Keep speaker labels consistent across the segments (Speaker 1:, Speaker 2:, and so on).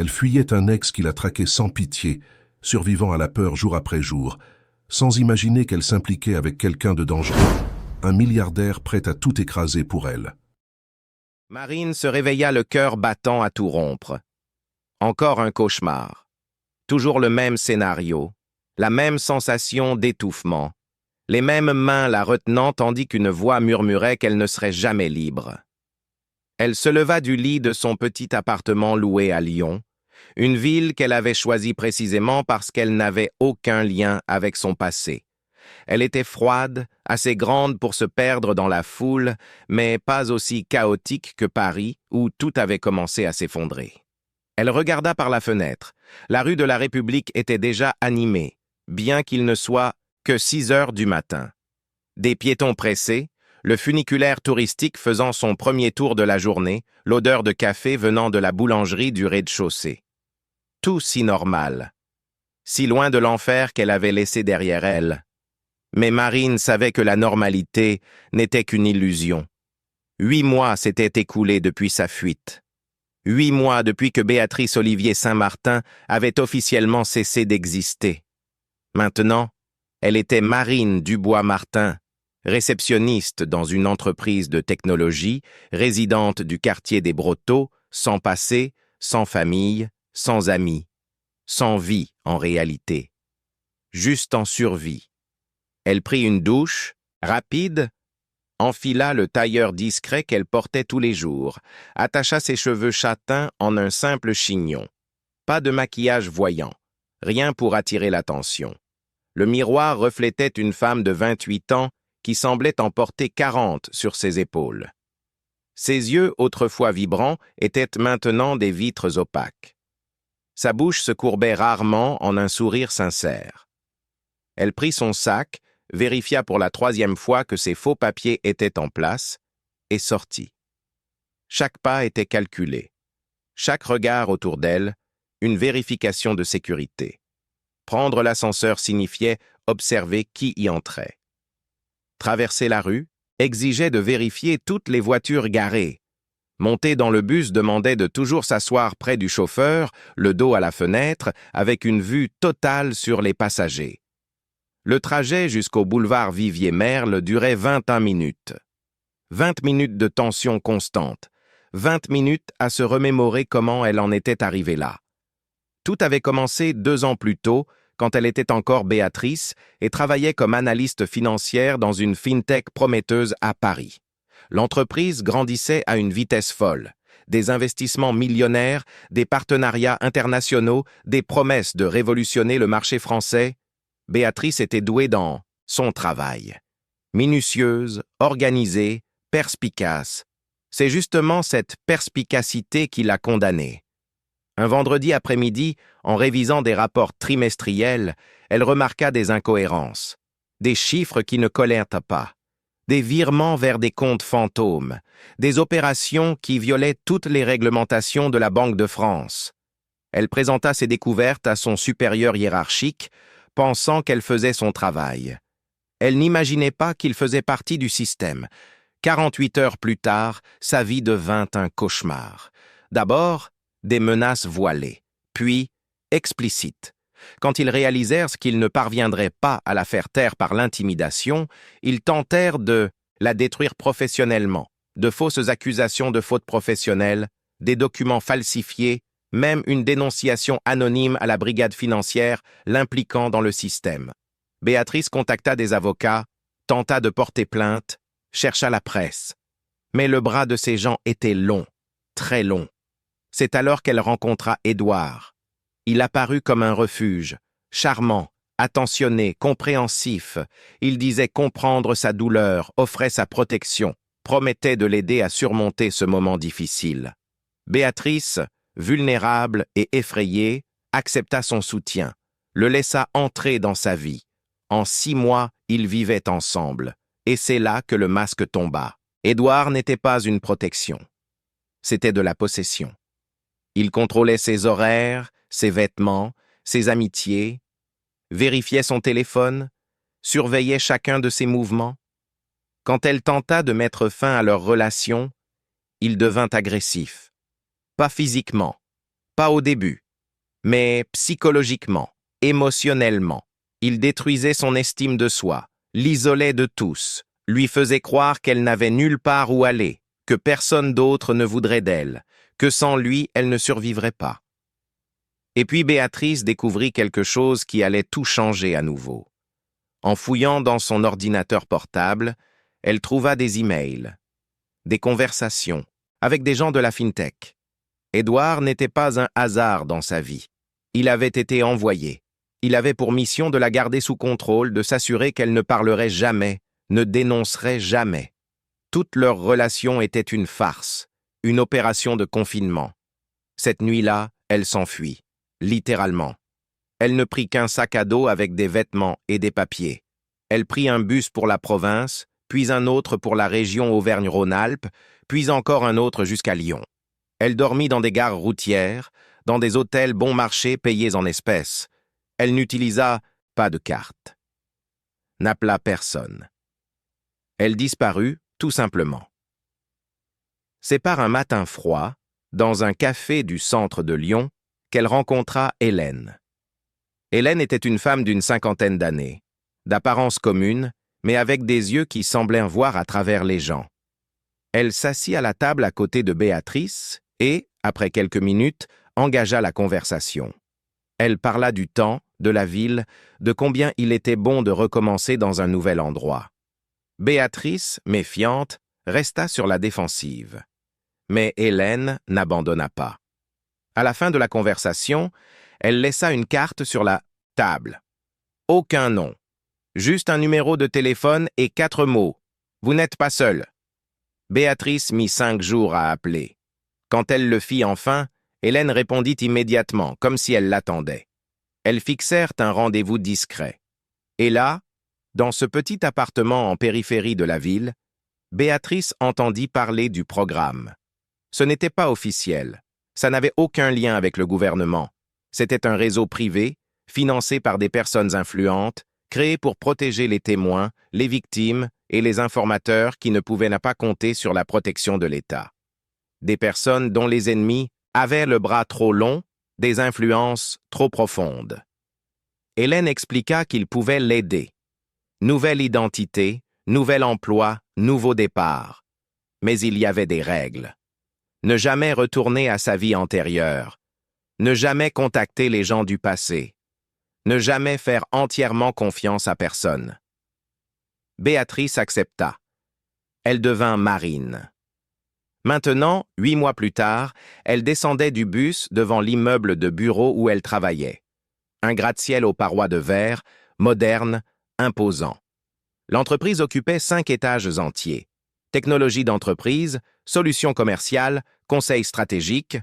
Speaker 1: Elle fuyait un ex qui la traquait sans pitié, survivant à la peur jour après jour, sans imaginer qu'elle s'impliquait avec quelqu'un de dangereux, un milliardaire prêt à tout écraser pour elle.
Speaker 2: Marine se réveilla le cœur battant à tout rompre. Encore un cauchemar. Toujours le même scénario, la même sensation d'étouffement, les mêmes mains la retenant tandis qu'une voix murmurait qu'elle ne serait jamais libre. Elle se leva du lit de son petit appartement loué à Lyon, une ville qu'elle avait choisie précisément parce qu'elle n'avait aucun lien avec son passé. Elle était froide, assez grande pour se perdre dans la foule, mais pas aussi chaotique que Paris, où tout avait commencé à s'effondrer. Elle regarda par la fenêtre. La rue de la République était déjà animée, bien qu'il ne soit que 6 heures du matin. Des piétons pressés, le funiculaire touristique faisant son premier tour de la journée, l'odeur de café venant de la boulangerie du rez-de-chaussée. Tout si normal. Si loin de l'enfer qu'elle avait laissé derrière elle. Mais Marine savait que la normalité n'était qu'une illusion. 8 mois s'étaient écoulés depuis sa fuite. 8 mois depuis que Béatrice Olivier Saint-Martin avait officiellement cessé d'exister. Maintenant, elle était Marine Dubois-Martin, réceptionniste dans une entreprise de technologie, résidente du quartier des Brotteaux, sans passé, sans famille, sans amis, sans vie en réalité, juste en survie. Elle prit une douche, rapide, enfila le tailleur discret qu'elle portait tous les jours, attacha ses cheveux châtains en un simple chignon. Pas de maquillage voyant, rien pour attirer l'attention. Le miroir reflétait une femme de 28 ans qui semblait en porter 40 sur ses épaules. Ses yeux, autrefois vibrants, étaient maintenant des vitres opaques. Sa bouche se courbait rarement en un sourire sincère. Elle prit son sac, vérifia pour la 3e fois que ses faux papiers étaient en place, et sortit. Chaque pas était calculé. Chaque regard autour d'elle, une vérification de sécurité. Prendre l'ascenseur signifiait observer qui y entrait. Traverser la rue exigeait de vérifier toutes les voitures garées. Monter dans le bus demandait de toujours s'asseoir près du chauffeur, le dos à la fenêtre, avec une vue totale sur les passagers. Le trajet jusqu'au boulevard Vivier-Merle durait 21 minutes. 20 minutes de tension constante. 20 minutes à se remémorer comment elle en était arrivée là. Tout avait commencé 2 ans plus tôt, quand elle était encore Béatrice et travaillait comme analyste financière dans une fintech prometteuse à Paris. L'entreprise grandissait à une vitesse folle. Des investissements millionnaires, des partenariats internationaux, des promesses de révolutionner le marché français. Béatrice était douée dans son travail. Minutieuse, organisée, perspicace. C'est justement cette perspicacité qui l'a condamnée. Un vendredi après-midi, en révisant des rapports trimestriels, elle remarqua des incohérences, des chiffres qui ne collèrent pas, des virements vers des comptes fantômes, des opérations qui violaient toutes les réglementations de la Banque de France. Elle présenta ses découvertes à son supérieur hiérarchique, pensant qu'elle faisait son travail. Elle n'imaginait pas qu'il faisait partie du système. 48 heures plus tard, sa vie devint un cauchemar. D'abord, des menaces voilées, puis explicites. Quand ils réalisèrent qu'ils ne parviendraient pas à la faire taire par l'intimidation, ils tentèrent de la détruire professionnellement, de fausses accusations de faute professionnelle, des documents falsifiés, même une dénonciation anonyme à la brigade financière l'impliquant dans le système. Béatrice contacta des avocats, tenta de porter plainte, chercha la presse. Mais le bras de ces gens était long, très long. C'est alors qu'elle rencontra Édouard. Il apparut comme un refuge, charmant, attentionné, compréhensif. Il disait comprendre sa douleur, offrait sa protection, promettait de l'aider à surmonter ce moment difficile. Béatrice, vulnérable et effrayée, accepta son soutien, le laissa entrer dans sa vie. En 6 mois, ils vivaient ensemble, et c'est là que le masque tomba. Édouard n'était pas une protection, c'était de la possession. Il contrôlait ses horaires, ses vêtements, ses amitiés, vérifiait son téléphone, surveillait chacun de ses mouvements. Quand elle tenta de mettre fin à leur relation, il devint agressif. Pas physiquement, Pas au début, mais psychologiquement, émotionnellement. Il détruisait son estime de soi, l'isolait de tous, lui faisait croire qu'elle n'avait nulle part où aller, que personne d'autre ne voudrait d'elle, que sans lui, elle ne survivrait pas. Et puis Béatrice découvrit quelque chose qui allait tout changer à nouveau. En fouillant dans son ordinateur portable, elle trouva des emails, des conversations, avec des gens de la FinTech. Édouard n'était pas un hasard dans sa vie. Il avait été envoyé. Il avait pour mission de la garder sous contrôle, de s'assurer qu'elle ne parlerait jamais, ne dénoncerait jamais. Toute leur relation était une farce, une opération de confinement. Cette nuit-là, elle s'enfuit, littéralement. Elle ne prit qu'un sac à dos avec des vêtements et des papiers. Elle prit un bus pour la province, puis un autre pour la région Auvergne-Rhône-Alpes, puis encore un autre jusqu'à Lyon. Elle dormit dans des gares routières, dans des hôtels bon marché payés en espèces. Elle n'utilisa pas de carte. N'appela personne. Elle disparut, tout simplement. C'est par un matin froid, dans un café du centre de Lyon, qu'elle rencontra Hélène. Hélène était une femme d'une 50aine d'années, d'apparence commune, mais avec des yeux qui semblaient voir à travers les gens. Elle s'assit à la table à côté de Béatrice et, après quelques minutes, engagea la conversation. Elle parla du temps, de la ville, de combien il était bon de recommencer dans un nouvel endroit. Béatrice, méfiante, resta sur la défensive. Mais Hélène n'abandonna pas. À la fin de la conversation, elle laissa une carte sur la table. Aucun nom. Juste un numéro de téléphone et 4 mots. Vous n'êtes pas seul. Béatrice mit 5 jours à appeler. Quand elle le fit enfin, Hélène répondit immédiatement, comme si elle l'attendait. Elles fixèrent un rendez-vous discret. Et là, dans ce petit appartement en périphérie de la ville, Béatrice entendit parler du programme. Ce n'était pas officiel. Ça n'avait aucun lien avec le gouvernement. C'était un réseau privé, financé par des personnes influentes, créé pour protéger les témoins, les victimes et les informateurs qui ne pouvaient pas compter sur la protection de l'État. Des personnes dont les ennemis avaient le bras trop long, des influences trop profondes. Hélène expliqua qu'il pouvait l'aider. Nouvelle identité, nouvel emploi, nouveau départ. Mais il y avait des règles. Ne jamais retourner à sa vie antérieure. Ne jamais contacter les gens du passé. Ne jamais faire entièrement confiance à personne. Béatrice accepta. Elle devint Marine. Maintenant, 8 mois plus tard, elle descendait du bus devant l'immeuble de bureau où elle travaillait. Un gratte-ciel aux parois de verre, moderne, imposant. L'entreprise occupait 5 étages entiers. Technologie d'entreprise, solutions commerciales, conseils stratégiques,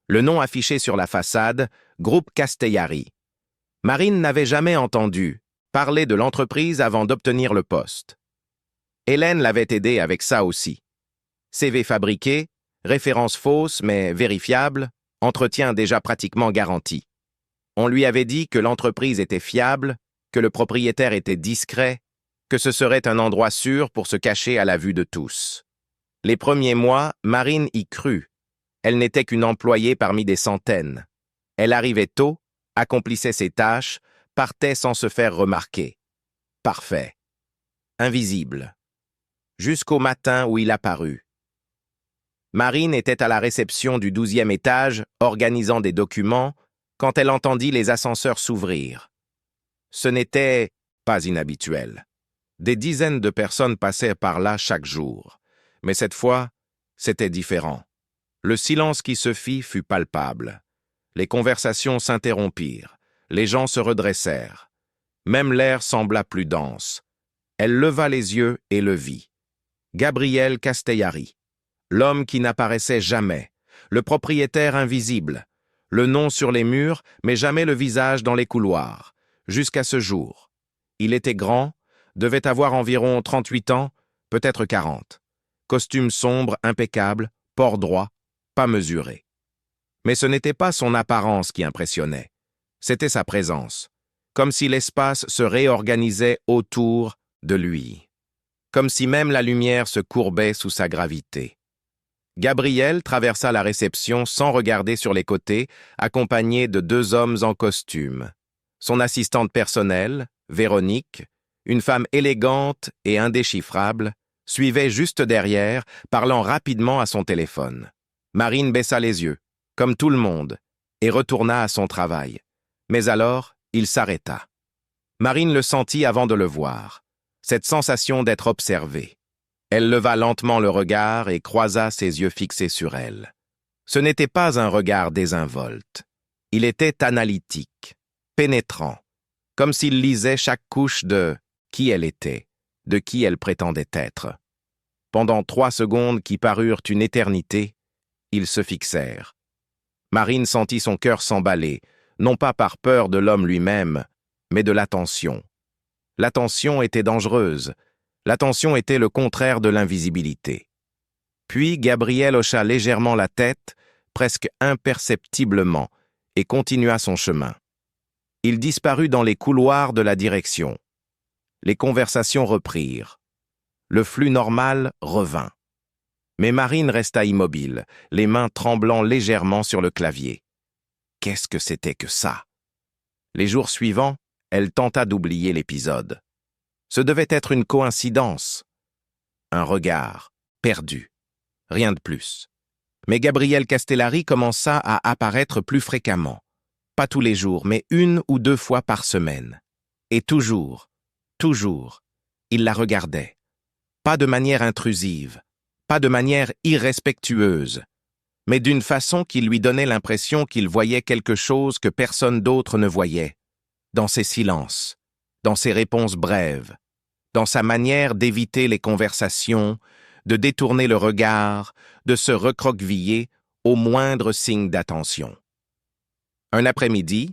Speaker 2: le nom affiché sur la façade, Groupe Castellari. Marine n'avait jamais entendu parler de l'entreprise avant d'obtenir le poste. Hélène l'avait aidée avec ça aussi. CV fabriqué, références fausses mais vérifiables, entretien déjà pratiquement garanti. On lui avait dit que l'entreprise était fiable, que le propriétaire était discret, que ce serait un endroit sûr pour se cacher à la vue de tous. Les premiers mois, Marine y crut. Elle n'était qu'une employée parmi des centaines. Elle arrivait tôt, accomplissait ses tâches, partait sans se faire remarquer. Parfait. Invisible. Jusqu'au matin où il apparut. Marine était à la réception du 12e étage, organisant des documents, quand elle entendit les ascenseurs s'ouvrir. Ce n'était pas inhabituel. Des dizaines de personnes passaient par là chaque jour. Mais cette fois, c'était différent. Le silence qui se fit fut palpable. Les conversations s'interrompirent. Les gens se redressèrent. Même l'air sembla plus dense. Elle leva les yeux et le vit. Gabriel Castellari. L'homme qui n'apparaissait jamais. Le propriétaire invisible. Le nom sur les murs, mais jamais le visage dans les couloirs. Jusqu'à ce jour. Il était grand, devait avoir environ 38 ans, peut-être 40. Costume sombre, impeccable, port droit, pas mesuré. Mais ce n'était pas son apparence qui impressionnait. C'était sa présence. Comme si l'espace se réorganisait autour de lui. Comme si même la lumière se courbait sous sa gravité. Gabriel traversa la réception sans regarder sur les côtés, accompagné de 2 hommes en costume. Son assistante personnelle, Véronique, une femme élégante et indéchiffrable, suivait juste derrière, parlant rapidement à son téléphone. Marine baissa les yeux, comme tout le monde, et retourna à son travail. Mais alors, il s'arrêta. Marine le sentit avant de le voir, cette sensation d'être observée. Elle leva lentement le regard et croisa ses yeux fixés sur elle. Ce n'était pas un regard désinvolte. Il était analytique, pénétrant, comme s'il lisait chaque couche de qui elle était, de qui elle prétendait être. Pendant 3 secondes qui parurent une éternité, ils se fixèrent. Marine sentit son cœur s'emballer, non pas par peur de l'homme lui-même, mais de l'attention. L'attention était dangereuse. L'attention était le contraire de l'invisibilité. Puis Gabriel hocha légèrement la tête, presque imperceptiblement, et continua son chemin. Il disparut dans les couloirs de la direction. Les conversations reprirent. Le flux normal revint. Mais Marine resta immobile, les mains tremblant légèrement sur le clavier. Qu'est-ce que c'était que ça? Les jours suivants, elle tenta d'oublier l'épisode. Ce devait être une coïncidence. Un regard, perdu. Rien de plus. Mais Gabriel Castellari commença à apparaître plus fréquemment. Pas tous les jours, mais 1 ou 2 fois par semaine. Et toujours, il la regardait. Pas de manière intrusive, pas de manière irrespectueuse, mais d'une façon qui lui donnait l'impression qu'il voyait quelque chose que personne d'autre ne voyait. Dans ses silences, dans ses réponses brèves, dans sa manière d'éviter les conversations, de détourner le regard, de se recroqueviller au moindre signe d'attention. Un après-midi,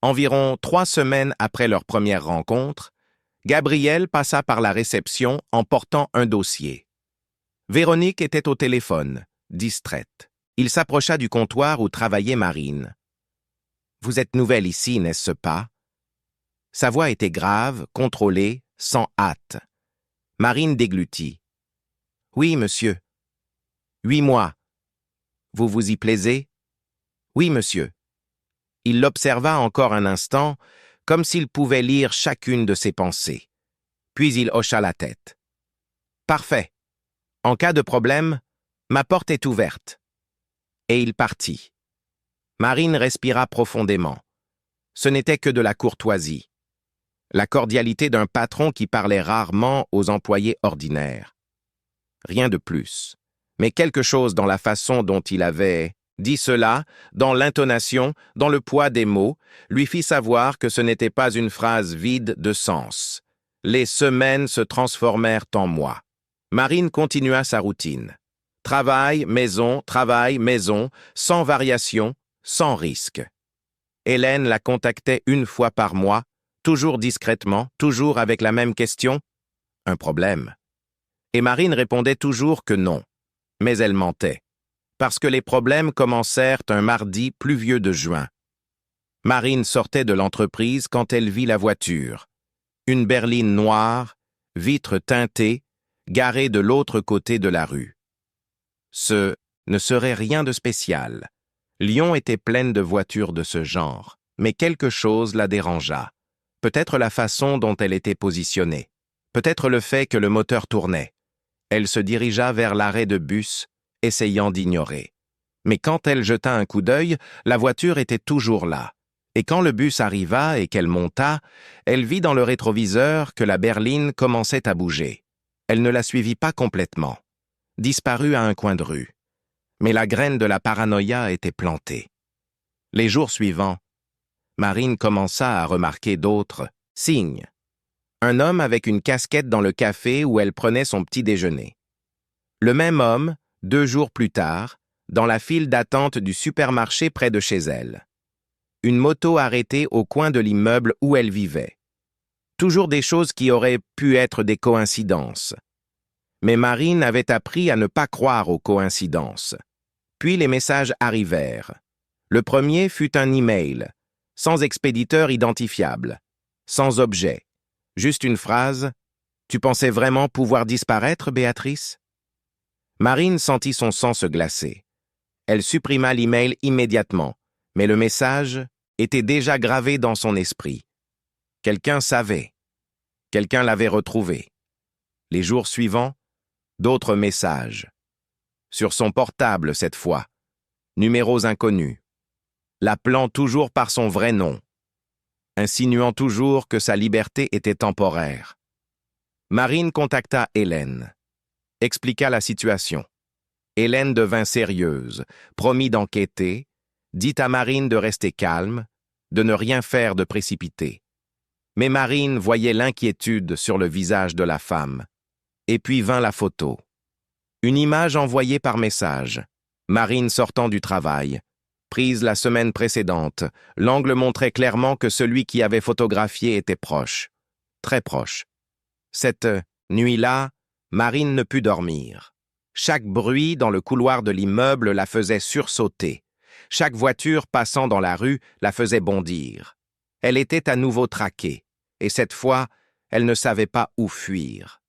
Speaker 2: environ 3 semaines après leur première rencontre, Gabriel passa par la réception en portant un dossier. Véronique était au téléphone, distraite. Il s'approcha du comptoir où travaillait Marine. « Vous êtes nouvelle ici, n'est-ce pas ?» Sa voix était grave, contrôlée, sans hâte. Marine déglutit. « Oui, monsieur. »« 8 mois. Vous vous y plaisez ?»« Oui, monsieur. » Il l'observa encore un instant, comme s'il pouvait lire chacune de ses pensées. Puis il hocha la tête. « Parfait. En cas de problème, ma porte est ouverte. » Et il partit. Marine respira profondément. Ce n'était que de la courtoisie. La cordialité d'un patron qui parlait rarement aux employés ordinaires. Rien de plus, mais quelque chose dans la façon dont il avait dit cela, dans l'intonation, dans le poids des mots, lui fit savoir que ce n'était pas une phrase vide de sens. Les semaines se transformèrent en mois. Marine continua sa routine. Travail, maison, sans variation, sans risque. Hélène la contactait 1 fois par mois, toujours discrètement, toujours avec la même question. Un problème. Et Marine répondait toujours que non. Mais elle mentait. Parce que les problèmes commencèrent un mardi pluvieux de juin. Marine sortait de l'entreprise quand elle vit la voiture. Une berline noire, vitres teintées, garée de l'autre côté de la rue. Ce ne serait rien de spécial. Lyon était pleine de voitures de ce genre, mais quelque chose la dérangea. Peut-être la façon dont elle était positionnée. Peut-être le fait que le moteur tournait. Elle se dirigea vers l'arrêt de bus, essayant d'ignorer. Mais quand elle jeta un coup d'œil, la voiture était toujours là. Et quand le bus arriva et qu'elle monta, elle vit dans le rétroviseur que la berline commençait à bouger. Elle ne la suivit pas complètement. Disparut à un coin de rue. Mais la graine de la paranoïa était plantée. Les jours suivants, Marine commença à remarquer d'autres signes. Un homme avec une casquette dans le café où elle prenait son petit déjeuner. Le même homme, 2 jours plus tard, dans la file d'attente du supermarché près de chez elle. Une moto arrêtée au coin de l'immeuble où elle vivait. Toujours des choses qui auraient pu être des coïncidences. Mais Marine avait appris à ne pas croire aux coïncidences. Puis les messages arrivèrent. Le premier fut un email, sans expéditeur identifiable, sans objet. Juste une phrase « Tu pensais vraiment pouvoir disparaître, Béatrice ?» Marine sentit son sang se glacer. Elle supprima l'email immédiatement, mais le message était déjà gravé dans son esprit. Quelqu'un savait. Quelqu'un l'avait retrouvé. Les jours suivants, d'autres messages. Sur son portable cette fois. Numéros inconnus. L'appelant toujours par son vrai nom. Insinuant toujours que sa liberté était temporaire. Marine contacta Hélène. Expliqua la situation. Hélène devint sérieuse, promit d'enquêter, dit à Marine de rester calme, de ne rien faire de précipité. Mais Marine voyait l'inquiétude sur le visage de la femme. Et puis vint la photo. Une image envoyée par message. Marine sortant du travail. Prise la semaine précédente, l'angle montrait clairement que celui qui avait photographié était proche. Très proche. Cette nuit-là, Marine ne put dormir. Chaque bruit dans le couloir de l'immeuble la faisait sursauter. Chaque voiture passant dans la rue la faisait bondir. Elle était à nouveau traquée, et cette fois, elle ne savait pas où fuir.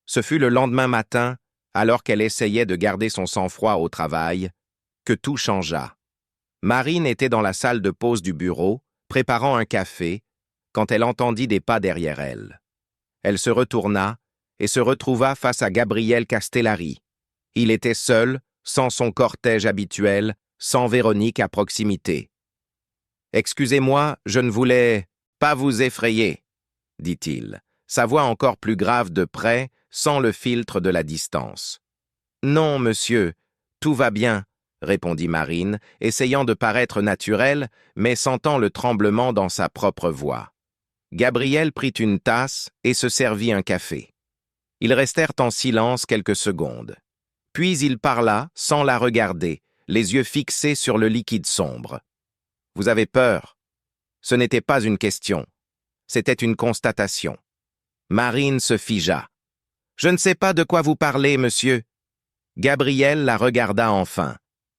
Speaker 2: Ce fut le lendemain matin, alors qu'elle essayait de garder son sang-froid au travail, que tout changea. Marine était dans la salle de pause du bureau, préparant un café, quand elle entendit des pas derrière elle. Elle se retourna et se retrouva face à Gabriel Castellari. Il était seul, sans son cortège habituel, sans Véronique à proximité. « Excusez-moi, je ne voulais pas vous effrayer, » dit-il, sa voix encore plus grave de près, sans le filtre de la distance. « Non, monsieur, tout va bien, » répondit Marine, essayant de paraître naturelle, mais sentant le tremblement dans sa propre voix. Gabriel prit une tasse et se servit un café. Ils restèrent en silence quelques secondes. Puis il parla, sans la regarder, les yeux fixés sur le liquide sombre. « Vous avez peur. Ce n'était pas une question. C'était une constatation. » Marine se figea. « Je ne sais pas de quoi vous parlez, monsieur. » Gabriel la regarda enfin.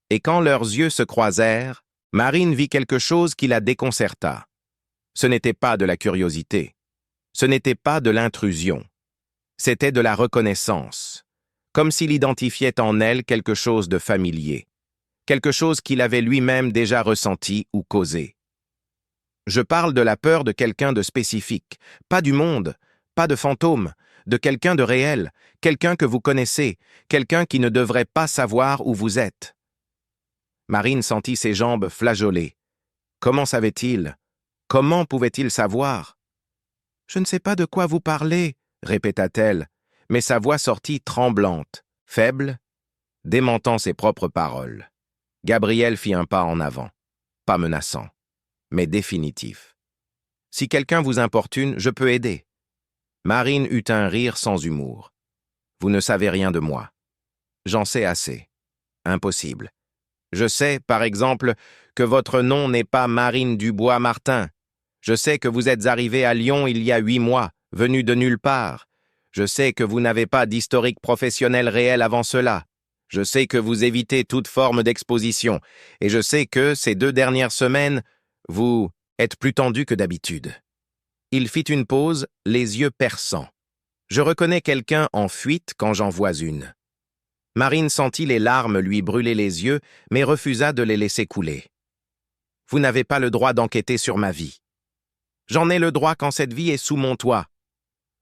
Speaker 2: Et quand leurs yeux se croisèrent, Marine vit quelque chose qui la déconcerta. Ce n'était pas de la curiosité. Ce n'était pas de l'intrusion. C'était de la reconnaissance, comme s'il identifiait en elle quelque chose de familier, quelque chose qu'il avait lui-même déjà ressenti ou causé. Je parle de la peur de quelqu'un de spécifique, pas du monde, pas de fantôme, de quelqu'un de réel, quelqu'un que vous connaissez, quelqu'un qui ne devrait pas savoir où vous êtes. Marine sentit ses jambes flageoler. Comment savait-il? Comment pouvait-il savoir? « Je ne sais pas de quoi vous parlez, » répéta-t-elle, mais sa voix sortit tremblante, faible, démentant ses propres paroles. Gabriel fit un pas en avant, pas menaçant, mais définitif. « Si quelqu'un vous importune, je peux aider. » Marine eut un rire sans humour. « Vous ne savez rien de moi. J'en sais assez. Impossible. Je sais, par exemple, que votre nom n'est pas Marine Dubois-Martin. Je sais que vous êtes arrivé à Lyon il y a 8 mois, venu de nulle part. Je sais que vous n'avez pas d'historique professionnel réel avant cela. Je sais que vous évitez toute forme d'exposition. Et je sais que, ces 2 dernières semaines, vous êtes plus tendu que d'habitude. » Il fit une pause, les yeux perçants. « Je reconnais quelqu'un en fuite quand j'en vois une. » Marine sentit les larmes lui brûler les yeux, mais refusa de les laisser couler. « Vous n'avez pas le droit d'enquêter sur ma vie. J'en ai le droit quand cette vie est sous mon toit.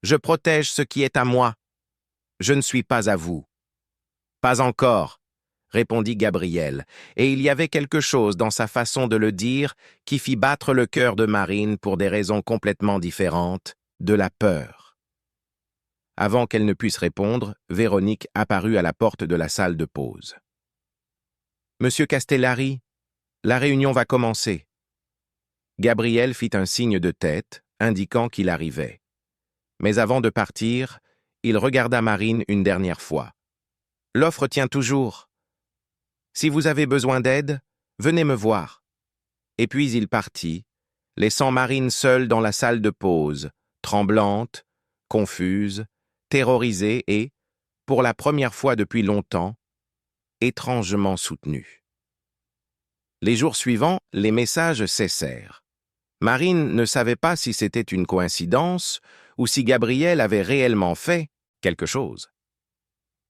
Speaker 2: Je protège ce qui est à moi. Je ne suis pas à vous. »« Pas encore, » répondit Gabriel, et il y avait quelque chose dans sa façon de le dire qui fit battre le cœur de Marine pour des raisons complètement différentes, de la peur. Avant qu'elle ne puisse répondre, Véronique apparut à la porte de la salle de pause. « Monsieur Castellari, la réunion va commencer. » Gabriel fit un signe de tête, indiquant qu'il arrivait. Mais avant de partir, il regarda Marine une dernière fois. « L'offre tient toujours. Si vous avez besoin d'aide, venez me voir. » Et puis il partit, laissant Marine seule dans la salle de pause, tremblante, confuse, terrorisée et, pour la première fois depuis longtemps, étrangement soutenue. Les jours suivants, les messages cessèrent. Marine ne savait pas si c'était une coïncidence ou si Gabriel avait réellement fait quelque chose.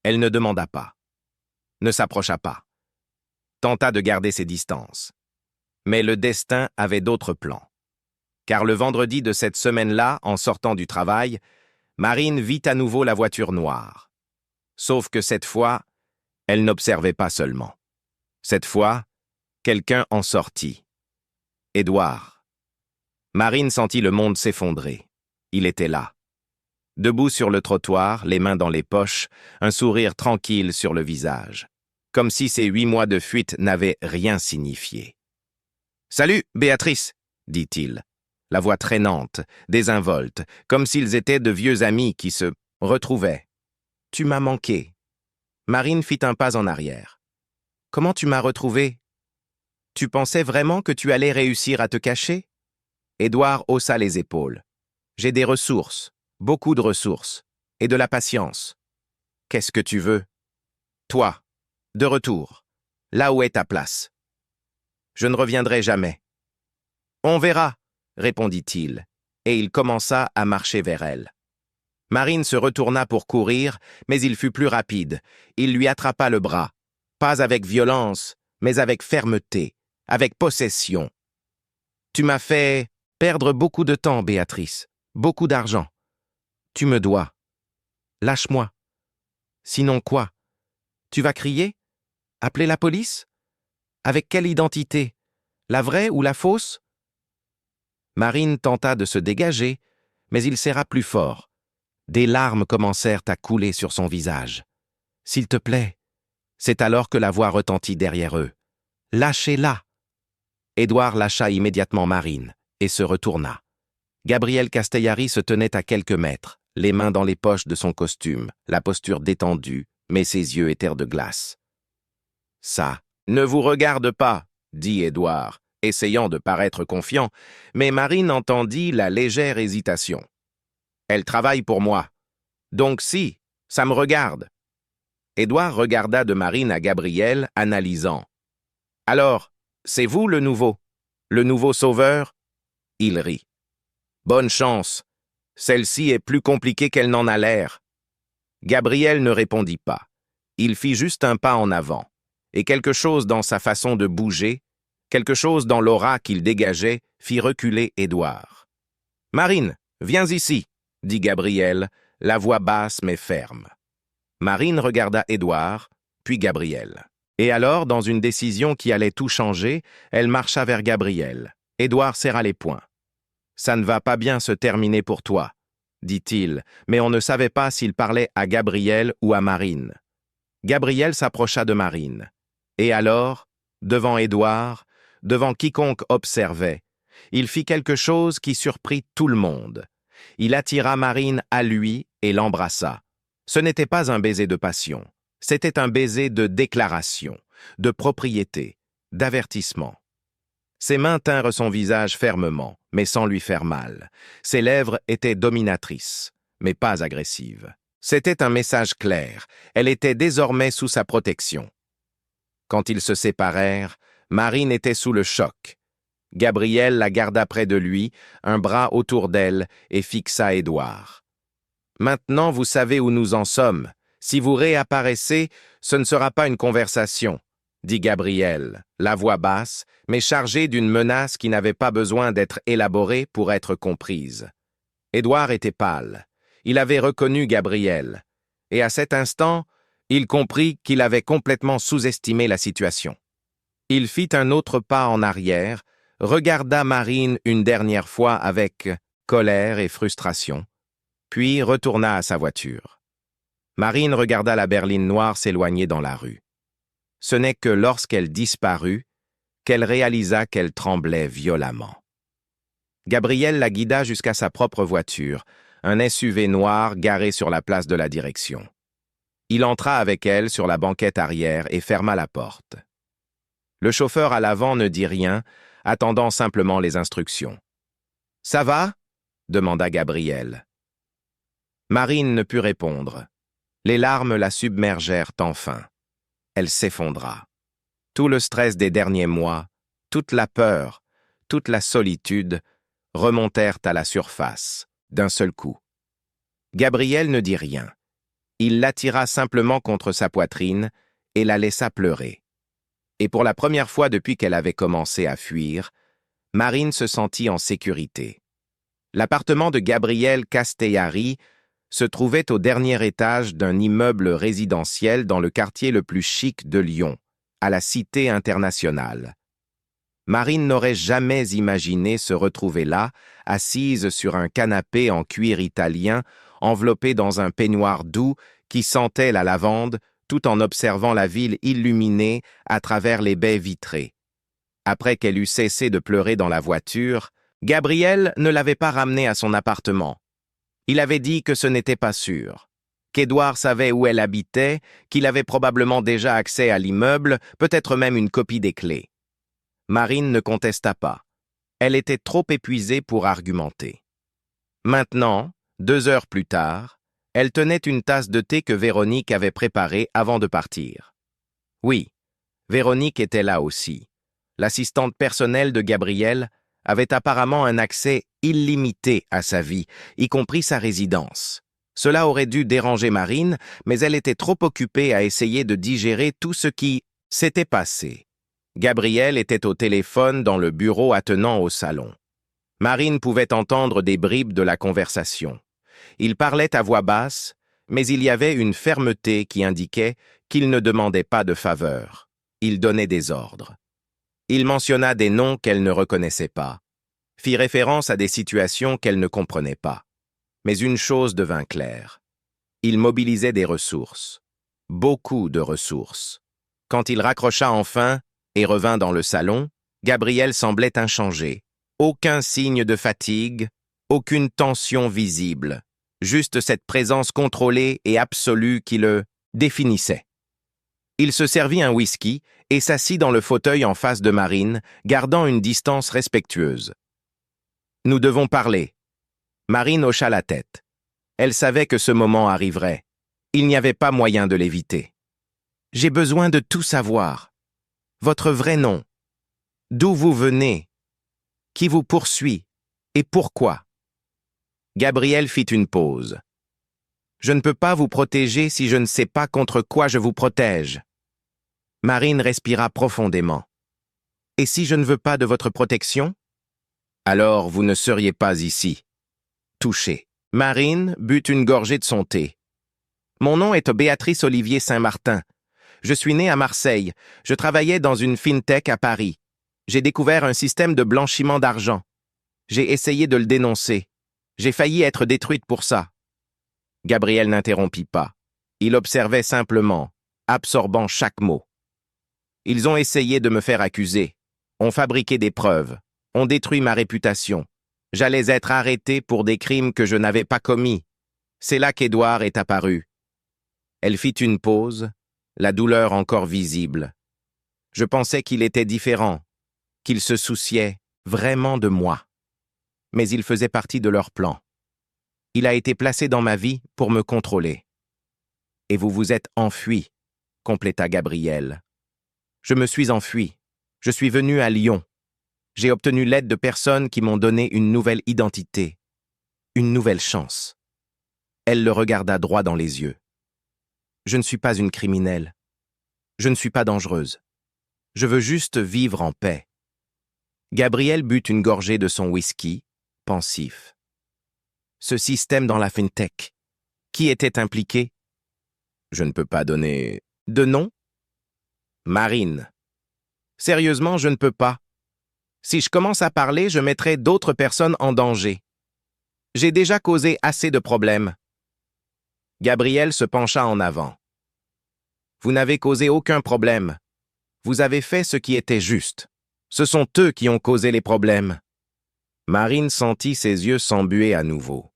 Speaker 2: Elle ne demanda pas. ne s'approcha pas, tenta de garder ses distances. Mais le destin avait d'autres plans. Car le vendredi de cette semaine-là, en sortant du travail, Marine vit à nouveau la voiture noire. Sauf que cette fois, elle n'observait pas seulement. Cette fois, quelqu'un en sortit. Édouard. Marine sentit le monde s'effondrer. Il était là. Debout sur le trottoir, les mains dans les poches, un sourire tranquille sur le visage. Comme si ces 8 mois de fuite n'avaient rien signifié. « Salut, Béatrice !» dit-il, la voix traînante, désinvolte, comme s'ils étaient de vieux amis qui se retrouvaient. « Tu m'as manqué. » Marine fit un pas en arrière. « Comment tu m'as retrouvé? Tu pensais vraiment que tu allais réussir à te cacher ?» Édouard haussa les épaules. « J'ai des ressources, beaucoup de ressources, et de la patience. Qu'est-ce que tu veux? Toi, de retour, là où est ta place. Je ne reviendrai jamais. » « On verra, » répondit-il, et il commença à marcher vers elle. Marine se retourna pour courir, mais il fut plus rapide. Il lui attrapa le bras, pas avec violence, mais avec fermeté, avec possession. « Tu m'as fait perdre beaucoup de temps, Béatrice, beaucoup d'argent. Tu me dois. Lâche-moi. Sinon quoi? Tu vas crier? Appeler la police? Avec quelle identité? La vraie ou la fausse? » Marine tenta de se dégager, mais il serra plus fort. Des larmes commencèrent à couler sur son visage. « S'il te plaît. » C'est alors que la voix retentit derrière eux. « Lâchez-la !» Édouard lâcha immédiatement Marine et se retourna. Gabriel Castellari se tenait à quelques mètres, les mains dans les poches de son costume, la posture détendue, mais ses yeux étaient de glace. « Ça ne vous regarde pas, » dit Édouard, essayant de paraître confiant, mais Marine entendit la légère hésitation. « Elle travaille pour moi. Donc si, ça me regarde. » Édouard regarda de Marine à Gabriel, analysant. « Alors, c'est vous le nouveau sauveur ?» Il rit. « Bonne chance. Celle-ci est plus compliquée qu'elle n'en a l'air. » Gabriel ne répondit pas. Il fit juste un pas en avant, et quelque chose dans sa façon de bouger, quelque chose dans l'aura qu'il dégageait, fit reculer Édouard. « Marine, viens ici !» dit Gabriel, la voix basse mais ferme. Marine regarda Édouard, puis Gabriel. Et alors, dans une décision qui allait tout changer, elle marcha vers Gabriel. Édouard serra les poings. « Ça ne va pas bien se terminer pour toi, » dit-il, mais on ne savait pas s'il parlait à Gabriel ou à Marine. Gabriel s'approcha de Marine. Et alors, devant Édouard, devant quiconque observait, il fit quelque chose qui surprit tout le monde. Il attira Marine à lui et l'embrassa. Ce n'était pas un baiser de passion, c'était un baiser de déclaration, de propriété, d'avertissement. Ses mains tinrent son visage fermement, mais sans lui faire mal. Ses lèvres étaient dominatrices, mais pas agressives. C'était un message clair, elle était désormais sous sa protection. Quand ils se séparèrent, Marine était sous le choc. Gabriel la garda près de lui, un bras autour d'elle, et fixa Édouard. « Maintenant, vous savez où nous en sommes. Si vous réapparaissez, ce ne sera pas une conversation, » dit Gabriel, la voix basse, mais chargée d'une menace qui n'avait pas besoin d'être élaborée pour être comprise. Édouard était pâle. Il avait reconnu Gabriel. Et à cet instant, il comprit qu'il avait complètement sous-estimé la situation. Il fit un autre pas en arrière, regarda Marine une dernière fois avec colère et frustration, puis retourna à sa voiture. Marine regarda la berline noire s'éloigner dans la rue. Ce n'est que lorsqu'elle disparut qu'elle réalisa qu'elle tremblait violemment. Gabriel la guida jusqu'à sa propre voiture, un SUV noir garé sur la place de la direction. Il entra avec elle sur la banquette arrière et ferma la porte. Le chauffeur à l'avant ne dit rien, attendant simplement les instructions. « Ça va ?» demanda Gabriel. Marine ne put répondre. Les larmes la submergèrent enfin. Elle s'effondra. Tout le stress des derniers mois, toute la peur, toute la solitude remontèrent à la surface, d'un seul coup. Gabriel ne dit rien. Il l'attira simplement contre sa poitrine et la laissa pleurer. Et pour la première fois depuis qu'elle avait commencé à fuir, Marine se sentit en sécurité. L'appartement de Gabriel Castellari se trouvait au dernier étage d'un immeuble résidentiel dans le quartier le plus chic de Lyon, à la Cité internationale. Marine n'aurait jamais imaginé se retrouver là, assise sur un canapé en cuir italien, enveloppée dans un peignoir doux qui sentait la lavande, tout en observant la ville illuminée à travers les baies vitrées. Après qu'elle eut cessé de pleurer dans la voiture, Gabriel ne l'avait pas ramenée à son appartement. Il avait dit que ce n'était pas sûr, qu'Édouard savait où elle habitait, qu'il avait probablement déjà accès à l'immeuble, peut-être même une copie des clés. Marine ne contesta pas. Elle était trop épuisée pour argumenter. Maintenant, 2 heures plus tard, elle tenait une tasse de thé que Véronique avait préparée avant de partir. Oui, Véronique était là aussi. L'assistante personnelle de Gabriel avait apparemment un accès illimité à sa vie, y compris sa résidence. Cela aurait dû déranger Marine, mais elle était trop occupée à essayer de digérer tout ce qui s'était passé. Gabriel était au téléphone dans le bureau attenant au salon. Marine pouvait entendre des bribes de la conversation. Il parlait à voix basse, mais il y avait une fermeté qui indiquait qu'il ne demandait pas de faveur. Il donnait des ordres. Il mentionna des noms qu'elle ne reconnaissait pas, fit référence à des situations qu'elle ne comprenait pas. Mais une chose devint claire. Il mobilisait des ressources. Beaucoup de ressources. Quand il raccrocha enfin et revint dans le salon, Gabriel semblait inchangé. Aucun signe de fatigue, aucune tension visible. Juste cette présence contrôlée et absolue qui le définissait. Il se servit un whisky et s'assit dans le fauteuil en face de Marine, gardant une distance respectueuse. « Nous devons parler. » Marine hocha la tête. Elle savait que ce moment arriverait. Il n'y avait pas moyen de l'éviter. « J'ai besoin de tout savoir. Votre vrai nom. D'où vous venez. Qui vous poursuit et pourquoi ?» Gabriel fit une pause. « Je ne peux pas vous protéger si je ne sais pas contre quoi je vous protège. » Marine respira profondément. « Et si je ne veux pas de votre protection? Alors vous ne seriez pas ici. » Touchée. Marine but une gorgée de son thé. « Mon nom est Béatrice Olivier Saint-Martin. Je suis née à Marseille. Je travaillais dans une fintech à Paris. J'ai découvert un système de blanchiment d'argent. J'ai essayé de le dénoncer. J'ai failli être détruite pour ça. » Gabriel n'interrompit pas. Il observait simplement, absorbant chaque mot. « Ils ont essayé de me faire accuser, ont fabriqué des preuves, ont détruit ma réputation. J'allais être arrêtée pour des crimes que je n'avais pas commis. C'est là qu'Édouard est apparu. » Elle fit une pause, la douleur encore visible. Je pensais qu'il était différent, qu'il se souciait vraiment de moi. Mais il faisait partie de leur plan. Il a été placé dans ma vie pour me contrôler. « Et vous vous êtes enfui, » compléta Gabriel. « Je me suis enfui. Je suis venu à Lyon. J'ai obtenu l'aide de personnes qui m'ont donné une nouvelle identité, une nouvelle chance. » Elle le regarda droit dans les yeux. « Je ne suis pas une criminelle. Je ne suis pas dangereuse. Je veux juste vivre en paix. » Gabriel but une gorgée de son whisky, pensif. Ce système dans la fintech, qui était impliqué? Je ne peux pas donner de nom? Marine. Sérieusement, je ne peux pas. Si je commence à parler, je mettrai d'autres personnes en danger. J'ai déjà causé assez de problèmes. Gabriel se pencha en avant. Vous n'avez causé aucun problème. Vous avez fait ce qui était juste. Ce sont eux qui ont causé les problèmes. Marine sentit ses yeux s'embuer à nouveau.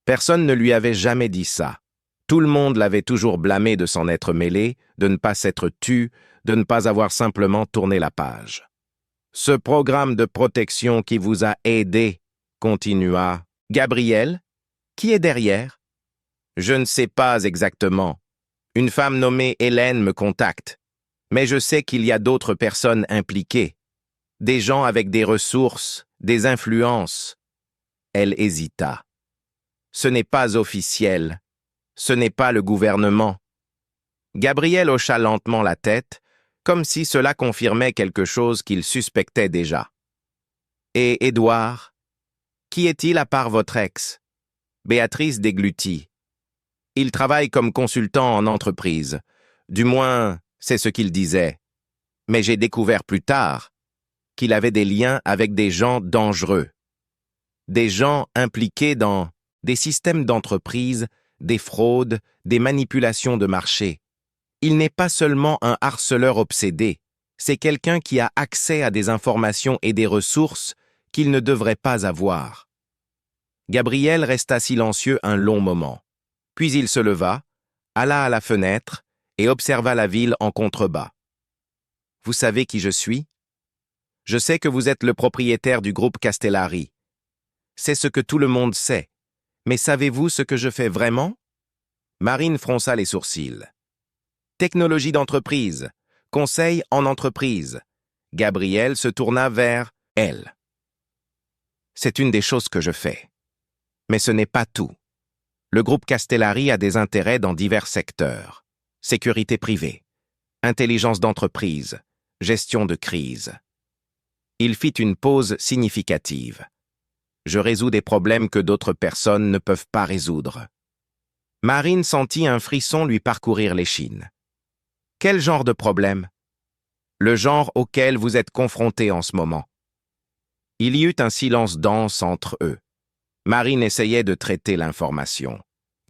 Speaker 2: Personne ne lui avait jamais dit ça. Tout le monde l'avait toujours blâmé de s'en être mêlé, de ne pas s'être tu, de ne pas avoir simplement tourné la page. Ce programme de protection qui vous a aidé, continua Gabriel, qui est derrière? Je ne sais pas exactement. Une femme nommée Hélène me contacte. Mais je sais qu'il y a d'autres personnes impliquées. Des gens avec des ressources, des influences. Elle hésita. Ce n'est pas officiel. Ce n'est pas le gouvernement. Gabriel hocha lentement la tête, comme si cela confirmait quelque chose qu'il suspectait déjà. Et Édouard? Qui est-il à part votre ex? Béatrice déglutit. Il travaille comme consultant en entreprise. Du moins, c'est ce qu'il disait. Mais j'ai découvert plus tard qu'il avait des liens avec des gens dangereux. Des gens impliqués dans des systèmes d'entreprise, des fraudes, des manipulations de marché. Il n'est pas seulement un harceleur obsédé, c'est quelqu'un qui a accès à des informations et des ressources qu'il ne devrait pas avoir. Gabriel resta silencieux un long moment. Puis il se leva, alla à la fenêtre et observa la ville en contrebas. « Vous savez qui je suis? Je sais que vous êtes le propriétaire du groupe Castellari. C'est ce que tout le monde sait. Mais savez-vous ce que je fais vraiment? » Marine fronça les sourcils. « Technologie d'entreprise, conseil en entreprise. » Gabriel se tourna vers elle. « C'est une des choses que je fais. Mais ce n'est pas tout. Le groupe Castellari a des intérêts dans divers secteurs. Sécurité privée, intelligence d'entreprise, gestion de crise. » Il fit une pause significative. « Je résous des problèmes que d'autres personnes ne peuvent pas résoudre. » Marine sentit un frisson lui parcourir l'échine. « Quel genre de problème? Le genre auquel vous êtes confrontés en ce moment. » Il y eut un silence dense entre eux. Marine essayait de traiter l'information.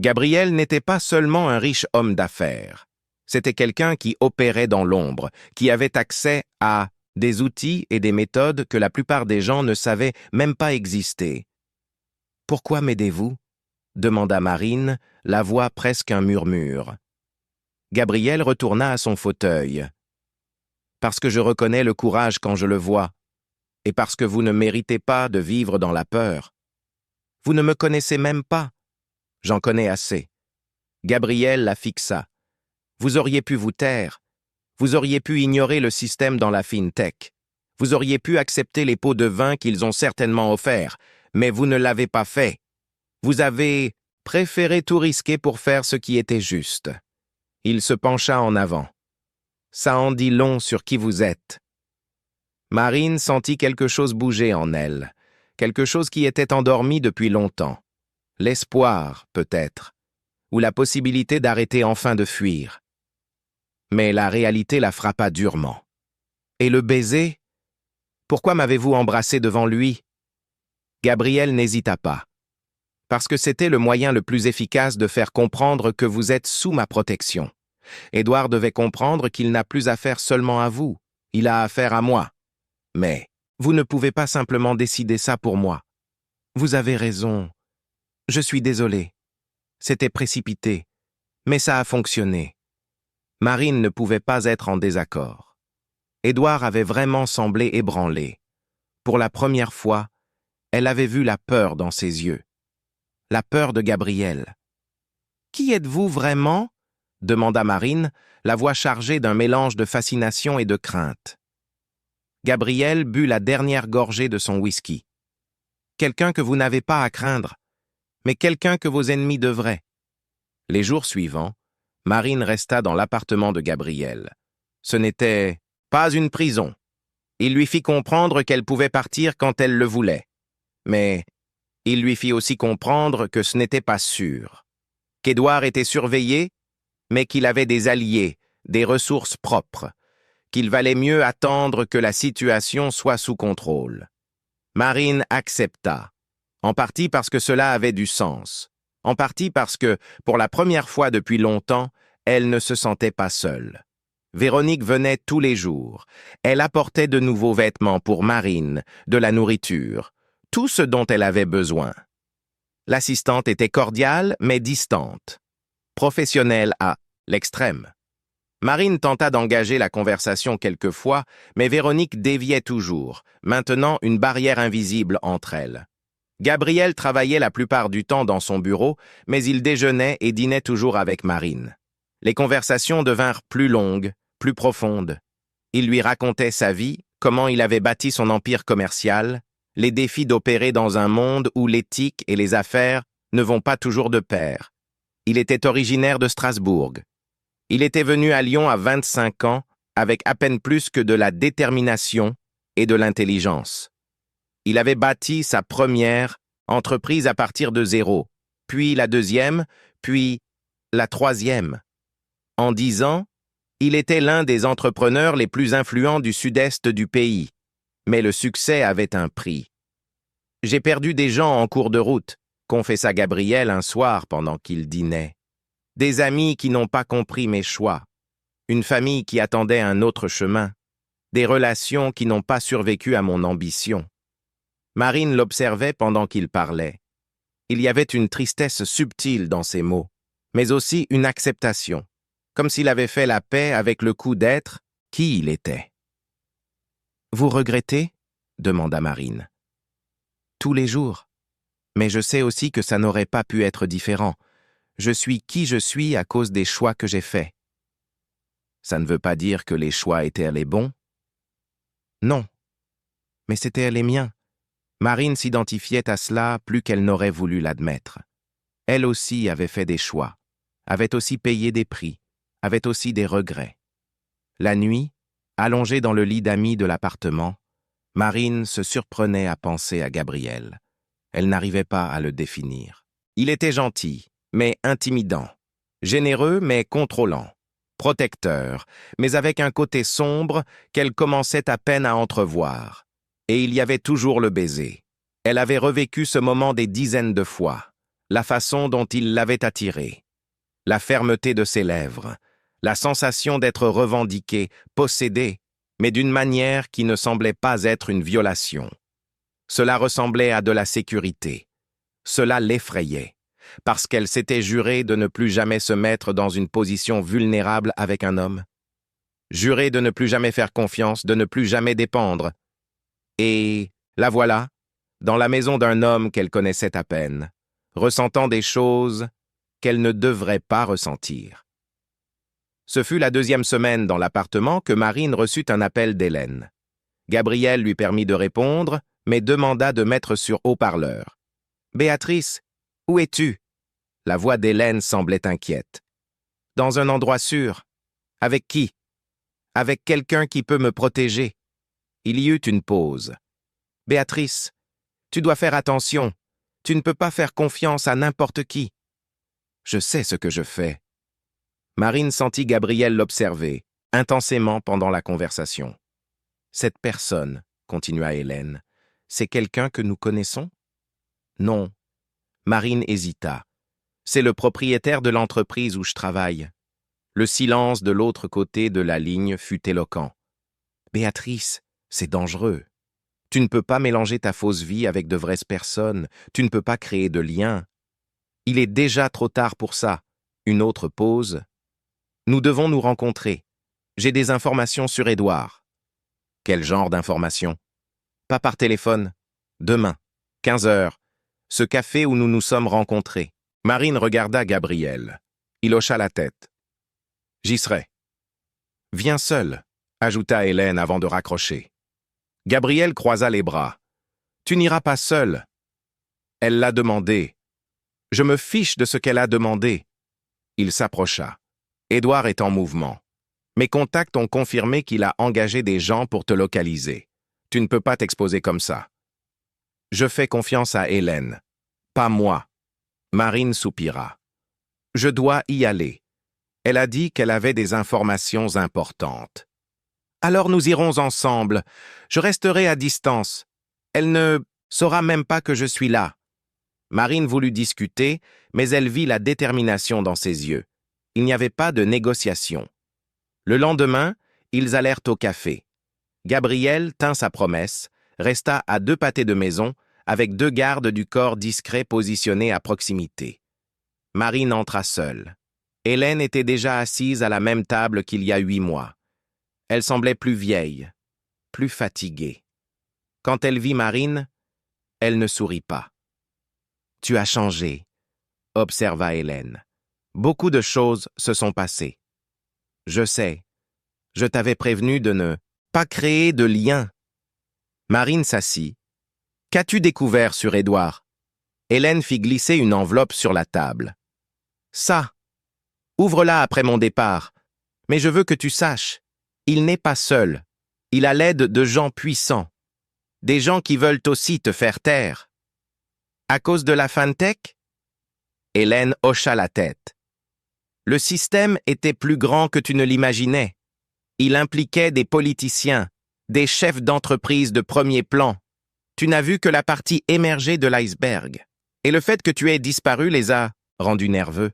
Speaker 2: Gabriel n'était pas seulement un riche homme d'affaires. C'était quelqu'un qui opérait dans l'ombre, qui avait accès à des outils et des méthodes que la plupart des gens ne savaient même pas exister. « Pourquoi m'aidez-vous » demanda Marine, la voix presque un murmure. Gabriel retourna à son fauteuil. « Parce que je reconnais le courage quand je le vois, et parce que vous ne méritez pas de vivre dans la peur. Vous ne me connaissez même pas. J'en connais assez. » Gabriel la fixa. « Vous auriez pu vous taire. Vous auriez pu ignorer le système dans la FinTech. Vous auriez pu accepter les pots de vin qu'ils ont certainement offerts, mais vous ne l'avez pas fait. Vous avez préféré tout risquer pour faire ce qui était juste. » Il se pencha en avant. « Ça en dit long sur qui vous êtes. » Marine sentit quelque chose bouger en elle, quelque chose qui était endormi depuis longtemps. L'espoir, peut-être, ou la possibilité d'arrêter enfin de fuir. Mais la réalité la frappa durement. « Et le baiser? Pourquoi m'avez-vous embrassé devant lui? » Gabriel n'hésita pas. « Parce que c'était le moyen le plus efficace de faire comprendre que vous êtes sous ma protection. Édouard devait comprendre qu'il n'a plus affaire seulement à vous, il a affaire à moi. Mais vous ne pouvez pas simplement décider ça pour moi. Vous avez raison. Je suis désolé. C'était précipité, mais ça a fonctionné. » Marine ne pouvait pas être en désaccord. Édouard avait vraiment semblé ébranlé. Pour la première fois, elle avait vu la peur dans ses yeux. La peur de Gabriel. « Qui êtes-vous vraiment ?» demanda Marine, la voix chargée d'un mélange de fascination et de crainte. Gabriel but la dernière gorgée de son whisky. « Quelqu'un que vous n'avez pas à craindre, mais quelqu'un que vos ennemis devraient. » Les jours suivants, Marine resta dans l'appartement de Gabriel. Ce n'était pas une prison. Il lui fit comprendre qu'elle pouvait partir quand elle le voulait. Mais il lui fit aussi comprendre que ce n'était pas sûr. Qu'Édouard était surveillé, mais qu'il avait des alliés, des ressources propres, qu'il valait mieux attendre que la situation soit sous contrôle. Marine accepta, en partie parce que cela avait du sens, en partie parce que, pour la première fois depuis longtemps, elle ne se sentait pas seule. Véronique venait tous les jours. Elle apportait de nouveaux vêtements pour Marine, de la nourriture, tout ce dont elle avait besoin. L'assistante était cordiale, mais distante. Professionnelle à l'extrême. Marine tenta d'engager la conversation quelquefois, mais Véronique déviait toujours, maintenant une barrière invisible entre elles. Gabriel travaillait la plupart du temps dans son bureau, mais il déjeunait et dînait toujours avec Marine. Les conversations devinrent plus longues, plus profondes. Il lui racontait sa vie, comment il avait bâti son empire commercial, les défis d'opérer dans un monde où l'éthique et les affaires ne vont pas toujours de pair. Il était originaire de Strasbourg. Il était venu à Lyon à 25 ans avec à peine plus que de la détermination et de l'intelligence. Il avait bâti sa première entreprise à partir de zéro, puis la deuxième, puis la troisième. En 10 ans, il était l'un des entrepreneurs les plus influents du sud-est du pays. Mais le succès avait un prix. « J'ai perdu des gens en cours de route », confessa Gabriel un soir pendant qu'il dînait. Des amis qui n'ont pas compris mes choix. Une famille qui attendait un autre chemin. Des relations qui n'ont pas survécu à mon ambition. Marine l'observait pendant qu'il parlait. Il y avait une tristesse subtile dans ses mots, mais aussi une acceptation, comme s'il avait fait la paix avec le coup d'être qui il était. « Vous regrettez ?» demanda Marine. « Tous les jours. Mais je sais aussi que ça n'aurait pas pu être différent. Je suis qui je suis à cause des choix que j'ai faits. » Ça ne veut pas dire que les choix étaient les bons? Non. Mais c'étaient les miens. Marine s'identifiait à cela plus qu'elle n'aurait voulu l'admettre. Elle aussi avait fait des choix, avait aussi payé des prix, avait aussi des regrets. La nuit, allongée dans le lit d'amis de l'appartement, Marine se surprenait à penser à Gabriel. Elle n'arrivait pas à le définir. Il était gentil, mais intimidant. Généreux, mais contrôlant. Protecteur, mais avec un côté sombre qu'elle commençait à peine à entrevoir. Et il y avait toujours le baiser. Elle avait revécu ce moment des dizaines de fois. La façon dont il l'avait attiré. La fermeté de ses lèvres. La sensation d'être revendiquée, possédée, mais d'une manière qui ne semblait pas être une violation. Cela ressemblait à de la sécurité. Cela l'effrayait, parce qu'elle s'était jurée de ne plus jamais se mettre dans une position vulnérable avec un homme. Jurée de ne plus jamais faire confiance, de ne plus jamais dépendre. Et la voilà, dans la maison d'un homme qu'elle connaissait à peine, ressentant des choses qu'elle ne devrait pas ressentir. Ce fut la deuxième semaine dans l'appartement que Marine reçut un appel d'Hélène. Gabriel lui permit de répondre, mais demanda de mettre sur haut-parleur. « Béatrice, où es-tu » La voix d'Hélène semblait inquiète. « Dans un endroit sûr. Avec qui ?»« Avec quelqu'un qui peut me protéger. » Il y eut une pause. « Béatrice, tu dois faire attention. Tu ne peux pas faire confiance à n'importe qui. »« Je sais ce que je fais. » Marine sentit Gabriel l'observer, intensément pendant la conversation. « Cette personne, » continua Hélène, « c'est quelqu'un que nous connaissons ?»« Non. » Marine hésita. « C'est le propriétaire de l'entreprise où je travaille. » Le silence de l'autre côté de la ligne fut éloquent. « Béatrice, c'est dangereux. Tu ne peux pas mélanger ta fausse vie avec de vraies personnes. Tu ne peux pas créer de liens. Il est déjà trop tard pour ça. » Une autre pause. « Nous devons nous rencontrer. J'ai des informations sur Édouard. » « Quel genre d'informations ? » ?»« Pas par téléphone. Demain, 15 heures. Ce café où nous nous sommes rencontrés. » Marine regarda Gabriel. Il hocha la tête. « J'y serai. »« Viens seul, » ajouta Hélène avant de raccrocher. Gabriel croisa les bras. « Tu n'iras pas seul. » Elle l'a demandé. « Je me fiche de ce qu'elle a demandé. » Il s'approcha. « Édouard est en mouvement. Mes contacts ont confirmé qu'il a engagé des gens pour te localiser. Tu ne peux pas t'exposer comme ça. » « Je fais confiance à Hélène. Pas moi. » Marine soupira. « Je dois y aller. Elle a dit qu'elle avait des informations importantes. »« Alors nous irons ensemble. Je resterai à distance. Elle ne saura même pas que je suis là. » Marine voulut discuter, mais elle vit la détermination dans ses yeux. Il n'y avait pas de négociation. Le lendemain, ils allèrent au café. Gabriel tint sa promesse, resta à 2 pâtés de maison, avec 2 gardes du corps discrets positionnés à proximité. Marine entra seule. Hélène était déjà assise à la même table qu'il y a 8 mois. Elle semblait plus vieille, plus fatiguée. Quand elle vit Marine, elle ne sourit pas. « Tu as changé », observa Hélène. « Beaucoup de choses se sont passées. Je sais. Je t'avais prévenu de ne pas créer de lien. » Marine s'assit. « Qu'as-tu découvert sur Édouard ?» Hélène fit glisser une enveloppe sur la table. « Ça. Ouvre-la après mon départ. Mais je veux que tu saches, il n'est pas seul. Il a l'aide de gens puissants. Des gens qui veulent aussi te faire taire. À cause de la fintech? Hélène hocha la tête. Le système était plus grand que tu ne l'imaginais. Il impliquait des politiciens, des chefs d'entreprise de premier plan. Tu n'as vu que la partie émergée de l'iceberg. Et le fait que tu aies disparu les a rendus nerveux.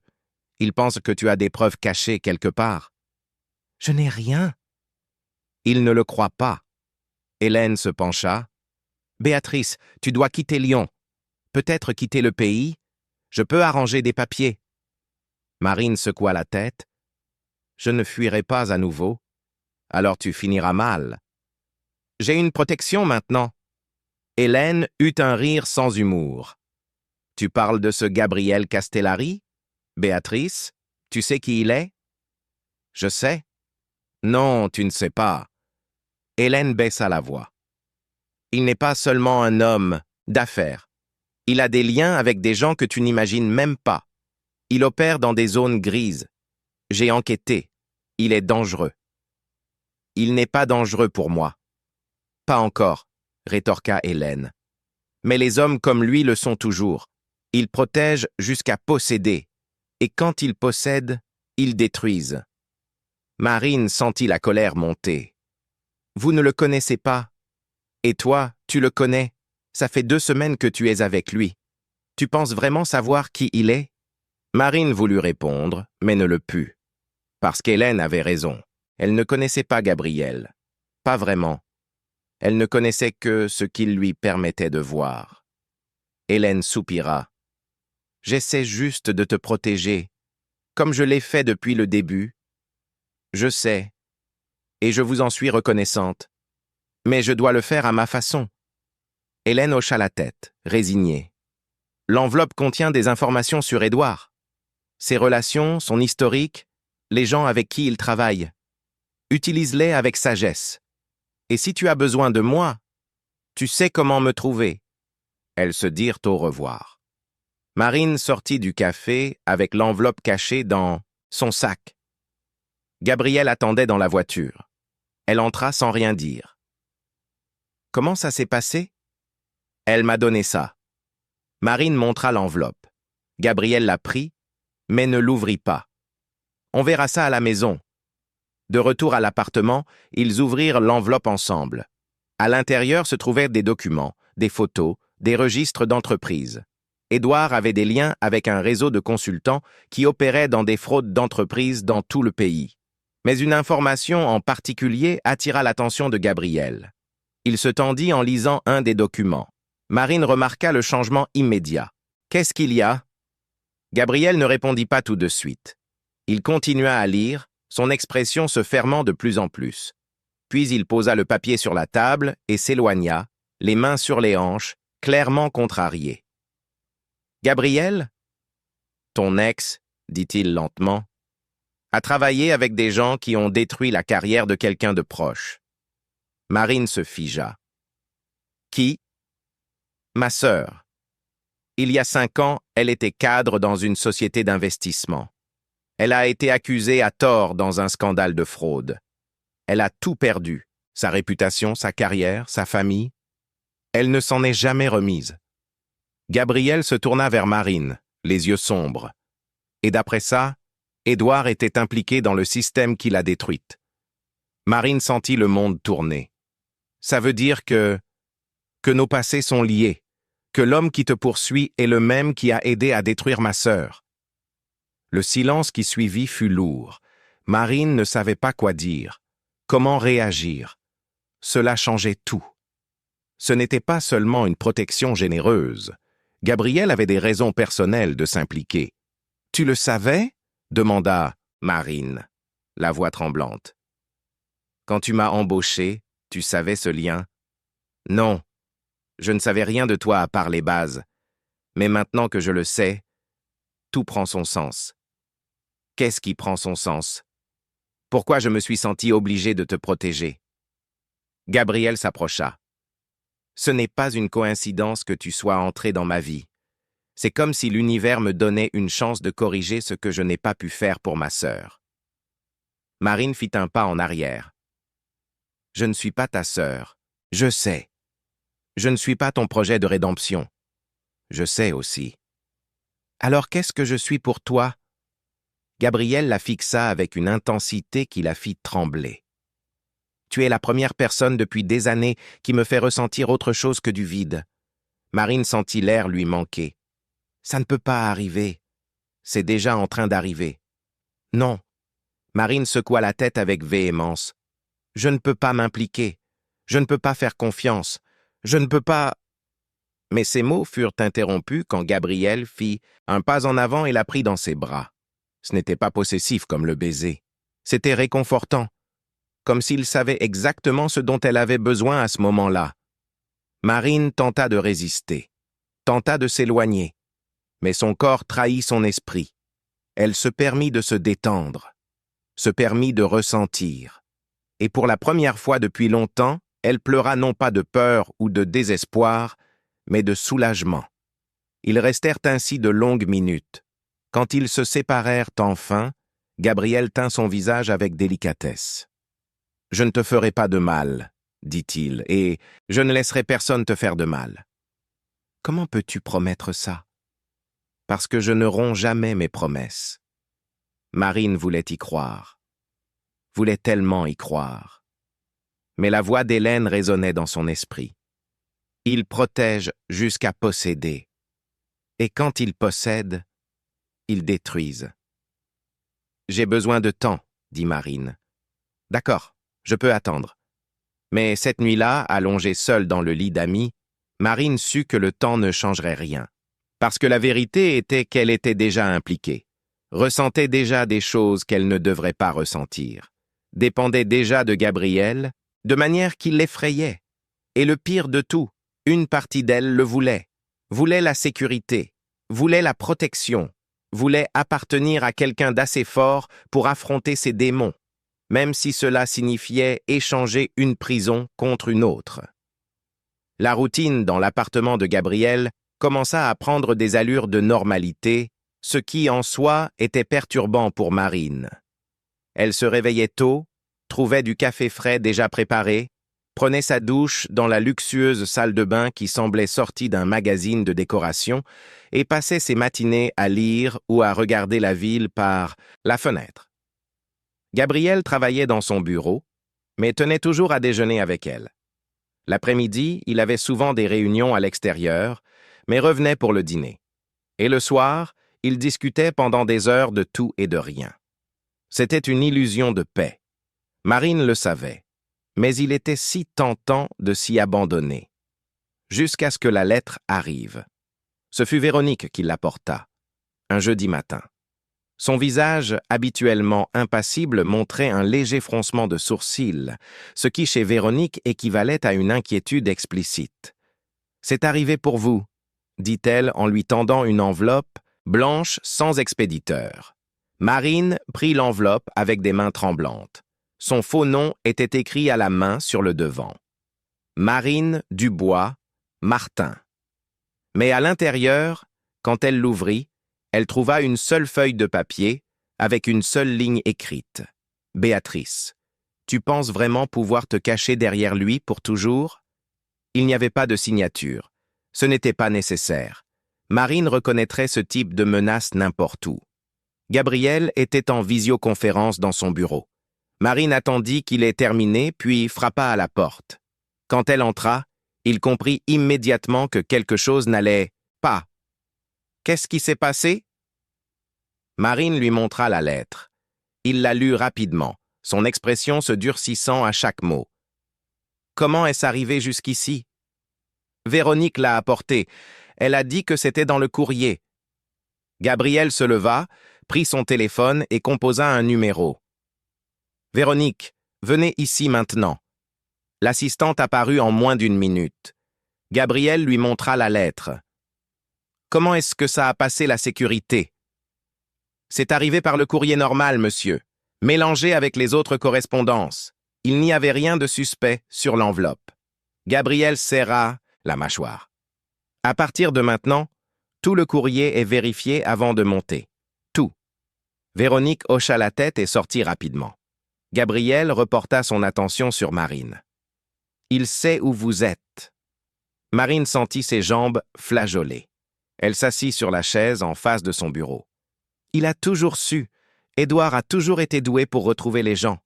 Speaker 2: Ils pensent que tu as des preuves cachées quelque part. Je n'ai rien. Ils ne le croient pas. Hélène se pencha. Béatrice, tu dois quitter Lyon. Peut-être quitter le pays. Je peux arranger des papiers. Marine secoua la tête. Je ne fuirai pas à nouveau. Alors tu finiras mal. J'ai une protection maintenant. Hélène eut un rire sans humour. Tu parles de ce Gabriel Castellari? Béatrice, tu sais qui il est? Je sais. Non, tu ne sais pas. Hélène baissa la voix. Il n'est pas seulement un homme d'affaires. Il a des liens avec des gens que tu n'imagines même pas. Il opère dans des zones grises. J'ai enquêté. Il est dangereux. Il n'est pas dangereux pour moi. Pas encore, rétorqua Hélène. Mais les hommes comme lui le sont toujours. Ils protègent jusqu'à posséder. Et quand ils possèdent, ils détruisent. Marine sentit la colère monter. Vous ne le connaissez pas. Et toi, tu le connais. Ça fait 2 semaines que tu es avec lui. Tu penses vraiment savoir qui il est? Marine voulut répondre, mais ne le put. Parce qu'Hélène avait raison. Elle ne connaissait pas Gabriel. Pas vraiment. Elle ne connaissait que ce qu'il lui permettait de voir. Hélène soupira. J'essaie juste de te protéger, comme je l'ai fait depuis le début. Je sais, et je vous en suis reconnaissante. Mais je dois le faire à ma façon. Hélène hocha la tête, résignée. L'enveloppe contient des informations sur Édouard. Ses relations, son historique, les gens avec qui il travaille. Utilise-les avec sagesse. Et si tu as besoin de moi, tu sais comment me trouver. Elles se dirent au revoir. Marine sortit du café avec l'enveloppe cachée dans son sac. Gabriel attendait dans la voiture. Elle entra sans rien dire. Comment ça s'est passé? Elle m'a donné ça. Marine montra l'enveloppe. Gabriel la prit, mais ne l'ouvrit pas. On verra ça à la maison. De retour à l'appartement, ils ouvrirent l'enveloppe ensemble. À l'intérieur se trouvaient des documents, des photos, des registres d'entreprise. Édouard avait des liens avec un réseau de consultants qui opéraient dans des fraudes d'entreprises dans tout le pays. Mais une information en particulier attira l'attention de Gabriel. Il se tendit en lisant un des documents. Marine remarqua le changement immédiat. « Qu'est-ce qu'il y a ?» Gabriel ne répondit pas tout de suite. Il continua à lire, son expression se fermant de plus en plus. Puis il posa le papier sur la table et s'éloigna, les mains sur les hanches, clairement contrarié. « Gabriel ?» « Ton ex, dit-il lentement, a travaillé avec des gens qui ont détruit la carrière de quelqu'un de proche. » Marine se figea. « Qui ?»« Ma sœur. Il y a 5 ans, elle était cadre dans une société d'investissement. Elle a été accusée à tort dans un scandale de fraude. Elle a tout perdu, sa réputation, sa carrière, sa famille. Elle ne s'en est jamais remise. » Gabriel se tourna vers Marine, les yeux sombres. Et d'après ça, Édouard était impliqué dans le système qui l'a détruite. Marine sentit le monde tourner. Ça veut dire que nos passés sont liés, que l'homme qui te poursuit est le même qui a aidé à détruire ma sœur. Le silence qui suivit fut lourd. Marine ne savait pas quoi dire, comment réagir. Cela changeait tout. Ce n'était pas seulement une protection généreuse. Gabriel avait des raisons personnelles de s'impliquer. « Tu le savais ?» demanda Marine, la voix tremblante. « Quand tu m'as embauché, tu savais ce lien? » « Non, je ne savais rien de toi à part les bases. Mais maintenant que je le sais, tout prend son sens. » Qu'est-ce qui prend son sens? Pourquoi je me suis senti obligé de te protéger? Gabriel s'approcha. Ce n'est pas une coïncidence que tu sois entré dans ma vie. C'est comme si l'univers me donnait une chance de corriger ce que je n'ai pas pu faire pour ma sœur. Marine fit un pas en arrière. « Je ne suis pas ta sœur. Je sais. Je ne suis pas ton projet de rédemption. Je sais aussi. Alors qu'est-ce que je suis pour toi ?» Gabriel la fixa avec une intensité qui la fit trembler. « Tu es la première personne depuis des années qui me fait ressentir autre chose que du vide. » Marine sentit l'air lui manquer. « Ça ne peut pas arriver. C'est déjà en train d'arriver. » « Non. » Marine secoua la tête avec véhémence. « Je ne peux pas m'impliquer. Je ne peux pas faire confiance. Je ne peux pas... » Mais ces mots furent interrompus quand Gabriel fit un pas en avant et la prit dans ses bras. Ce n'était pas possessif comme le baiser. C'était réconfortant, comme s'il savait exactement ce dont elle avait besoin à ce moment-là. Marine tenta de résister, tenta de s'éloigner, mais son corps trahit son esprit. Elle se permit de se détendre, se permit de ressentir. Et pour la première fois depuis longtemps, elle pleura non pas de peur ou de désespoir, mais de soulagement. Ils restèrent ainsi de longues minutes. Quand ils se séparèrent enfin, Gabriel tint son visage avec délicatesse. « Je ne te ferai pas de mal, » dit-il, « et je ne laisserai personne te faire de mal. » « Comment peux-tu promettre ça ? » « Parce que je ne romps jamais mes promesses. » Marine voulait y croire. Voulait tellement y croire. Mais la voix d'Hélène résonnait dans son esprit. Ils protègent jusqu'à posséder. Et quand ils possèdent, ils détruisent. « J'ai besoin de temps, » dit Marine. « D'accord, je peux attendre. » Mais cette nuit-là, allongée seule dans le lit d'amis, Marine sut que le temps ne changerait rien. Parce que la vérité était qu'elle était déjà impliquée, ressentait déjà des choses qu'elle ne devrait pas ressentir, dépendait déjà de Gabriel, de manière qui l'effrayait. Et le pire de tout, une partie d'elle le voulait la sécurité, voulait la protection, voulait appartenir à quelqu'un d'assez fort pour affronter ses démons, même si cela signifiait échanger une prison contre une autre. La routine dans l'appartement de Gabriel commença à prendre des allures de normalité, ce qui, en soi, était perturbant pour Marine. Elle se réveillait tôt, trouvait du café frais déjà préparé, prenait sa douche dans la luxueuse salle de bain qui semblait sortie d'un magazine de décoration et passait ses matinées à lire ou à regarder la ville par la fenêtre. Gabriel travaillait dans son bureau, mais tenait toujours à déjeuner avec elle. L'après-midi, il avait souvent des réunions à l'extérieur, mais revenait pour le dîner. Et le soir, il discutait pendant des heures de tout et de rien. C'était une illusion de paix. Marine le savait, mais il était si tentant de s'y abandonner. Jusqu'à ce que la lettre arrive. Ce fut Véronique qui l'apporta, un jeudi matin. Son visage, habituellement impassible, montrait un léger froncement de sourcils, ce qui, chez Véronique, équivalait à une inquiétude explicite. « C'est arrivé pour vous », dit-elle en lui tendant une enveloppe blanche sans expéditeur. Marine prit l'enveloppe avec des mains tremblantes. Son faux nom était écrit à la main sur le devant. Marine Dubois, Martin. Mais à l'intérieur, quand elle l'ouvrit, elle trouva une seule feuille de papier avec une seule ligne écrite. « Béatrice, tu penses vraiment pouvoir te cacher derrière lui pour toujours ?» Il n'y avait pas de signature. Ce n'était pas nécessaire. Marine reconnaîtrait ce type de menace n'importe où. Gabriel était en visioconférence dans son bureau. Marine attendit qu'il ait terminé, puis frappa à la porte. Quand elle entra, il comprit immédiatement que quelque chose n'allait pas. « Qu'est-ce qui s'est passé ?» Marine lui montra la lettre. Il la lut rapidement, son expression se durcissant à chaque mot. « Comment est-ce arrivé jusqu'ici ?»« Véronique l'a apporté. Elle a dit que c'était dans le courrier. » Gabriel se leva, prit son téléphone et composa un numéro. « Véronique, venez ici maintenant. » L'assistante apparut en moins d'une minute. Gabriel lui montra la lettre. « Comment est-ce que ça a passé la sécurité ?»« C'est arrivé par le courrier normal, monsieur, mélangé avec les autres correspondances. Il n'y avait rien de suspect sur l'enveloppe. » Gabriel serra la mâchoire. « À partir de maintenant, tout le courrier est vérifié avant de monter. Tout. » Véronique hocha la tête et sortit rapidement. Gabriel reporta son attention sur Marine. « Il sait où vous êtes. » Marine sentit ses jambes flageoler. Elle s'assit sur la chaise en face de son bureau. « Il a toujours su. Édouard a toujours été doué pour retrouver les gens.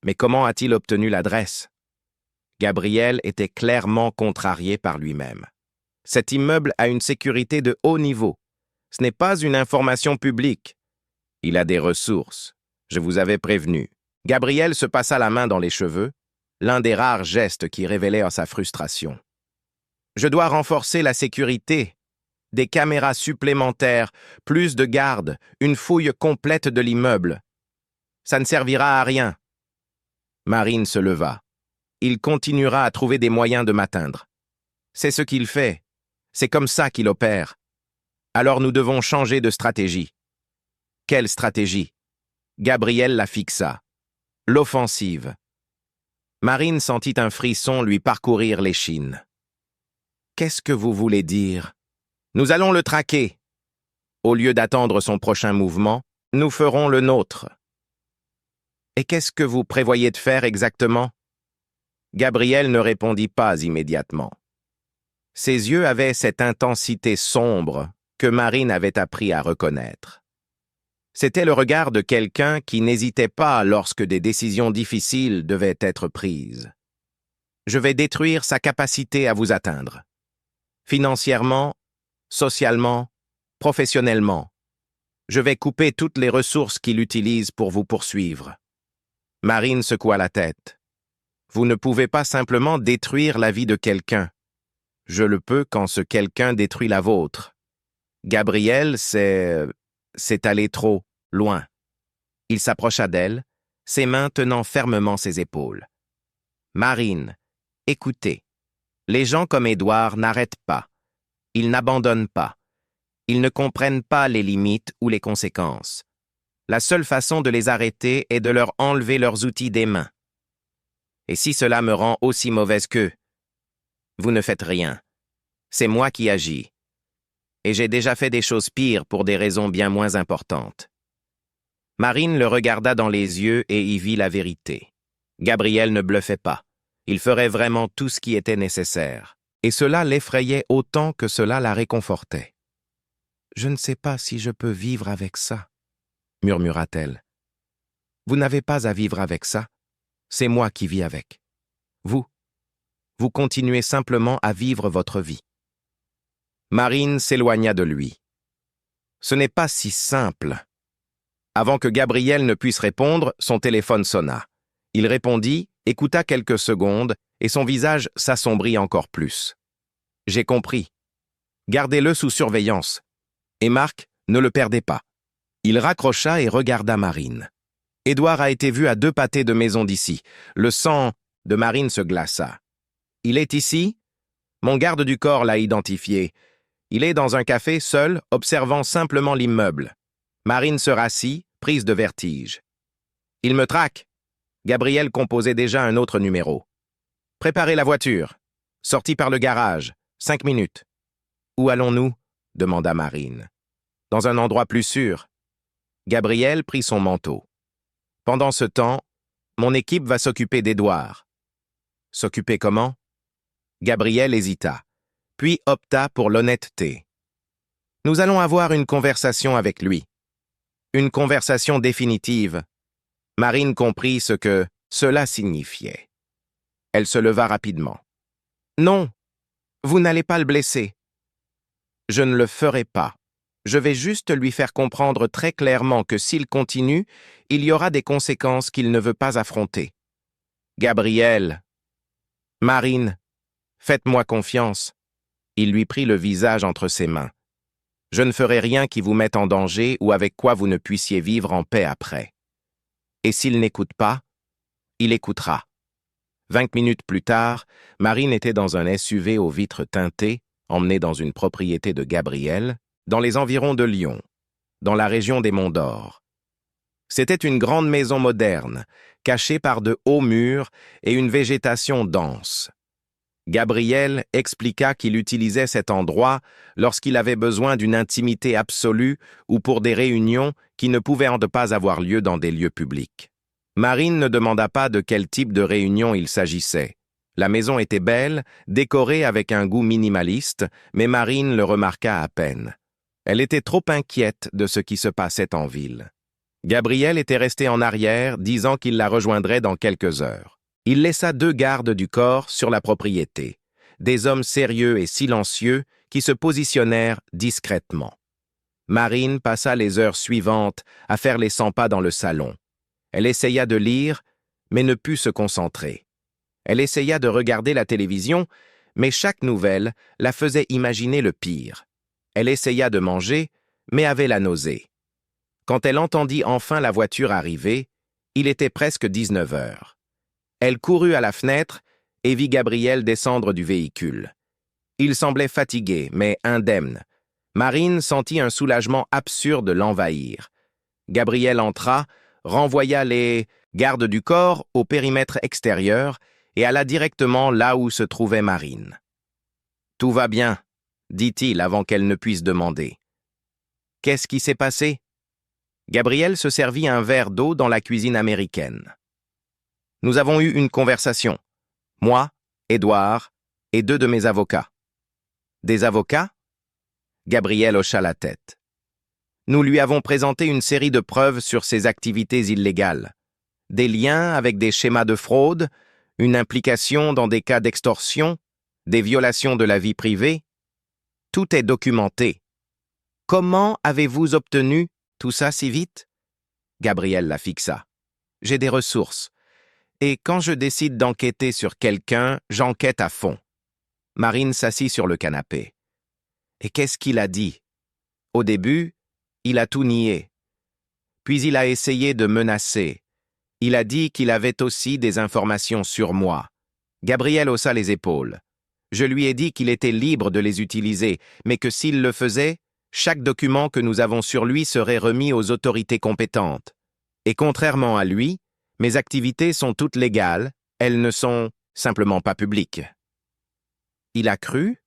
Speaker 2: Mais comment a-t-il obtenu l'adresse ?» Gabriel était clairement contrarié par lui-même. Cet immeuble a une sécurité de haut niveau. Ce n'est pas une information publique. Il a des ressources. Je vous avais prévenu. Gabriel se passa la main dans les cheveux, l'un des rares gestes qui révélait sa frustration. Je dois renforcer la sécurité. Des caméras supplémentaires, plus de gardes, une fouille complète de l'immeuble. Ça ne servira à rien. Marine se leva. Il continuera à trouver des moyens de m'atteindre. C'est ce qu'il fait. C'est comme ça qu'il opère. Alors nous devons changer de stratégie. Quelle stratégie? Gabriel la fixa. L'offensive. Marine sentit un frisson lui parcourir l'échine. Qu'est-ce que vous voulez dire? Nous allons le traquer. Au lieu d'attendre son prochain mouvement, nous ferons le nôtre. Et qu'est-ce que vous prévoyez de faire exactement? Gabriel ne répondit pas immédiatement. Ses yeux avaient cette intensité sombre que Marine avait appris à reconnaître. C'était le regard de quelqu'un qui n'hésitait pas lorsque des décisions difficiles devaient être prises. Je vais détruire sa capacité à vous atteindre. Financièrement, socialement, professionnellement. Je vais couper toutes les ressources qu'il utilise pour vous poursuivre. Marine secoua la tête. Vous ne pouvez pas simplement détruire la vie de quelqu'un. Je le peux quand ce quelqu'un détruit la vôtre. Gabriel, c'est allé trop loin. Il s'approcha d'elle, ses mains tenant fermement ses épaules. Marine, écoutez. Les gens comme Édouard n'arrêtent pas. Ils n'abandonnent pas. Ils ne comprennent pas les limites ou les conséquences. La seule façon de les arrêter est de leur enlever leurs outils des mains. Et si cela me rend aussi mauvaise qu'eux, vous ne faites rien. C'est moi qui agis. Et j'ai déjà fait des choses pires pour des raisons bien moins importantes. Marine le regarda dans les yeux et y vit la vérité. Gabriel ne bluffait pas. Il ferait vraiment tout ce qui était nécessaire. Et cela l'effrayait autant que cela la réconfortait. « Je ne sais pas si je peux vivre avec ça, » murmura-t-elle. « Vous n'avez pas à vivre avec ça. C'est moi qui vis avec. Vous continuez simplement à vivre votre vie. » Marine s'éloigna de lui. Ce n'est pas si simple. Avant que Gabriel ne puisse répondre, son téléphone sonna. Il répondit, écouta quelques secondes, et son visage s'assombrit encore plus. « J'ai compris. Gardez-le sous surveillance. Et Marc, ne le perdez pas. » Il raccrocha et regarda Marine. Édouard a été vu à 2 pâtés de maison d'ici. Le sang de Marine se glaça. « Il est ici? Mon garde du corps l'a identifié. Il est dans un café, seul, observant simplement l'immeuble. » Marine se rassit, prise de vertige. « Il me traque. » Gabriel composait déjà un autre numéro. « Préparez la voiture. Sortie par le garage. 5 minutes. »« Où allons-nous » demanda Marine. « Dans un endroit plus sûr. » Gabriel prit son manteau. « Pendant ce temps, mon équipe va s'occuper d'Édouard. » « S'occuper comment » Gabriel hésita, puis opta pour l'honnêteté. « Nous allons avoir une conversation avec lui. Une conversation définitive. » Marine comprit ce que cela signifiait. Elle se leva rapidement. « Non, vous n'allez pas le blesser. »« Je ne le ferai pas. Je vais juste lui faire comprendre très clairement que s'il continue, il y aura des conséquences qu'il ne veut pas affronter. »« Gabriel. »« Marine, faites-moi confiance. » Il lui prit le visage entre ses mains. « Je ne ferai rien qui vous mette en danger ou avec quoi vous ne puissiez vivre en paix après. » Et s'il n'écoute pas, il écoutera. 20 minutes plus tard, Marine était dans un SUV aux vitres teintées, emmenée dans une propriété de Gabriel, dans les environs de Lyon, dans la région des Monts d'Or. C'était une grande maison moderne, cachée par de hauts murs et une végétation dense. Gabriel expliqua qu'il utilisait cet endroit lorsqu'il avait besoin d'une intimité absolue ou pour des réunions qui ne pouvaient pas avoir lieu dans des lieux publics. Marine ne demanda pas de quel type de réunion il s'agissait. La maison était belle, décorée avec un goût minimaliste, mais Marine le remarqua à peine. Elle était trop inquiète de ce qui se passait en ville. Gabriel était resté en arrière, disant qu'il la rejoindrait dans quelques heures. Il laissa 2 gardes du corps sur la propriété, des hommes sérieux et silencieux qui se positionnèrent discrètement. Marine passa les heures suivantes à faire les 100 pas dans le salon. Elle essaya de lire, mais ne put se concentrer. Elle essaya de regarder la télévision, mais chaque nouvelle la faisait imaginer le pire. Elle essaya de manger, mais avait la nausée. Quand elle entendit enfin la voiture arriver, il était presque 19 heures. Elle courut à la fenêtre et vit Gabriel descendre du véhicule. Il semblait fatigué, mais indemne. Marine sentit un soulagement absurde l'envahir. Gabriel entra, renvoya les gardes du corps au périmètre extérieur et alla directement là où se trouvait Marine. « Tout va bien », dit-il avant qu'elle ne puisse demander. « Qu'est-ce qui s'est passé ?» Gabriel se servit un verre d'eau dans la cuisine américaine. « Nous avons eu une conversation. Moi, Édouard et 2 de mes avocats. »« Des avocats ?» Gabriel hocha la tête. « Nous lui avons présenté une série de preuves sur ses activités illégales. Des liens avec des schémas de fraude, une implication dans des cas d'extorsion, des violations de la vie privée. Tout est documenté. Comment avez-vous obtenu tout ça si vite ?» Gabriel la fixa. « J'ai des ressources. Et quand je décide d'enquêter sur quelqu'un, j'enquête à fond. » Marine s'assit sur le canapé. « Et qu'est-ce qu'il a dit ?» Au début, il a tout nié. Puis il a essayé de menacer. Il a dit qu'il avait aussi des informations sur moi. Gabriel haussa les épaules. Je lui ai dit qu'il était libre de les utiliser, mais que s'il le faisait, chaque document que nous avons sur lui serait remis aux autorités compétentes. Et contrairement à lui, mes activités sont toutes légales, elles ne sont simplement pas publiques. Il a cru ?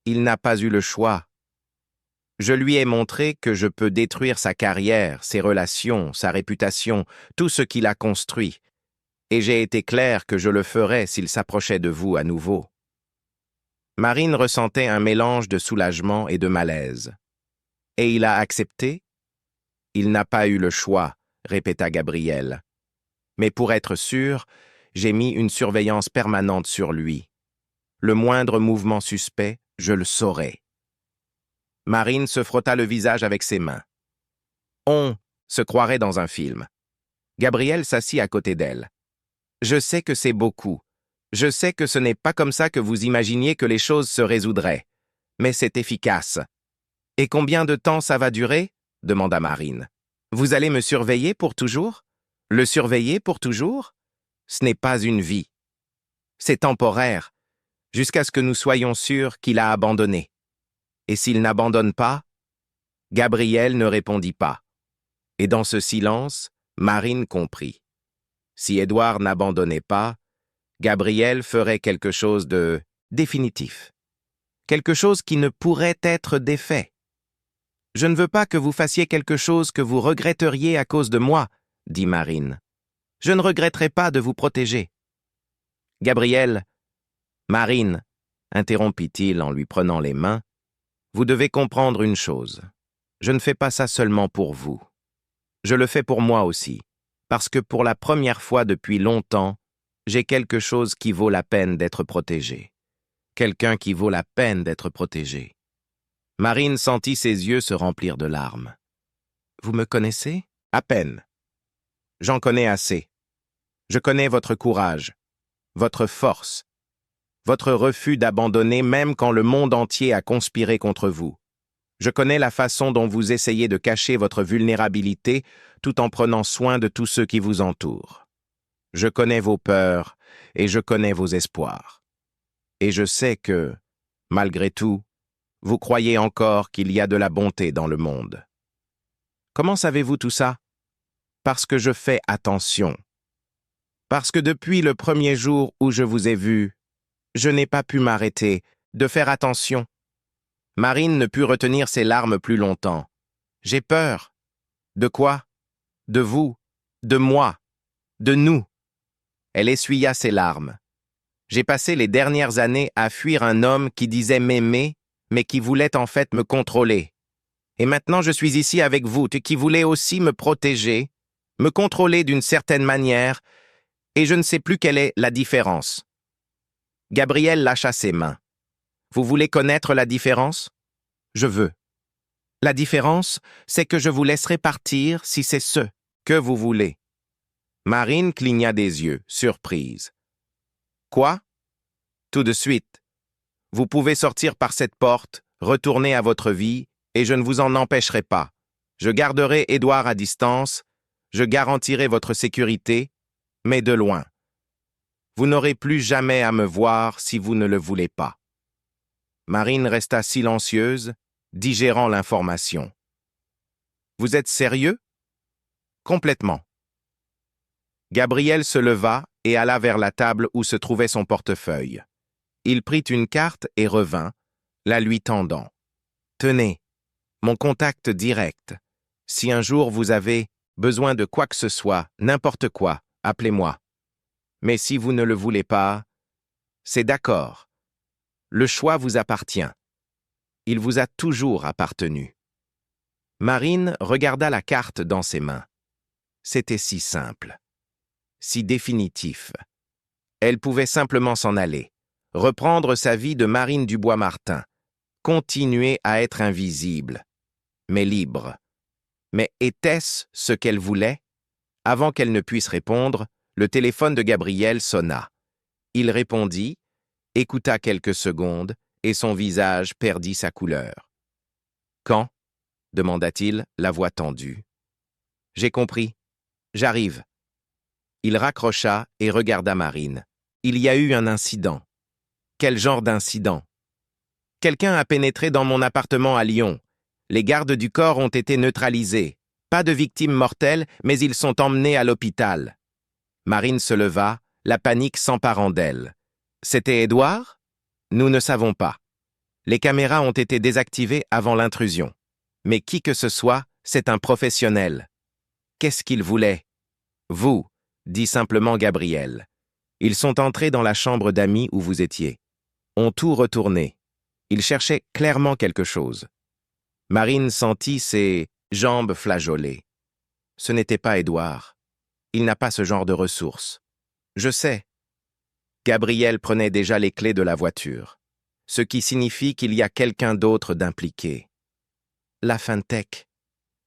Speaker 2: Il n'a pas eu le choix. Je lui ai montré que je peux détruire sa carrière, ses relations, sa réputation, tout ce qu'il a construit. Et j'ai été clair que je le ferais s'il s'approchait de vous à nouveau. Marine ressentait un mélange de soulagement et de malaise. « Et il a accepté ?»« Il n'a pas eu le choix, » répéta Gabriel. « Mais pour être sûr, j'ai mis une surveillance permanente sur lui. Le moindre mouvement suspect, je le saurai. » Marine se frotta le visage avec ses mains. On se croirait dans un film. Gabriel s'assit à côté d'elle. « Je sais que c'est beaucoup. Je sais que ce n'est pas comme ça que vous imaginiez que les choses se résoudraient. Mais c'est efficace. »« Et combien de temps ça va durer ?» demanda Marine. « Vous allez me surveiller pour toujours ? Le surveiller pour toujours ? Ce n'est pas une vie. C'est temporaire, jusqu'à ce que nous soyons sûrs qu'il a abandonné. Et s'il n'abandonne pas ?» Gabriel ne répondit pas. Et dans ce silence, Marine comprit. Si Édouard n'abandonnait pas, Gabriel ferait quelque chose de définitif. Quelque chose qui ne pourrait être défait. « Je ne veux pas que vous fassiez quelque chose que vous regretteriez à cause de moi, » dit Marine. « Je ne regretterai pas de vous protéger. » « Gabriel, Marine, » interrompit-il en lui prenant les mains, « vous devez comprendre une chose. Je ne fais pas ça seulement pour vous. Je le fais pour moi aussi, parce que pour la première fois depuis longtemps, j'ai quelque chose qui vaut la peine d'être protégé. Quelqu'un qui vaut la peine d'être protégé. » Marine sentit ses yeux se remplir de larmes. « Vous me connaissez ? À peine. J'en connais assez. Je connais votre courage, votre force, votre refus d'abandonner même quand le monde entier a conspiré contre vous. Je connais la façon dont vous essayez de cacher votre vulnérabilité tout en prenant soin de tous ceux qui vous entourent. Je connais vos peurs et je connais vos espoirs. Et je sais que, malgré tout, vous croyez encore qu'il y a de la bonté dans le monde. Comment savez-vous tout ça? Parce que je fais attention. Parce que depuis le premier jour où je vous ai vu, je n'ai pas pu m'arrêter de faire attention. Marine ne put retenir ses larmes plus longtemps. J'ai peur. De quoi? De vous. De moi. De nous. Elle essuya ses larmes. J'ai passé les dernières années à fuir un homme qui disait m'aimer, mais qui voulait en fait me contrôler. Et maintenant je suis ici avec vous, qui voulez aussi me protéger, me contrôler d'une certaine manière, et je ne sais plus quelle est la différence. Gabriel lâcha ses mains. Vous voulez connaître la différence? Je veux. La différence, c'est que je vous laisserai partir si c'est ce que vous voulez. Marine cligna des yeux, surprise. Quoi? Tout de suite. Vous pouvez sortir par cette porte, retourner à votre vie, et je ne vous en empêcherai pas. Je garderai Édouard à distance, je garantirai votre sécurité, mais de loin. Vous n'aurez plus jamais à me voir si vous ne le voulez pas. Marine resta silencieuse, digérant l'information. Vous êtes sérieux? Complètement. Gabriel se leva et alla vers la table où se trouvait son portefeuille. Il prit une carte et revint, la lui tendant. Tenez, mon contact direct. Si un jour vous avez besoin de quoi que ce soit, n'importe quoi, appelez-moi. Mais si vous ne le voulez pas, c'est d'accord. Le choix vous appartient. Il vous a toujours appartenu. Marine regarda la carte dans ses mains. C'était si simple, si définitif. Elle pouvait simplement s'en aller, reprendre sa vie de Marine Dubois-Martin, continuer à être invisible, mais libre. Mais était-ce ce qu'elle voulait? Avant qu'elle ne puisse répondre, le téléphone de Gabriel sonna. Il répondit, écouta quelques secondes, et son visage perdit sa couleur. « Quand » demanda-t-il, la voix tendue. « J'ai compris. J'arrive. » Il raccrocha et regarda Marine. « Il y a eu un incident. » « Quel genre d'incident? » « Quelqu'un a pénétré dans mon appartement à Lyon. Les gardes du corps ont été neutralisés. Pas de victimes mortelles, mais ils sont emmenés à l'hôpital. » Marine se leva, la panique s'emparant d'elle. « C'était Édouard? » Nous ne savons pas. Les caméras ont été désactivées avant l'intrusion. Mais qui que ce soit, c'est un professionnel. Qu'est-ce qu'il voulait? Vous, dit simplement Gabriel. Ils sont entrés dans la chambre d'amis où vous étiez. Ont tout retourné. Ils cherchaient clairement quelque chose. Marine sentit ses jambes flageoler. Ce n'était pas Édouard. Il n'a pas ce genre de ressources. Je sais. Gabriel prenait déjà les clés de la voiture, ce qui signifie qu'il y a quelqu'un d'autre d'impliqué. La Fintech,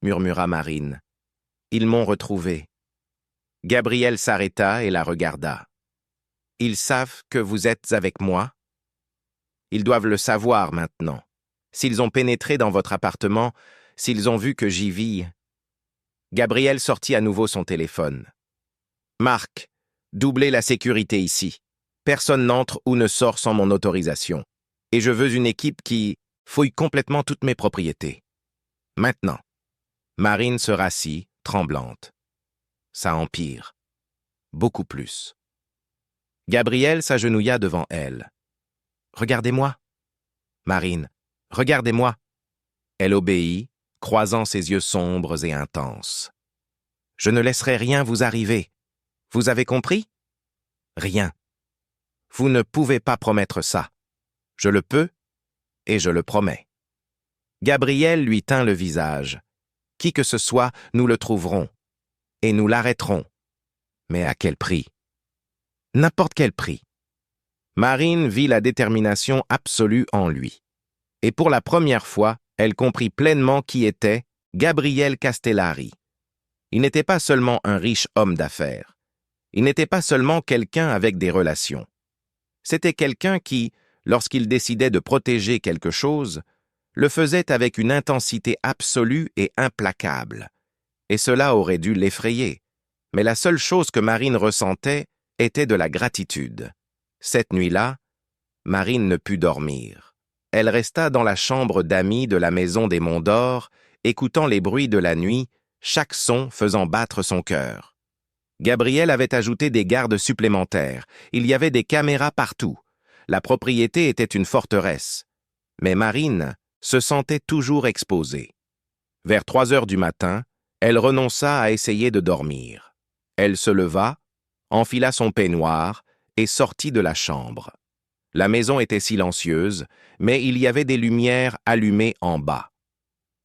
Speaker 2: murmura Marine. Ils m'ont retrouvé. Gabriel s'arrêta et la regarda. Ils savent que vous êtes avec moi? Ils doivent le savoir maintenant. S'ils ont pénétré dans votre appartement, s'ils ont vu que j'y vis. Gabriel sortit à nouveau son téléphone. Marc, doublez la sécurité ici. Personne n'entre ou ne sort sans mon autorisation. Et je veux une équipe qui fouille complètement toutes mes propriétés. Maintenant. Marine se rassit, tremblante. Ça empire. Beaucoup plus. Gabriel s'agenouilla devant elle. Regardez-moi. Marine, regardez-moi. Elle obéit, croisant ses yeux sombres et intenses. Je ne laisserai rien vous arriver. Vous avez compris? Rien. Vous ne pouvez pas promettre ça. Je le peux, et je le promets. Gabriel lui tint le visage. Qui que ce soit, nous le trouverons. Et nous l'arrêterons. Mais à quel prix? N'importe quel prix. Marine vit la détermination absolue en lui. Et pour la première fois, elle comprit pleinement qui était Gabriel Castellari. Il n'était pas seulement un riche homme d'affaires. Il n'était pas seulement quelqu'un avec des relations. C'était quelqu'un qui, lorsqu'il décidait de protéger quelque chose, le faisait avec une intensité absolue et implacable. Et cela aurait dû l'effrayer. Mais la seule chose que Marine ressentait était de la gratitude. Cette nuit-là, Marine ne put dormir. Elle resta dans la chambre d'amis de la maison des Monts d'Or, écoutant les bruits de la nuit, chaque son faisant battre son cœur. Gabriel avait ajouté des gardes supplémentaires. Il y avait des caméras partout. La propriété était une forteresse. Mais Marine se sentait toujours exposée. Vers 3 heures du matin, elle renonça à essayer de dormir. Elle se leva, enfila son peignoir et sortit de la chambre. La maison était silencieuse, mais il y avait des lumières allumées en bas.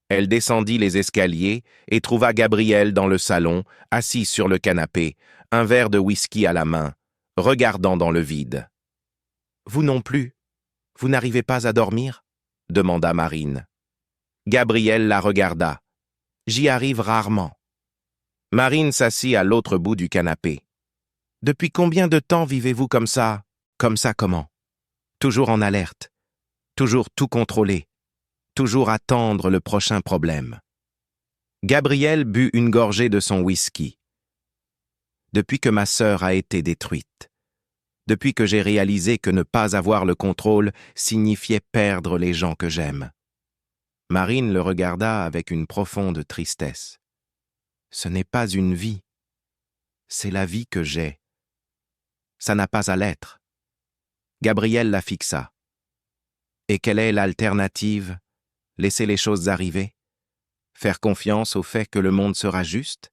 Speaker 2: Elle descendit les escaliers et trouva Gabriel dans le salon, assis sur le canapé, un verre de whisky à la main, regardant dans le vide. « Vous non plus, vous n'arrivez pas à dormir ?» demanda Marine. Gabriel la regarda. « J'y arrive rarement. » Marine s'assit à l'autre bout du canapé. « Depuis combien de temps vivez-vous comme ça? Comme ça comment? Toujours en alerte, toujours tout contrôler, toujours attendre le prochain problème. » Gabriel but une gorgée de son whisky. « Depuis que ma sœur a été détruite, depuis que j'ai réalisé que ne pas avoir le contrôle signifiait perdre les gens que j'aime. » Marine le regarda avec une profonde tristesse. « Ce n'est pas une vie, c'est la vie que j'ai. Ça n'a pas à l'être. » Gabriel la fixa. « Et quelle est l'alternative? Laisser les choses arriver? Faire confiance au fait que le monde sera juste?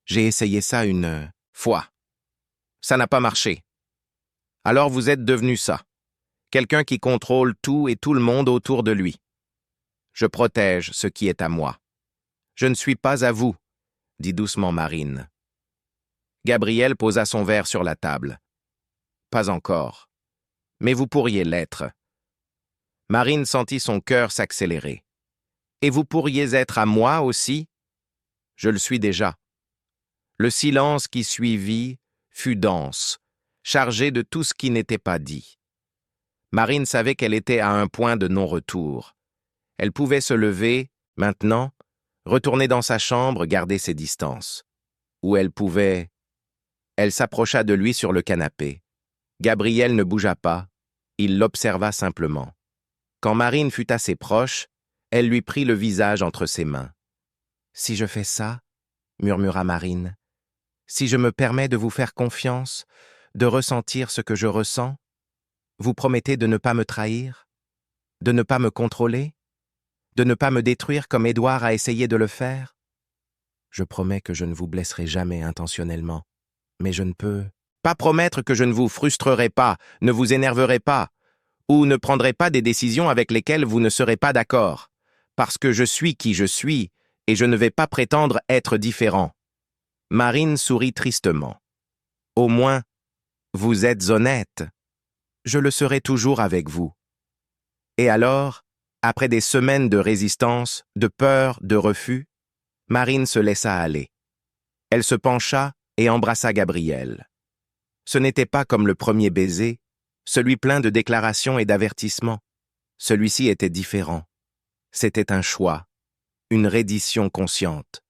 Speaker 2: J'ai essayé ça une fois. Ça n'a pas marché. Alors vous êtes devenu ça. Quelqu'un qui contrôle tout et tout le monde autour de lui. Je protège ce qui est à moi. Je ne suis pas à vous, » dit doucement Marine. Gabriel posa son verre sur la table. « Pas encore. Mais vous pourriez l'être. » Marine sentit son cœur s'accélérer. « Et vous pourriez être à moi aussi? Je le suis déjà. » Le silence qui suivit fut dense, chargé de tout ce qui n'était pas dit. Marine savait qu'elle était à un point de non-retour. Elle pouvait se lever, maintenant, retourner dans sa chambre, garder ses distances. Ou elle pouvait... Elle s'approcha de lui sur le canapé. Gabriel ne bougea pas, il l'observa simplement. Quand Marine fut assez proche, elle lui prit le visage entre ses mains. « Si je fais ça, » murmura Marine, « si je me permets de vous faire confiance, de ressentir ce que je ressens, vous promettez de ne pas me trahir, de ne pas me contrôler, de ne pas me détruire comme Édouard a essayé de le faire? Je promets que je ne vous blesserai jamais intentionnellement, mais je ne peux pas promettre que je ne vous frustrerai pas, ne vous énerverai pas, ou ne prendrai pas des décisions avec lesquelles vous ne serez pas d'accord, parce que je suis qui je suis, et je ne vais pas prétendre être différent. » Marine sourit tristement. « Au moins, vous êtes honnête. Je le serai toujours avec vous. » Et alors, après des semaines de résistance, de peur, de refus, Marine se laissa aller. Elle se pencha et embrassa Gabriel. Ce n'était pas comme le premier baiser, celui plein de déclarations et d'avertissements. Celui-ci était différent. C'était un choix, une reddition consciente,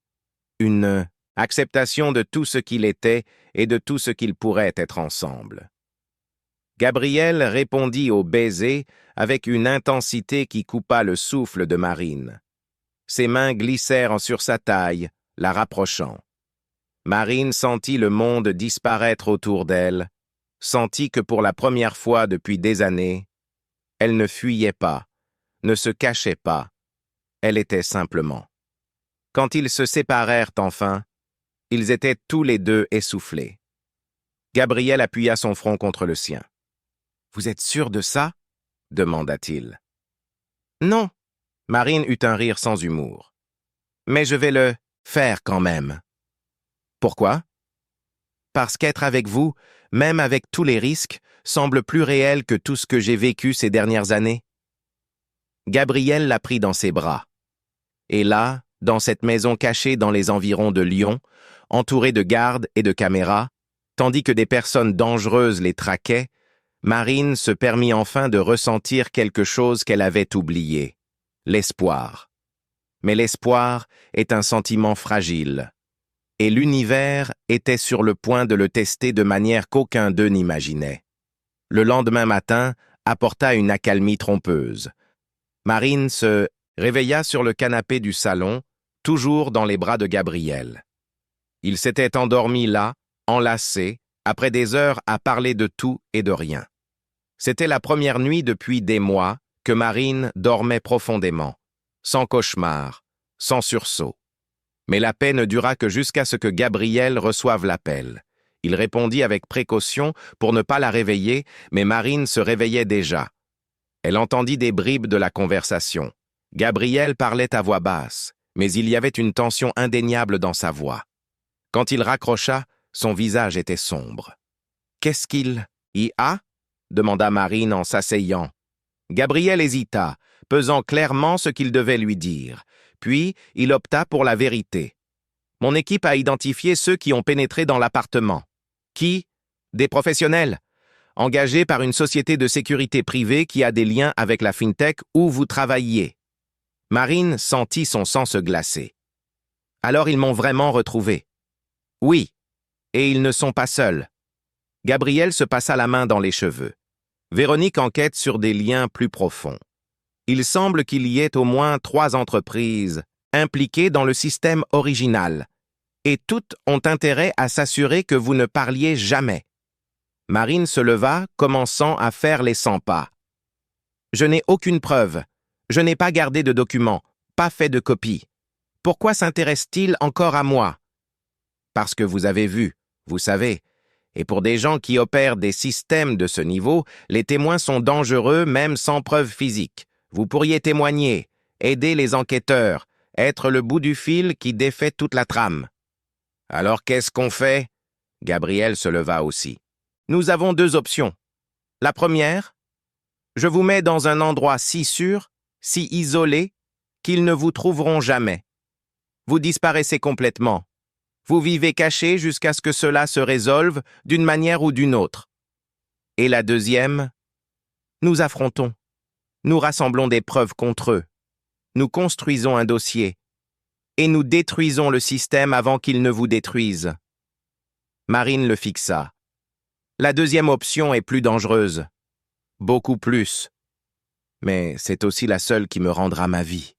Speaker 2: une acceptation de tout ce qu'il était et de tout ce qu'ils pourraient être ensemble. Gabriel répondit au baiser avec une intensité qui coupa le souffle de Marine. Ses mains glissèrent sur sa taille, la rapprochant. Marine sentit le monde disparaître autour d'elle, sentit que pour la première fois depuis des années, elle ne fuyait pas, ne se cachait pas, elle était simplement. Quand ils se séparèrent enfin, ils étaient tous les deux essoufflés. Gabriel appuya son front contre le sien. « Vous êtes sûr de ça ?» demanda-t-il. « Non. » Marine eut un rire sans humour. « Mais je vais le faire quand même. » « Pourquoi? » « Parce qu'être avec vous, même avec tous les risques, semble plus réel que tout ce que j'ai vécu ces dernières années. » Gabriel la prit dans ses bras. Et là, dans cette maison cachée dans les environs de Lyon, entourée de gardes et de caméras, tandis que des personnes dangereuses les traquaient, Marine se permit enfin de ressentir quelque chose qu'elle avait oublié, l'espoir. Mais l'espoir est un sentiment fragile. Et l'univers était sur le point de le tester de manière qu'aucun d'eux n'imaginait. Le lendemain matin apporta une accalmie trompeuse. Marine se réveilla sur le canapé du salon, toujours dans les bras de Gabriel. Il s'était endormi là, enlacé, après des heures à parler de tout et de rien. C'était la première nuit depuis des mois que Marine dormait profondément, sans cauchemar, sans sursaut. Mais la paix ne dura que jusqu'à ce que Gabriel reçoive l'appel. Il répondit avec précaution pour ne pas la réveiller, mais Marine se réveillait déjà. Elle entendit des bribes de la conversation. Gabriel parlait à voix basse, mais il y avait une tension indéniable dans sa voix. Quand il raccrocha, son visage était sombre. « Qu'est-ce qu'il y a » demanda Marine en s'asseyant. Gabriel hésita, pesant clairement ce qu'il devait lui dire. Puis, il opta pour la vérité. « Mon équipe a identifié ceux qui ont pénétré dans l'appartement. » « Qui ? Des professionnels, engagés par une société de sécurité privée qui a des liens avec la FinTech où vous travailliez. » Marine sentit son sang se glacer. « Alors ils m'ont vraiment retrouvé. »« Oui, et ils ne sont pas seuls. » Gabriel se passa la main dans les cheveux. Véronique enquête sur des liens plus profonds. Il semble qu'il y ait au moins 3 entreprises impliquées dans le système original, et toutes ont intérêt à s'assurer que vous ne parliez jamais. Marine se leva, commençant à faire les 100 pas. « Je n'ai aucune preuve. Je n'ai pas gardé de documents, pas fait de copie. Pourquoi s'intéresse-t-il encore à moi ? Parce que vous avez vu, vous savez. Et pour des gens qui opèrent des systèmes de ce niveau, les témoins sont dangereux même sans preuve physique. Vous pourriez témoigner, aider les enquêteurs, être le bout du fil qui défait toute la trame. » « Alors qu'est-ce qu'on fait » Gabriel se leva aussi. « Nous avons 2 options. La première, je vous mets dans un endroit si sûr, si isolé, qu'ils ne vous trouveront jamais. Vous disparaissez complètement. Vous vivez caché jusqu'à ce que cela se résolve d'une manière ou d'une autre. Et la deuxième, nous affrontons. Nous rassemblons des preuves contre eux. Nous construisons un dossier. Et nous détruisons le système avant qu'il ne vous détruise. » Marine le fixa. « La deuxième option est plus dangereuse. Beaucoup plus. Mais c'est aussi la seule qui me rendra ma vie. »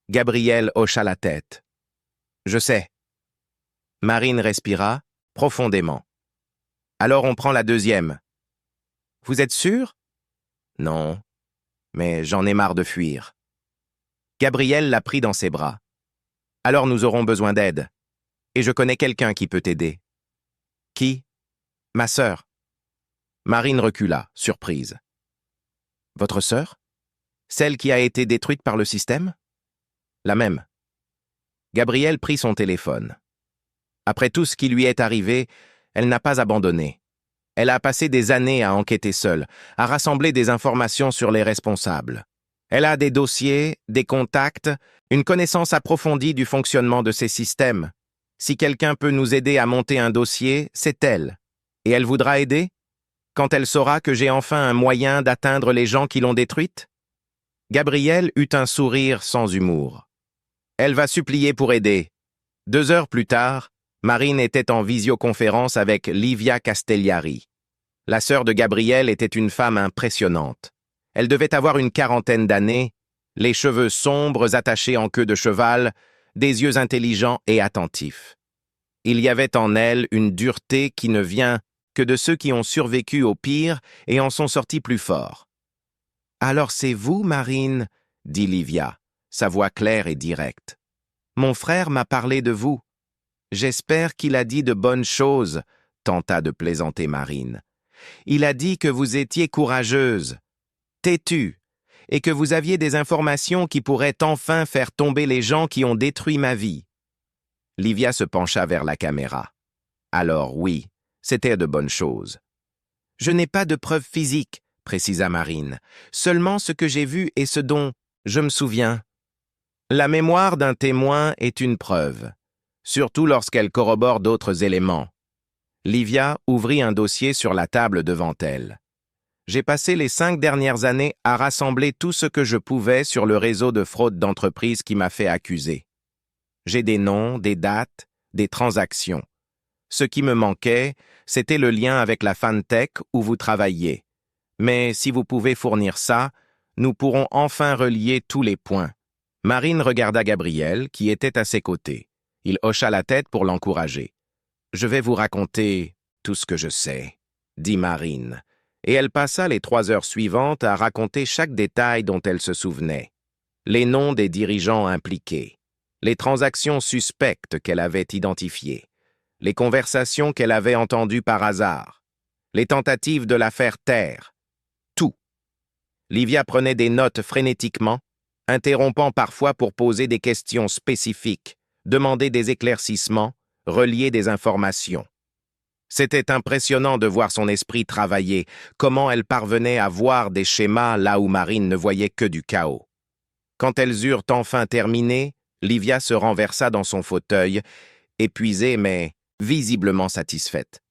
Speaker 2: Gabriel hocha la tête. « Je sais. » Marine respira profondément. « Alors on prend la deuxième. »« Vous êtes sûr ?»« Non. Mais j'en ai marre de fuir. » Gabriel la prit dans ses bras. « Alors nous aurons besoin d'aide. Et je connais quelqu'un qui peut t'aider. »« Qui ? » ?»« Ma sœur. » Marine recula, surprise. « Votre sœur ? Celle qui a été détruite par le système ? » ?»« La même. » Gabriel prit son téléphone. Après tout ce qui lui est arrivé, elle n'a pas abandonné. Elle a passé des années à enquêter seule, à rassembler des informations sur les responsables. Elle a des dossiers, des contacts, une connaissance approfondie du fonctionnement de ces systèmes. Si quelqu'un peut nous aider à monter un dossier, c'est elle. Et elle voudra aider ? Quand elle saura que j'ai enfin un moyen d'atteindre les gens qui l'ont détruite ? Gabriel eut un sourire sans humour. Elle va supplier pour aider. 2 heures plus tard, Marine était en visioconférence avec Livia Castellari. La sœur de Gabriel était une femme impressionnante. Elle devait avoir une 40aine d'années, les cheveux sombres attachés en queue de cheval, des yeux intelligents et attentifs. Il y avait en elle une dureté qui ne vient que de ceux qui ont survécu au pire et en sont sortis plus forts. « Alors c'est vous, Marine » dit Livia, sa voix claire et directe. « Mon frère m'a parlé de vous. J'espère qu'il a dit de bonnes choses, » tenta de plaisanter Marine. « Il a dit que vous étiez courageuse, têtue, et que vous aviez des informations qui pourraient enfin faire tomber les gens qui ont détruit ma vie. » Livia se pencha vers la caméra. « Alors oui, c'était de bonnes choses. »« Je n'ai pas de preuves physiques, » précisa Marine, « seulement ce que j'ai vu et ce dont je me souviens. La mémoire d'un témoin est une preuve, surtout lorsqu'elle corrobore d'autres éléments. » Livia ouvrit un dossier sur la table devant elle. « J'ai passé les 5 dernières années à rassembler tout ce que je pouvais sur le réseau de fraude d'entreprise qui m'a fait accuser. J'ai des noms, des dates, des transactions. Ce qui me manquait, c'était le lien avec la FinTech où vous travailliez. Mais si vous pouvez fournir ça, nous pourrons enfin relier tous les points. » Marine regarda Gabriel, qui était à ses côtés. Il hocha la tête pour l'encourager. « Je vais vous raconter tout ce que je sais, » dit Marine, et elle passa les 3 heures suivantes à raconter chaque détail dont elle se souvenait. Les noms des dirigeants impliqués, Les transactions suspectes qu'elle avait identifiées, les conversations qu'elle avait entendues par hasard, les tentatives de la faire taire, tout. Livia prenait des notes frénétiquement, interrompant parfois pour poser des questions spécifiques, demander des éclaircissements, relier des informations. C'était impressionnant de voir son esprit travailler, comment elle parvenait à voir des schémas là où Marine ne voyait que du chaos. Quand elles eurent enfin terminé, Livia se renversa dans son fauteuil, épuisée mais visiblement satisfaite.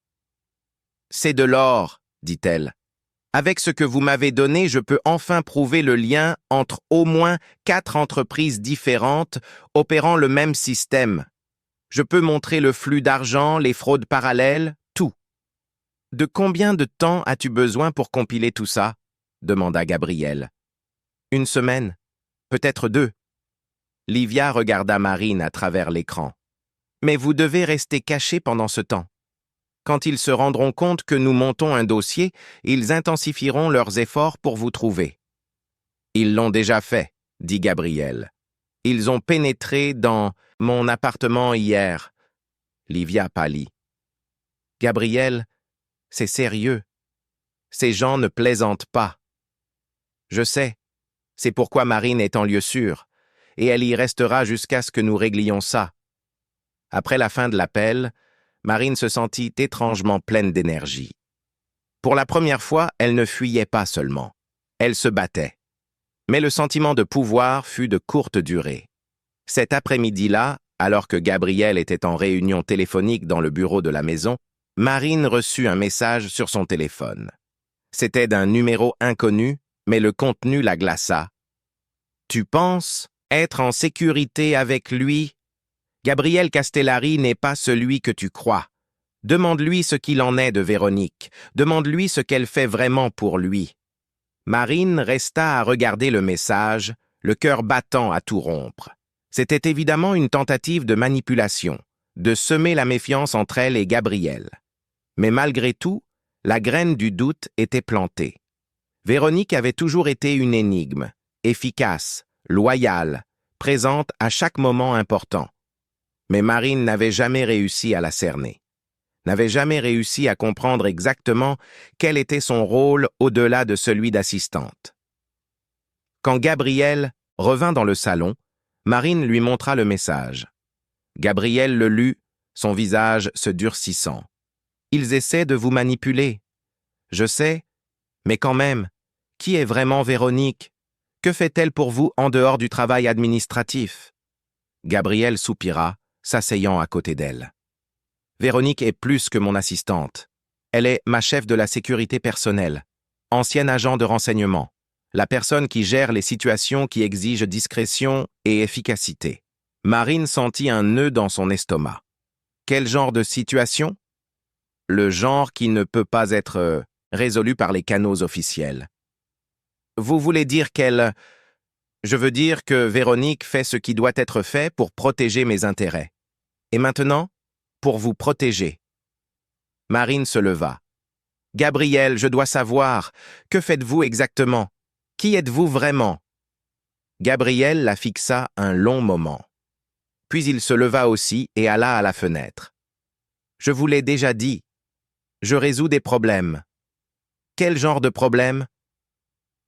Speaker 2: « C'est de l'or, dit-elle. Avec ce que vous m'avez donné, je peux enfin prouver le lien entre au moins 4 entreprises différentes opérant le même système. Je peux montrer le flux d'argent, les fraudes parallèles, tout. » « De combien de temps as-tu besoin pour compiler tout ça ?» demanda Gabriel. « 1 semaine, peut-être 2. » Livia regarda Marine à travers l'écran. « Mais vous devez rester caché pendant ce temps. Quand ils se rendront compte que nous montons un dossier, ils intensifieront leurs efforts pour vous trouver. »« Ils l'ont déjà fait, » dit Gabriel. « Ils ont pénétré dans mon appartement hier. » Livia pâlit. « Gabriel, c'est sérieux. Ces gens ne plaisantent pas. » « Je sais. C'est pourquoi Marine est en lieu sûr, et elle y restera jusqu'à ce que nous réglions ça. » Après la fin de l'appel, Marine se sentit étrangement pleine d'énergie. Pour la première fois, elle ne fuyait pas seulement. Elle se battait. Mais le sentiment de pouvoir fut de courte durée. Cet après-midi-là, alors que Gabriel était en réunion téléphonique dans le bureau de la maison, Marine reçut un message sur son téléphone. C'était d'un numéro inconnu, mais le contenu la glaça. « Tu penses être en sécurité avec lui? Gabriel Castellari n'est pas celui que tu crois. Demande-lui ce qu'il en est de Véronique. Demande-lui ce qu'elle fait vraiment pour lui. » Marine resta à regarder le message, le cœur battant à tout rompre. C'était évidemment une tentative de manipulation, de semer la méfiance entre elle et Gabriel. Mais malgré tout, la graine du doute était plantée. Véronique avait toujours été une énigme, efficace, loyale, présente à chaque moment important. Mais Marine n'avait jamais réussi à la cerner, n'avait jamais réussi à comprendre exactement quel était son rôle au-delà de celui d'assistante. Quand Gabriel revint dans le salon, Marine lui montra le message. Gabriel le lut, son visage se durcissant. « Ils essaient de vous manipuler. Je sais, mais quand même, qui est vraiment Véronique? Que fait-elle pour vous en dehors du travail administratif ?» Gabriel soupira, s'asseyant à côté d'elle. « Véronique est plus que mon assistante. Elle est ma chef de la sécurité personnelle, ancien agent de renseignement, la personne qui gère les situations qui exigent discrétion et efficacité. » Marine sentit un nœud dans son estomac. Quel genre de situation? Le genre qui ne peut pas être résolu par les canaux officiels. Vous voulez dire qu'elle... Je veux dire que Véronique fait ce qui doit être fait pour protéger mes intérêts. Et maintenant, pour vous protéger. Marine se leva. « Gabriel, je dois savoir. Que faites-vous exactement? Qui êtes-vous vraiment ?» Gabriel la fixa un long moment. Puis il se leva aussi et alla à la fenêtre. « Je vous l'ai déjà dit. Je résous des problèmes. » « Quel genre de problèmes? »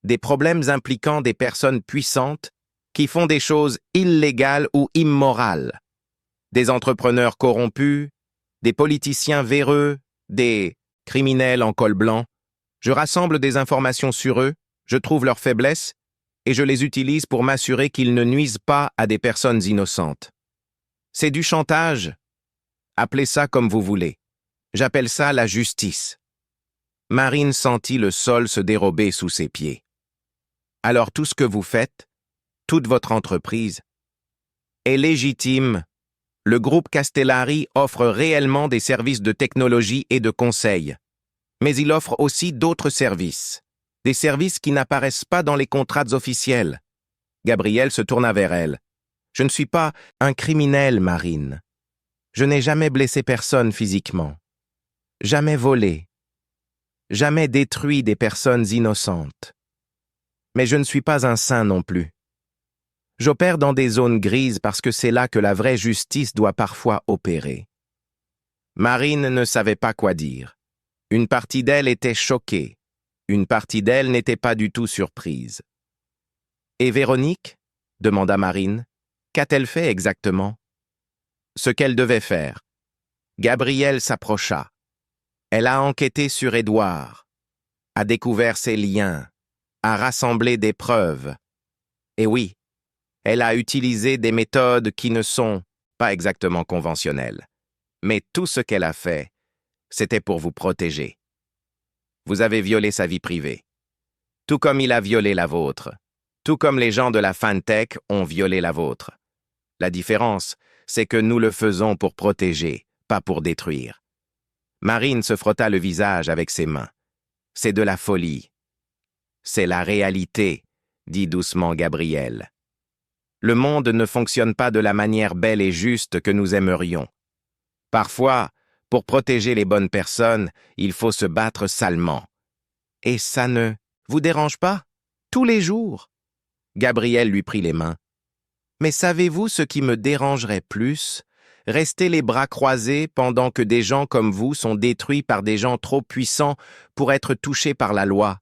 Speaker 2: « Des problèmes impliquant des personnes puissantes qui font des choses illégales ou immorales. Des entrepreneurs corrompus, des politiciens véreux, des criminels en col blanc. Je rassemble des informations sur eux, je trouve leurs faiblesses et je les utilise pour m'assurer qu'ils ne nuisent pas à des personnes innocentes. C'est du chantage. Appelez ça comme vous voulez. J'appelle ça la justice. » Marine sentit le sol se dérober sous ses pieds. « Alors tout ce que vous faites, toute votre entreprise, est légitime. Le groupe Castellari offre réellement des services de technologie et de conseil. Mais il offre aussi d'autres services. Des services qui n'apparaissent pas dans les contrats officiels. » Gabriel se tourna vers elle. « Je ne suis pas un criminel, Marine. Je n'ai jamais blessé personne physiquement. Jamais volé. Jamais détruit des personnes innocentes. Mais je ne suis pas un saint non plus. J'opère dans des zones grises parce que c'est là que la vraie justice doit parfois opérer. Marine ne savait pas quoi dire. Une partie d'elle était choquée. Une partie d'elle n'était pas du tout surprise. « Et Véronique ?» demanda Marine. « Qu'a-t-elle fait exactement ?» Ce qu'elle devait faire. Gabrielle s'approcha. Elle a enquêté sur Édouard, a découvert ses liens, a rassemblé des preuves. Et oui, elle a utilisé des méthodes qui ne sont pas exactement conventionnelles. Mais tout ce qu'elle a fait, c'était pour vous protéger. Vous avez violé sa vie privée, tout comme il a violé la vôtre, tout comme les gens de la Fantech ont violé la vôtre. La différence, c'est que nous le faisons pour protéger, pas pour détruire. Marine se frotta le visage avec ses mains. C'est de la folie. C'est la réalité, dit doucement Gabrielle. Le monde ne fonctionne pas de la manière belle et juste que nous aimerions. Parfois, pour protéger les bonnes personnes, il faut se battre salement. Et ça ne vous dérange pas? Tous les jours? Gabrielle lui prit les mains. Mais savez-vous ce qui me dérangerait plus? Rester les bras croisés pendant que des gens comme vous sont détruits par des gens trop puissants pour être touchés par la loi.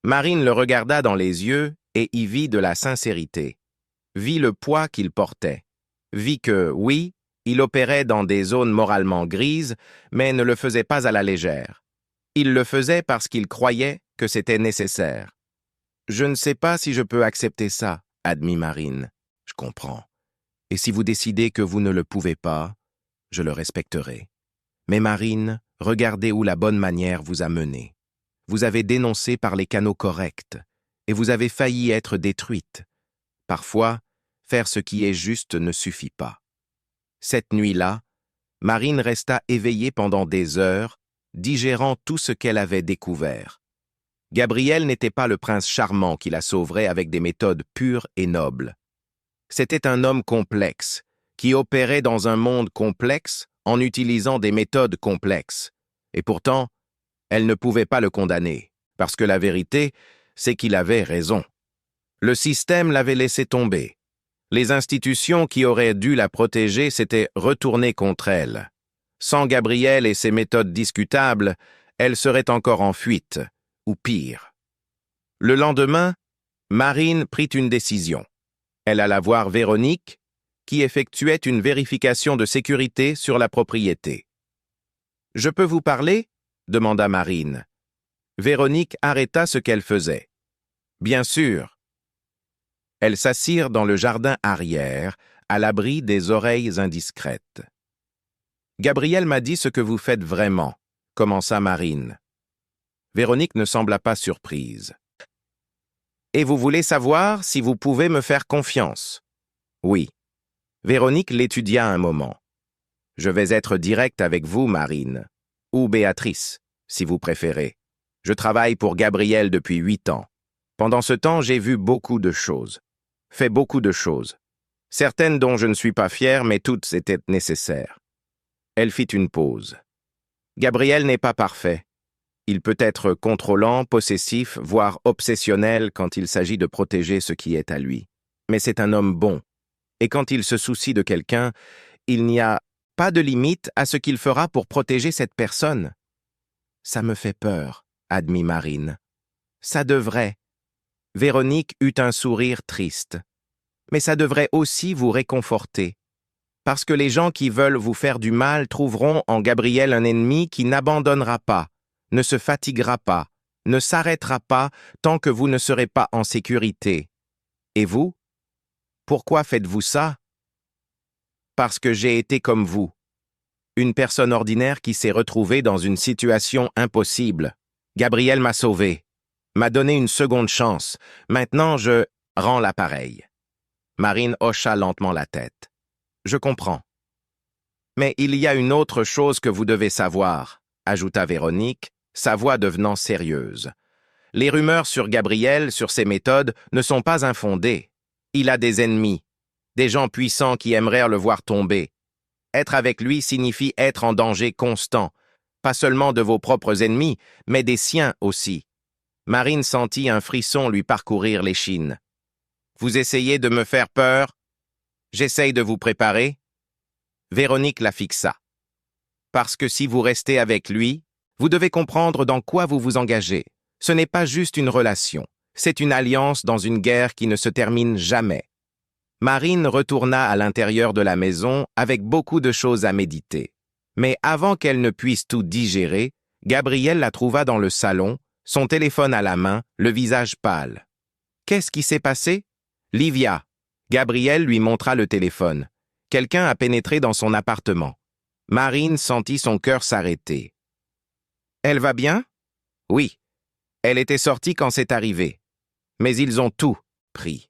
Speaker 2: Marine le regarda dans les yeux et y vit de la sincérité. Vit le poids qu'il portait. Vit que, oui, il opérait dans des zones moralement grises, mais ne le faisait pas à la légère. Il le faisait parce qu'il croyait que c'était nécessaire. « Je ne sais pas si je peux accepter ça, » admit Marine. « Je comprends. Et si vous décidez que vous ne le pouvez pas, je le respecterai. Mais Marine, regardez où la bonne manière vous a mené. Vous avez dénoncé par les canaux corrects, et vous avez failli être détruite. Parfois, faire ce qui est juste ne suffit pas. » Cette nuit-là, Marine resta éveillée pendant des heures, digérant tout ce qu'elle avait découvert. Gabriel n'était pas le prince charmant qui la sauverait avec des méthodes pures et nobles. C'était un homme complexe, qui opérait dans un monde complexe en utilisant des méthodes complexes. Et pourtant, elle ne pouvait pas le condamner, parce que la vérité, c'est qu'il avait raison. Le système l'avait laissé tomber. Les institutions qui auraient dû la protéger s'étaient retournées contre elle. Sans Gabriel et ses méthodes discutables, elle serait encore en fuite, ou pire. Le lendemain, Marine prit une décision. Elle alla voir Véronique, qui effectuait une vérification de sécurité sur la propriété. « Je peux vous parler ?» demanda Marine. Véronique arrêta ce qu'elle faisait. « Bien sûr. » Elles s'assirent dans le jardin arrière, à l'abri des oreilles indiscrètes. « Gabriel m'a dit ce que vous faites vraiment, » commença Marine. Véronique ne sembla pas surprise. « Et vous voulez savoir si vous pouvez me faire confiance? » « Oui. » Véronique l'étudia un moment. « Je vais être direct avec vous, Marine. Ou Béatrice, si vous préférez. Je travaille pour Gabriel depuis 8 ans. Pendant ce temps, j'ai vu beaucoup de choses. Fait beaucoup de choses. Certaines dont je ne suis pas fier, mais toutes étaient nécessaires. » Elle fit une pause. « Gabriel n'est pas parfait. Il peut être contrôlant, possessif, voire obsessionnel quand il s'agit de protéger ce qui est à lui. Mais c'est un homme bon. Et quand il se soucie de quelqu'un, il n'y a pas de limite à ce qu'il fera pour protéger cette personne. » « Ça me fait peur, » admit Marine. « Ça devrait. » Véronique eut un sourire triste. « Mais ça devrait aussi vous réconforter. Parce que les gens qui veulent vous faire du mal trouveront en Gabriel un ennemi qui n'abandonnera pas, ne se fatiguera pas, ne s'arrêtera pas tant que vous ne serez pas en sécurité. Et vous? Pourquoi faites-vous ça? Parce que j'ai été comme vous. Une personne ordinaire qui s'est retrouvée dans une situation impossible. Gabriel m'a sauvé, m'a donné une seconde chance. Maintenant, je rends l'appareil. » Marine hocha lentement la tête. « Je comprends. Mais il y a une autre chose que vous devez savoir, » ajouta Véronique, sa voix devenant sérieuse. « Les rumeurs sur Gabriel, sur ses méthodes, ne sont pas infondées. Il a des ennemis, des gens puissants qui aimeraient le voir tomber. Être avec lui signifie être en danger constant, pas seulement de vos propres ennemis, mais des siens aussi. » Marine sentit un frisson lui parcourir l'échine. « Vous essayez de me faire peur? J'essaye de vous préparer. Véronique la fixa. Parce que si vous restez avec lui, vous devez comprendre dans quoi vous vous engagez. Ce n'est pas juste une relation, c'est une alliance dans une guerre qui ne se termine jamais. Marine retourna à l'intérieur de la maison avec beaucoup de choses à méditer. Mais avant qu'elle ne puisse tout digérer, Gabriel la trouva dans le salon, son téléphone à la main, le visage pâle. Qu'est-ce qui s'est passé? Livia. Gabriel lui montra le téléphone. Quelqu'un a pénétré dans son appartement. Marine sentit son cœur s'arrêter. Elle va bien? Oui. Elle était sortie quand c'est arrivé. Mais ils ont tout pris.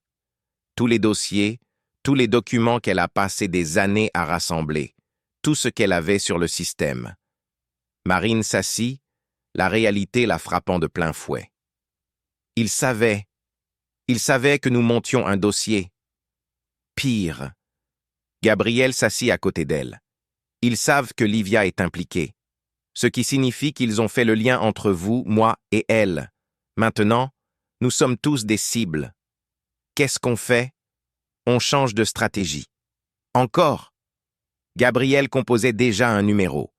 Speaker 2: Tous les dossiers, tous les documents qu'elle a passé des années à rassembler, tout ce qu'elle avait sur le système. Marine s'assit, la réalité la frappant de plein fouet. Ils savaient que nous montions un dossier. Pire. Gabriel s'assit à côté d'elle. Ils savent que Livia est impliquée, ce qui signifie qu'ils ont fait le lien entre vous, moi et elle. Maintenant, nous sommes tous des cibles. Qu'est-ce qu'on fait? On change de stratégie. Encore? Gabriel composait déjà un numéro.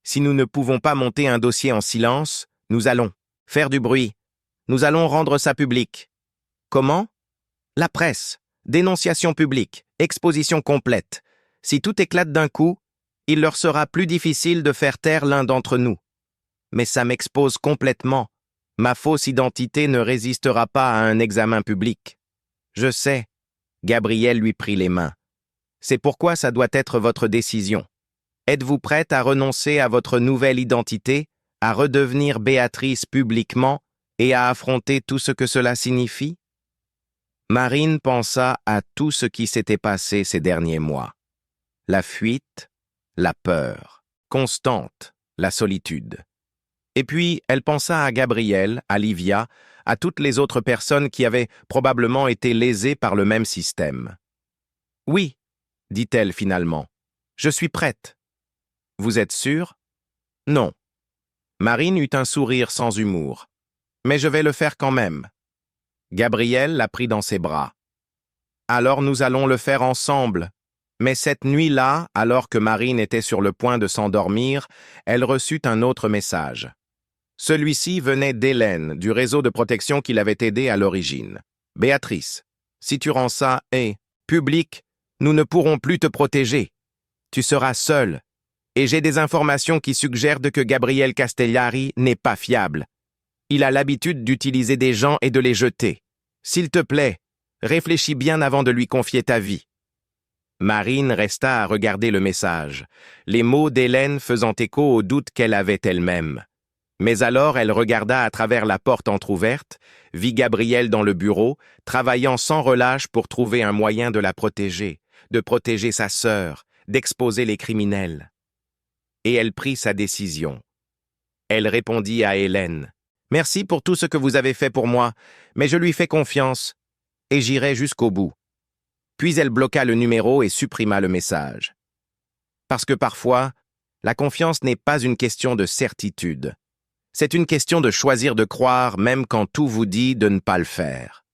Speaker 2: Si nous ne pouvons pas monter un dossier en silence, nous allons faire du bruit. Nous allons rendre ça public. Comment? La presse, dénonciation publique, exposition complète. Si tout éclate d'un coup, il leur sera plus difficile de faire taire l'un d'entre nous. Mais ça m'expose complètement. Ma fausse identité ne résistera pas à un examen public. Je sais. Gabriel lui prit les mains. C'est pourquoi ça doit être votre décision. Êtes-vous prête à renoncer à votre nouvelle identité, à redevenir Béatrice publiquement et à affronter tout ce que cela signifie? Marine pensa à tout ce qui s'était passé ces derniers mois. La fuite, la peur, constante, la solitude. Et puis, elle pensa à Gabriel, à Livia, à toutes les autres personnes qui avaient probablement été lésées par le même système. « Oui, dit-elle finalement, je suis prête. »« Vous êtes sûre? » ?»« Non. » Marine eut un sourire sans humour. « Mais je vais le faire quand même. » Gabriel la prit dans ses bras. « Alors nous allons le faire ensemble. » Mais cette nuit-là, alors que Marine était sur le point de s'endormir, elle reçut un autre message. Celui-ci venait d'Hélène, du réseau de protection qui l'avait aidée à l'origine. « Béatrice, si tu rends ça public, nous ne pourrons plus te protéger. Tu seras seule. Et j'ai des informations qui suggèrent que Gabriel Castellari n'est pas fiable. Il a l'habitude d'utiliser des gens et de les jeter. S'il te plaît, réfléchis bien avant de lui confier ta vie. » Marine resta à regarder le message, les mots d'Hélène faisant écho aux doutes qu'elle avait elle-même. Mais alors elle regarda à travers la porte entr'ouverte, vit Gabriel dans le bureau, travaillant sans relâche pour trouver un moyen de la protéger, de protéger sa sœur, d'exposer les criminels. Et elle prit sa décision. Elle répondit à Hélène. « Merci pour tout ce que vous avez fait pour moi, mais je lui fais confiance, et j'irai jusqu'au bout. » Puis elle bloqua le numéro et supprima le message. Parce que parfois, la confiance n'est pas une question de certitude. C'est une question de choisir de croire même quand tout vous dit de ne pas le faire.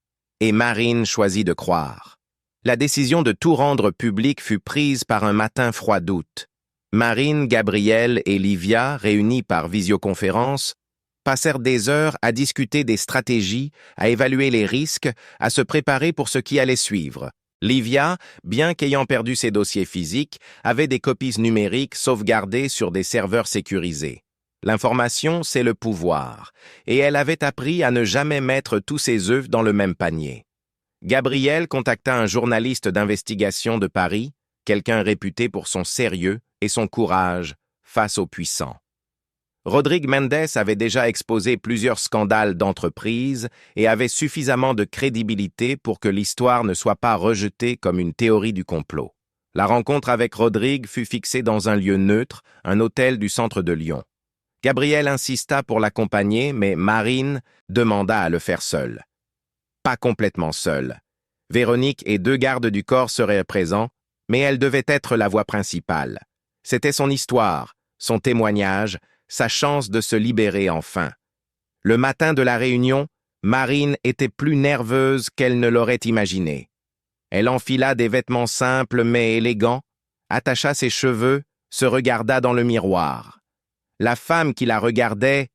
Speaker 2: Et Marine choisit de croire. La décision de tout rendre public fut prise par un matin froid d'août. Marine, Gabriel et Livia, réunis par visioconférence, passèrent des heures à discuter des stratégies, à évaluer les risques, à se préparer pour ce qui allait suivre. Livia, bien qu'ayant perdu ses dossiers physiques, avait des copies numériques sauvegardées sur des serveurs sécurisés. L'information, c'est le pouvoir, et elle avait appris à ne jamais mettre tous ses œufs dans le même panier. Gabriel contacta un journaliste d'investigation de Paris, quelqu'un réputé pour son sérieux et son courage face aux puissants. Rodrigue Mendes avait déjà exposé plusieurs scandales d'entreprise et avait suffisamment de crédibilité pour que l'histoire ne soit pas rejetée comme une théorie du complot. La rencontre avec Rodrigue fut fixée dans un lieu neutre, un hôtel du centre de Lyon. Gabriel insista pour l'accompagner, mais Marine demanda à le faire seule. Pas complètement seule. Véronique et 2 gardes du corps seraient présents, mais elle devait être la voix principale. C'était son histoire, son témoignage, sa chance de se libérer enfin. Le matin de la réunion, Marine était plus nerveuse qu'elle ne l'aurait imaginé. Elle enfila des vêtements simples mais élégants, attacha ses cheveux, se regarda dans le miroir. La femme qui la regardait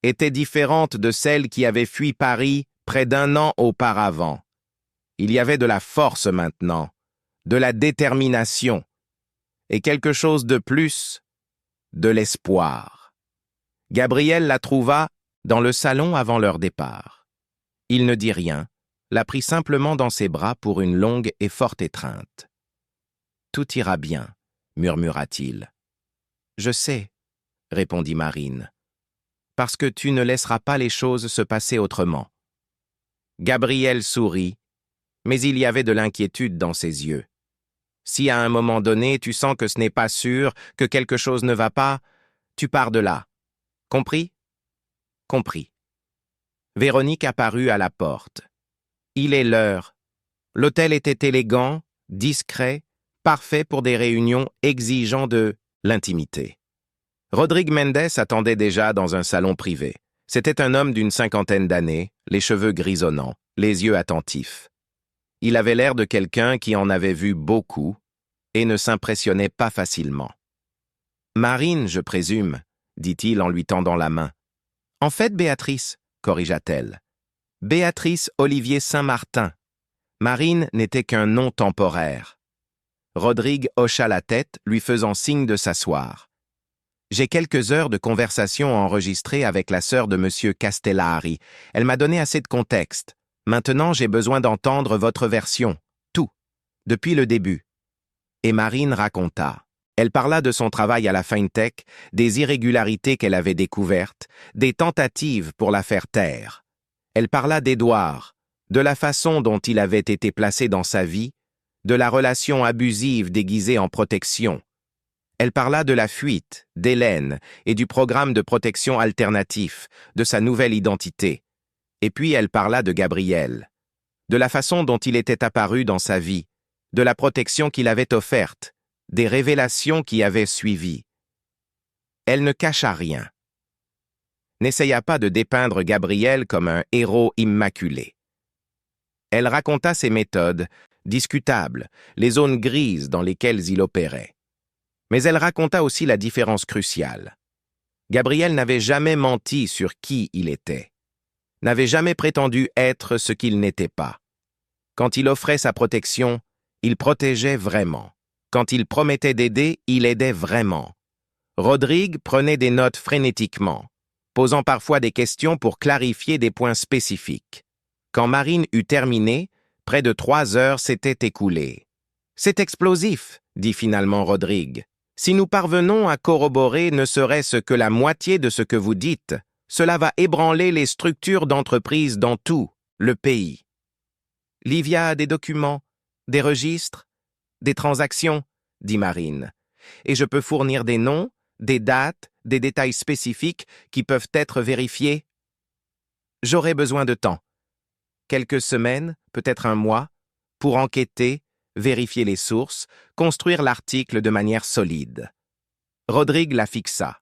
Speaker 2: était différente de celle qui avait fui Paris près d'1 an auparavant. Il y avait de la force maintenant, de la détermination, et quelque chose de plus, de l'espoir. Gabriel la trouva dans le salon avant leur départ. Il ne dit rien, la prit simplement dans ses bras pour une longue et forte étreinte. « Tout ira bien, » murmura-t-il. « Je sais, » répondit Marine, « parce que tu ne laisseras pas les choses se passer autrement. » Gabriel sourit, mais il y avait de l'inquiétude dans ses yeux. Si à un moment donné tu sens que ce n'est pas sûr, que quelque chose ne va pas, tu pars de là. Compris? Compris. Véronique apparut à la porte. Il est l'heure. L'hôtel était élégant, discret, parfait pour des réunions exigeant de l'intimité. Rodrigue Mendes attendait déjà dans un salon privé. C'était un homme d'une 50aine d'années, les cheveux grisonnants, les yeux attentifs. Il avait l'air de quelqu'un qui en avait vu beaucoup et ne s'impressionnait pas facilement. « Marine, je présume, » dit-il en lui tendant la main. « En fait, Béatrice, » corrigea-t-elle. « Béatrice Olivier Saint-Martin. Marine n'était qu'un nom temporaire. » Rodrigue hocha la tête, lui faisant signe de s'asseoir. « J'ai quelques heures de conversation enregistrées avec la sœur de M. Castellari. Elle m'a donné assez de contexte. Maintenant, j'ai besoin d'entendre votre version. Tout. Depuis le début. » Et Marine raconta. Elle parla de son travail à la FinTech, des irrégularités qu'elle avait découvertes, des tentatives pour la faire taire. Elle parla d'Édouard, de la façon dont il avait été placé dans sa vie, de la relation abusive déguisée en protection. Elle parla de la fuite, d'Hélène et du programme de protection alternatif, de sa nouvelle identité. Et puis elle parla de Gabriel, de la façon dont il était apparu dans sa vie, de la protection qu'il avait offerte, des révélations qui avaient suivi. Elle ne cacha rien. N'essaya pas de dépeindre Gabriel comme un héros immaculé. Elle raconta ses méthodes, discutables, les zones grises dans lesquelles il opérait. Mais elle raconta aussi la différence cruciale. Gabriel n'avait jamais menti sur qui il était, n'avait jamais prétendu être ce qu'il n'était pas. Quand il offrait sa protection, il protégeait vraiment. Quand il promettait d'aider, il aidait vraiment. Rodrigue prenait des notes frénétiquement, posant parfois des questions pour clarifier des points spécifiques. Quand Marine eut terminé, près de 3 heures s'étaient écoulées. « C'est explosif, » dit finalement Rodrigue. « Si nous parvenons à corroborer ne serait-ce que la moitié de ce que vous dites, cela va ébranler les structures d'entreprise dans tout le pays. » Livia a des documents, des registres, des transactions, dit Marine, et je peux fournir des noms, des dates, des détails spécifiques qui peuvent être vérifiés. J'aurai besoin de temps. Quelques semaines, peut-être 1 mois, pour enquêter, vérifier les sources, construire l'article de manière solide. Rodrigue la fixa.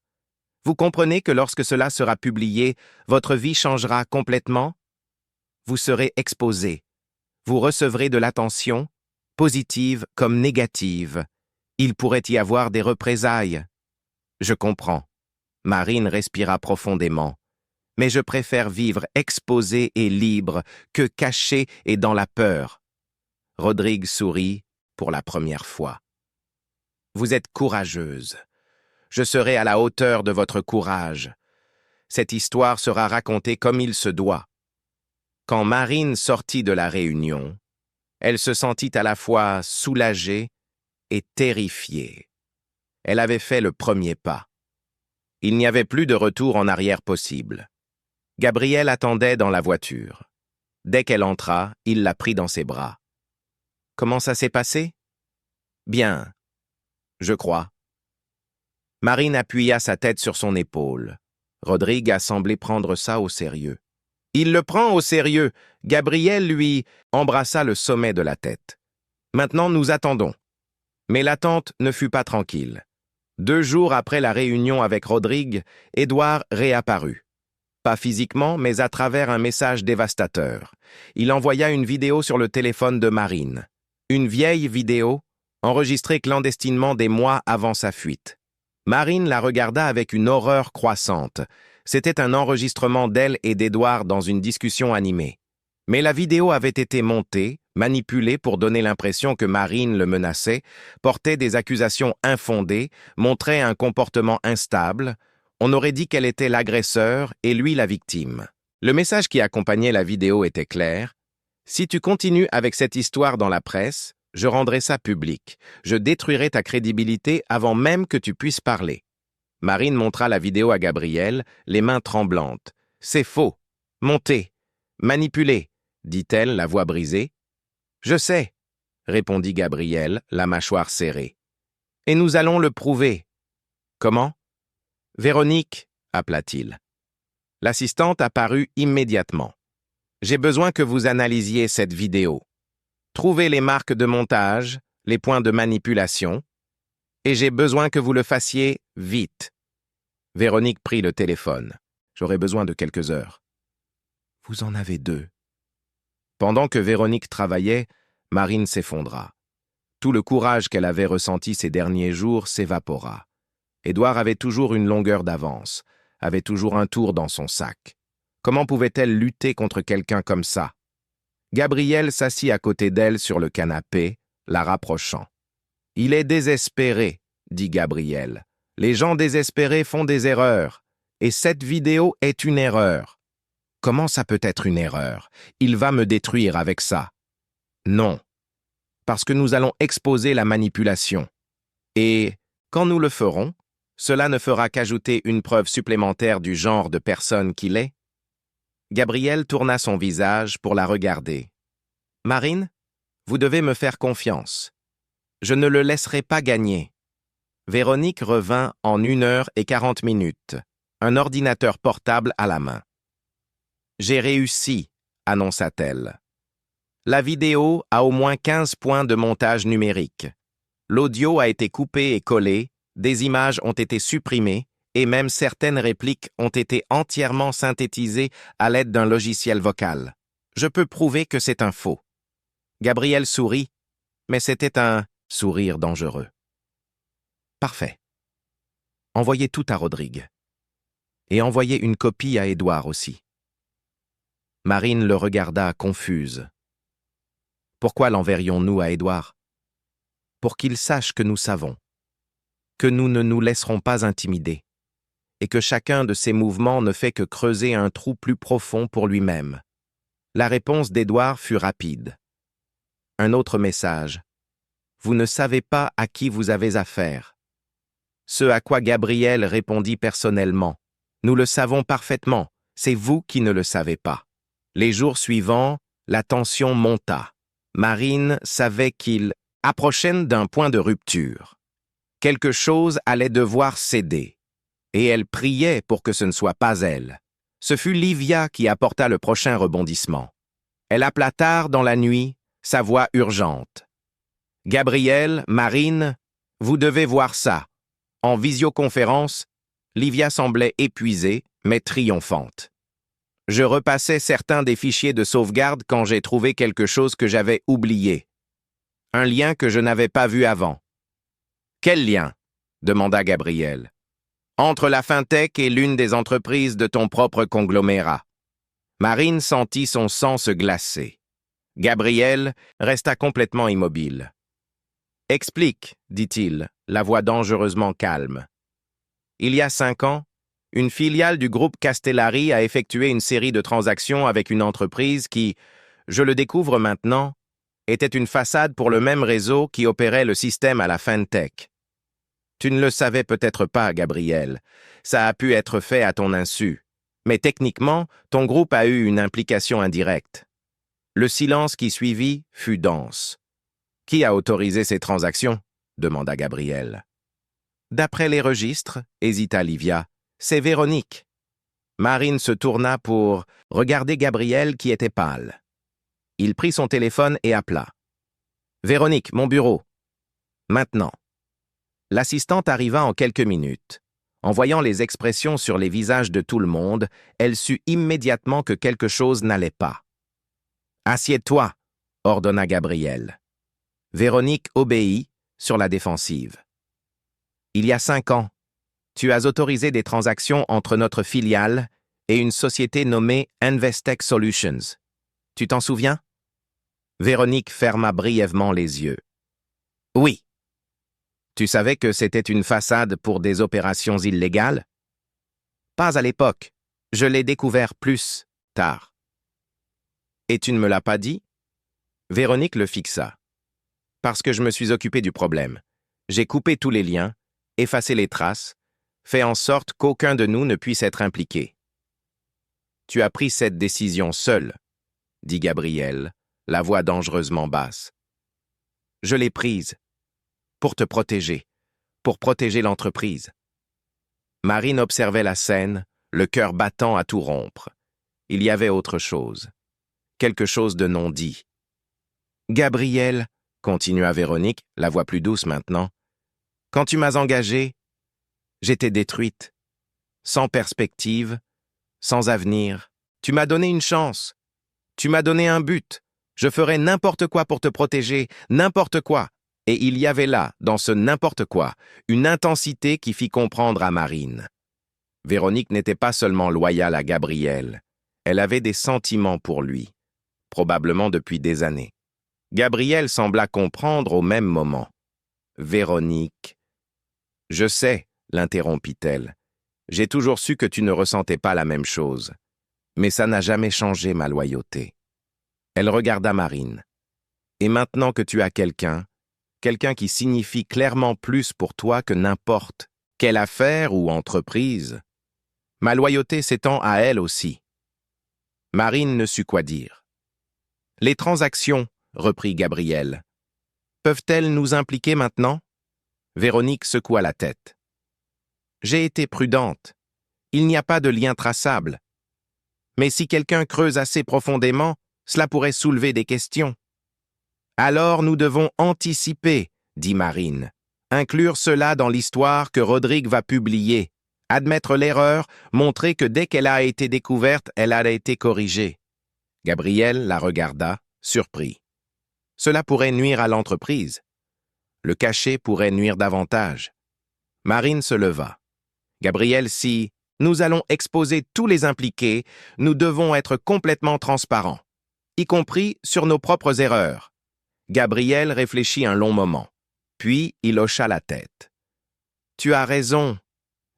Speaker 2: Vous comprenez que lorsque cela sera publié, votre vie changera complètement? Vous serez exposé. Vous recevrez de l'attention, positive comme négative. Il pourrait y avoir des représailles. Je comprends. Marine respira profondément. Mais je préfère vivre exposé et libre que caché et dans la peur. Rodrigue sourit pour la première fois. Vous êtes courageuse. Je serai à la hauteur de votre courage. Cette histoire sera racontée comme il se doit. Quand Marine sortit de la réunion, elle se sentit à la fois soulagée et terrifiée. Elle avait fait le premier pas. Il n'y avait plus de retour en arrière possible. Gabriel attendait dans la voiture. Dès qu'elle entra, il la prit dans ses bras. « Comment ça s'est passé ?»« Bien, je crois. » Marine appuya sa tête sur son épaule. Rodrigue a semblé prendre ça au sérieux. Il le prend au sérieux. Gabriel, lui, embrassa le sommet de la tête. Maintenant, nous attendons. Mais l'attente ne fut pas tranquille. 2 jours après la réunion avec Rodrigue, Édouard réapparut. pas physiquement, mais à travers un message dévastateur. Il envoya une vidéo sur le téléphone de Marine. Une vieille vidéo, enregistrée clandestinement des mois avant sa fuite. Marine la regarda avec une horreur croissante. C'était un enregistrement d'elle et d'Édouard dans une discussion animée. Mais la vidéo avait été montée, manipulée pour donner l'impression que Marine le menaçait, portait des accusations infondées, montrait un comportement instable. On aurait dit qu'elle était l'agresseur et lui la victime. Le message qui accompagnait la vidéo était clair. « Si tu continues avec cette histoire dans la presse, je rendrai ça public. Je détruirai ta crédibilité avant même que tu puisses parler. » Marine montra la vidéo à Gabriel, les mains tremblantes. « C'est faux. Monté. Manipulé. » dit-elle, la voix brisée. « Je sais, » répondit Gabriel, la mâchoire serrée. « Et nous allons le prouver. »« Comment ?»« Véronique, » appela-t-il. L'assistante apparut immédiatement. « J'ai besoin que vous analysiez cette vidéo. Trouvez les marques de montage, les points de manipulation, et j'ai besoin que vous le fassiez vite. » Véronique prit le téléphone. « J'aurai besoin de quelques heures. »« Vous en avez 2. » Pendant que Véronique travaillait, Marine s'effondra. Tout le courage qu'elle avait ressenti ces derniers jours s'évapora. Édouard avait toujours une longueur d'avance, avait toujours un tour dans son sac. Comment pouvait-elle lutter contre quelqu'un comme ça? Gabriel s'assit à côté d'elle sur le canapé, la rapprochant. « Il est désespéré, » dit Gabriel. « Les gens désespérés font des erreurs, et cette vidéo est une erreur. » « Comment ça peut être une erreur? Il va me détruire avec ça. » « Non, parce que nous allons exposer la manipulation. Et, quand nous le ferons, cela ne fera qu'ajouter une preuve supplémentaire du genre de personne qu'il est. » Gabriel tourna son visage pour la regarder. « Marine, vous devez me faire confiance. Je ne le laisserai pas gagner. » Véronique revint en 1h40, un ordinateur portable à la main. « J'ai réussi, » annonça-t-elle. La vidéo a au moins 15 points de montage numérique. L'audio a été coupé et collé, des images ont été supprimées et même certaines répliques ont été entièrement synthétisées à l'aide d'un logiciel vocal. Je peux prouver que c'est un faux. Gabriel sourit, mais c'était un sourire dangereux. Parfait. Envoyez tout à Rodrigue. Et envoyez une copie à Édouard aussi. Marine le regarda confuse. Pourquoi l'enverrions-nous à Édouard? Pour qu'il sache que nous savons, que nous ne nous laisserons pas intimider, et que chacun de ses mouvements ne fait que creuser un trou plus profond pour lui-même. La réponse d'Édouard fut rapide. Un autre message. Vous ne savez pas à qui vous avez affaire. Ce à quoi Gabriel répondit personnellement. Nous le savons parfaitement, c'est vous qui ne le savez pas. Les jours suivants, la tension monta. Marine savait qu'il approchait d'un point de rupture. Quelque chose allait devoir céder. Et elle priait pour que ce ne soit pas elle. Ce fut Livia qui apporta le prochain rebondissement. Elle appela tard dans la nuit, sa voix urgente. « Gabriel, Marine, vous devez voir ça. » En visioconférence, Livia semblait épuisée, mais triomphante. Je repassais certains des fichiers de sauvegarde quand j'ai trouvé quelque chose que j'avais oublié. Un lien que je n'avais pas vu avant. « Quel lien ?» demanda Gabriel. « Entre la FinTech et l'une des entreprises de ton propre conglomérat. » Marine sentit son sang se glacer. Gabriel resta complètement immobile. « Explique, » dit-il, la voix dangereusement calme. « Il y a 5 ans, une filiale du groupe Castellari a effectué une série de transactions avec une entreprise qui, je le découvre maintenant, était une façade pour le même réseau qui opérait le système à la FinTech. Tu ne le savais peut-être pas, Gabriel. Ça a pu être fait à ton insu. Mais techniquement, ton groupe a eu une implication indirecte. Le silence qui suivit fut dense. « Qui a autorisé ces transactions ?» demanda Gabriel. « D'après les registres, » hésita Livia, « c'est Véronique. » Marine se tourna pour regarder Gabriel qui était pâle. Il prit son téléphone et appela. « Véronique, mon bureau. » Maintenant. L'assistante arriva en quelques minutes. En voyant les expressions sur les visages de tout le monde, elle sut immédiatement que quelque chose n'allait pas. « Assieds-toi » ordonna Gabriel. Véronique obéit, sur la défensive. « Il y a 5 ans, tu as autorisé des transactions entre notre filiale et une société nommée Investec Solutions. Tu t'en souviens ?» Véronique ferma brièvement les yeux. « Oui. » Tu savais que c'était une façade pour des opérations illégales? Pas à l'époque. Je l'ai découvert plus tard. Et tu ne me l'as pas dit? Véronique le fixa. Parce que je me suis occupé du problème. J'ai coupé tous les liens, effacé les traces, fait en sorte qu'aucun de nous ne puisse être impliqué. Tu as pris cette décision seul, dit Gabriel, la voix dangereusement basse. Je l'ai prise. Pour te protéger, pour protéger l'entreprise. Marine observait la scène, le cœur battant à tout rompre. Il y avait autre chose. Quelque chose de non dit. Gabriel, continua Véronique, la voix plus douce maintenant, quand tu m'as engagée, j'étais détruite, sans perspective, sans avenir. Tu m'as donné une chance. Tu m'as donné un but. Je ferai n'importe quoi pour te protéger, n'importe quoi. Et il y avait là, dans ce n'importe quoi, une intensité qui fit comprendre à Marine. Véronique n'était pas seulement loyale à Gabriel, elle avait des sentiments pour lui, probablement depuis des années. Gabriel sembla comprendre au même moment. Véronique... Je sais, l'interrompit-elle. J'ai toujours su que tu ne ressentais pas la même chose. Mais ça n'a jamais changé ma loyauté. Elle regarda Marine. Et maintenant que tu as quelqu'un qui signifie clairement plus pour toi que n'importe quelle affaire ou entreprise, ma loyauté s'étend à elle aussi. Marine ne sut quoi dire. Les transactions, reprit Gabriel, peuvent-elles nous impliquer maintenant? Véronique secoua la tête. J'ai été prudente. Il n'y a pas de lien traçable. Mais si quelqu'un creuse assez profondément, cela pourrait soulever des questions. Alors nous devons anticiper, dit Marine. Inclure cela dans l'histoire que Rodrigue va publier. Admettre l'erreur, montrer que dès qu'elle a été découverte, elle a été corrigée. Gabriel la regarda, surpris. Cela pourrait nuire à l'entreprise. Le cacher pourrait nuire davantage. Marine se leva. Gabriel, si nous allons exposer tous les impliqués, nous devons être complètement transparents, y compris sur nos propres erreurs. Gabriel réfléchit un long moment, puis il hocha la tête. « Tu as raison. »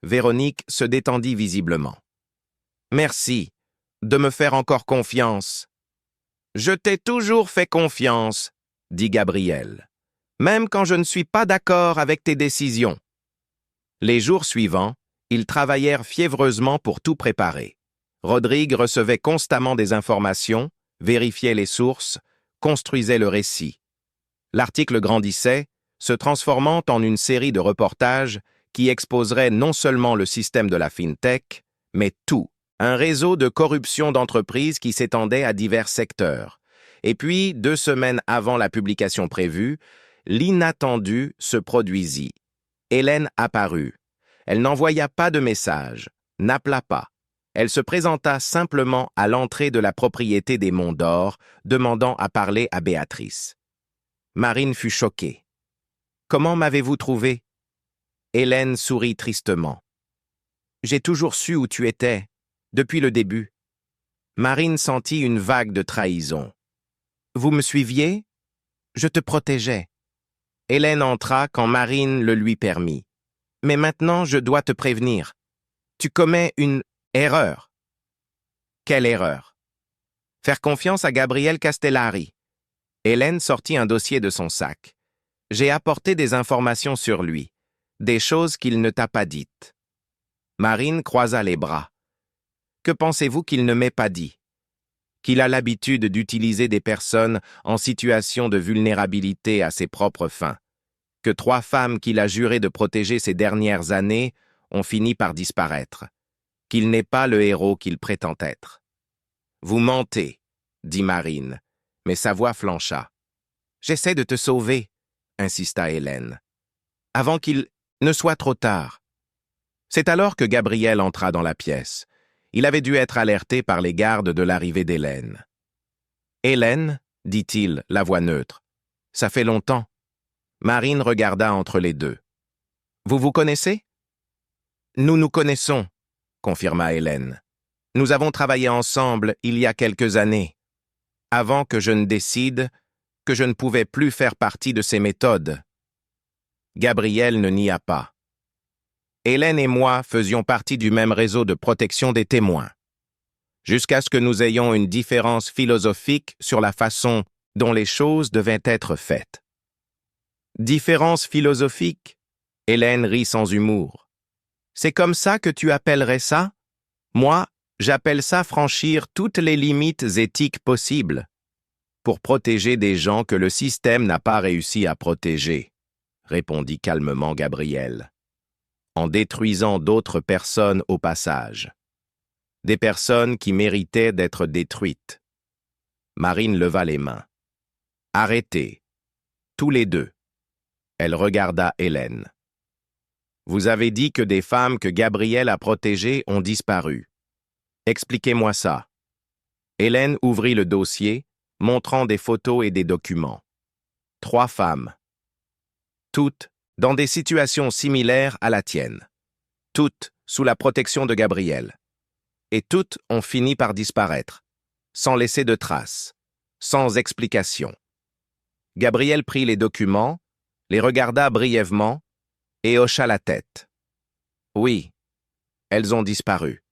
Speaker 2: Véronique se détendit visiblement. « Merci de me faire encore confiance. »« Je t'ai toujours fait confiance, » dit Gabriel, « même quand je ne suis pas d'accord avec tes décisions. » Les jours suivants, ils travaillèrent fiévreusement pour tout préparer. Rodrigue recevait constamment des informations, vérifiait les sources, construisait le récit. L'article grandissait, se transformant en une série de reportages qui exposerait non seulement le système de la FinTech, mais tout, un réseau de corruption d'entreprises qui s'étendait à divers secteurs. Et puis, 2 semaines avant la publication prévue, l'inattendu se produisit. Hélène apparut. Elle n'envoya pas de message, n'appela pas. Elle se présenta simplement à l'entrée de la propriété des Monts d'Or, demandant à parler à Béatrice. Marine fut choquée. « Comment m'avez-vous trouvé ?» Hélène sourit tristement. « J'ai toujours su où tu étais, depuis le début. » Marine sentit une vague de trahison. « Vous me suiviez? Je te protégeais. » Hélène entra quand Marine le lui permit. « Mais maintenant, je dois te prévenir. Tu commets une erreur. » « Quelle erreur? » « Faire confiance à Gabriel Castellari. » Hélène sortit un dossier de son sac. « J'ai apporté des informations sur lui, des choses qu'il ne t'a pas dites. » Marine croisa les bras. « Que pensez-vous qu'il ne m'ait pas dit? Qu'il a l'habitude d'utiliser des personnes en situation de vulnérabilité à ses propres fins. Que 3 femmes qu'il a juré de protéger ces dernières années ont fini par disparaître. Qu'il n'est pas le héros qu'il prétend être. » « Vous mentez, » dit Marine, mais sa voix flancha. « J'essaie de te sauver, » insista Hélène. « Avant qu'il ne soit trop tard. » C'est alors que Gabriel entra dans la pièce. Il avait dû être alerté par les gardes de l'arrivée d'Hélène. « Hélène, dit-il, la voix neutre. Ça fait longtemps. » Marine regarda entre les deux. « Vous vous connaissez ?»« Nous nous connaissons, » confirma Hélène. « Nous avons travaillé ensemble il y a quelques années, avant que je ne décide que je ne pouvais plus faire partie de ces méthodes. » Gabriel ne nia pas. Hélène et moi faisions partie du même réseau de protection des témoins, jusqu'à ce que nous ayons une différence philosophique sur la façon dont les choses devaient être faites. Différence philosophique? Hélène rit sans humour. C'est comme ça que tu appellerais ça? Moi, j'appelle ça franchir toutes les limites éthiques possibles pour protéger des gens que le système n'a pas réussi à protéger, répondit calmement Gabriel, en détruisant d'autres personnes au passage. Des personnes qui méritaient d'être détruites. Marine leva les mains. Arrêtez, tous les deux. Elle regarda Hélène. Vous avez dit que des femmes que Gabriel a protégées ont disparu. Expliquez-moi ça. Hélène ouvrit le dossier, montrant des photos et des documents. 3 femmes. Toutes dans des situations similaires à la tienne. Toutes sous la protection de Gabriel. Et toutes ont fini par disparaître, sans laisser de traces, sans explication. Gabriel prit les documents, les regarda brièvement et hocha la tête. Oui, elles ont disparu.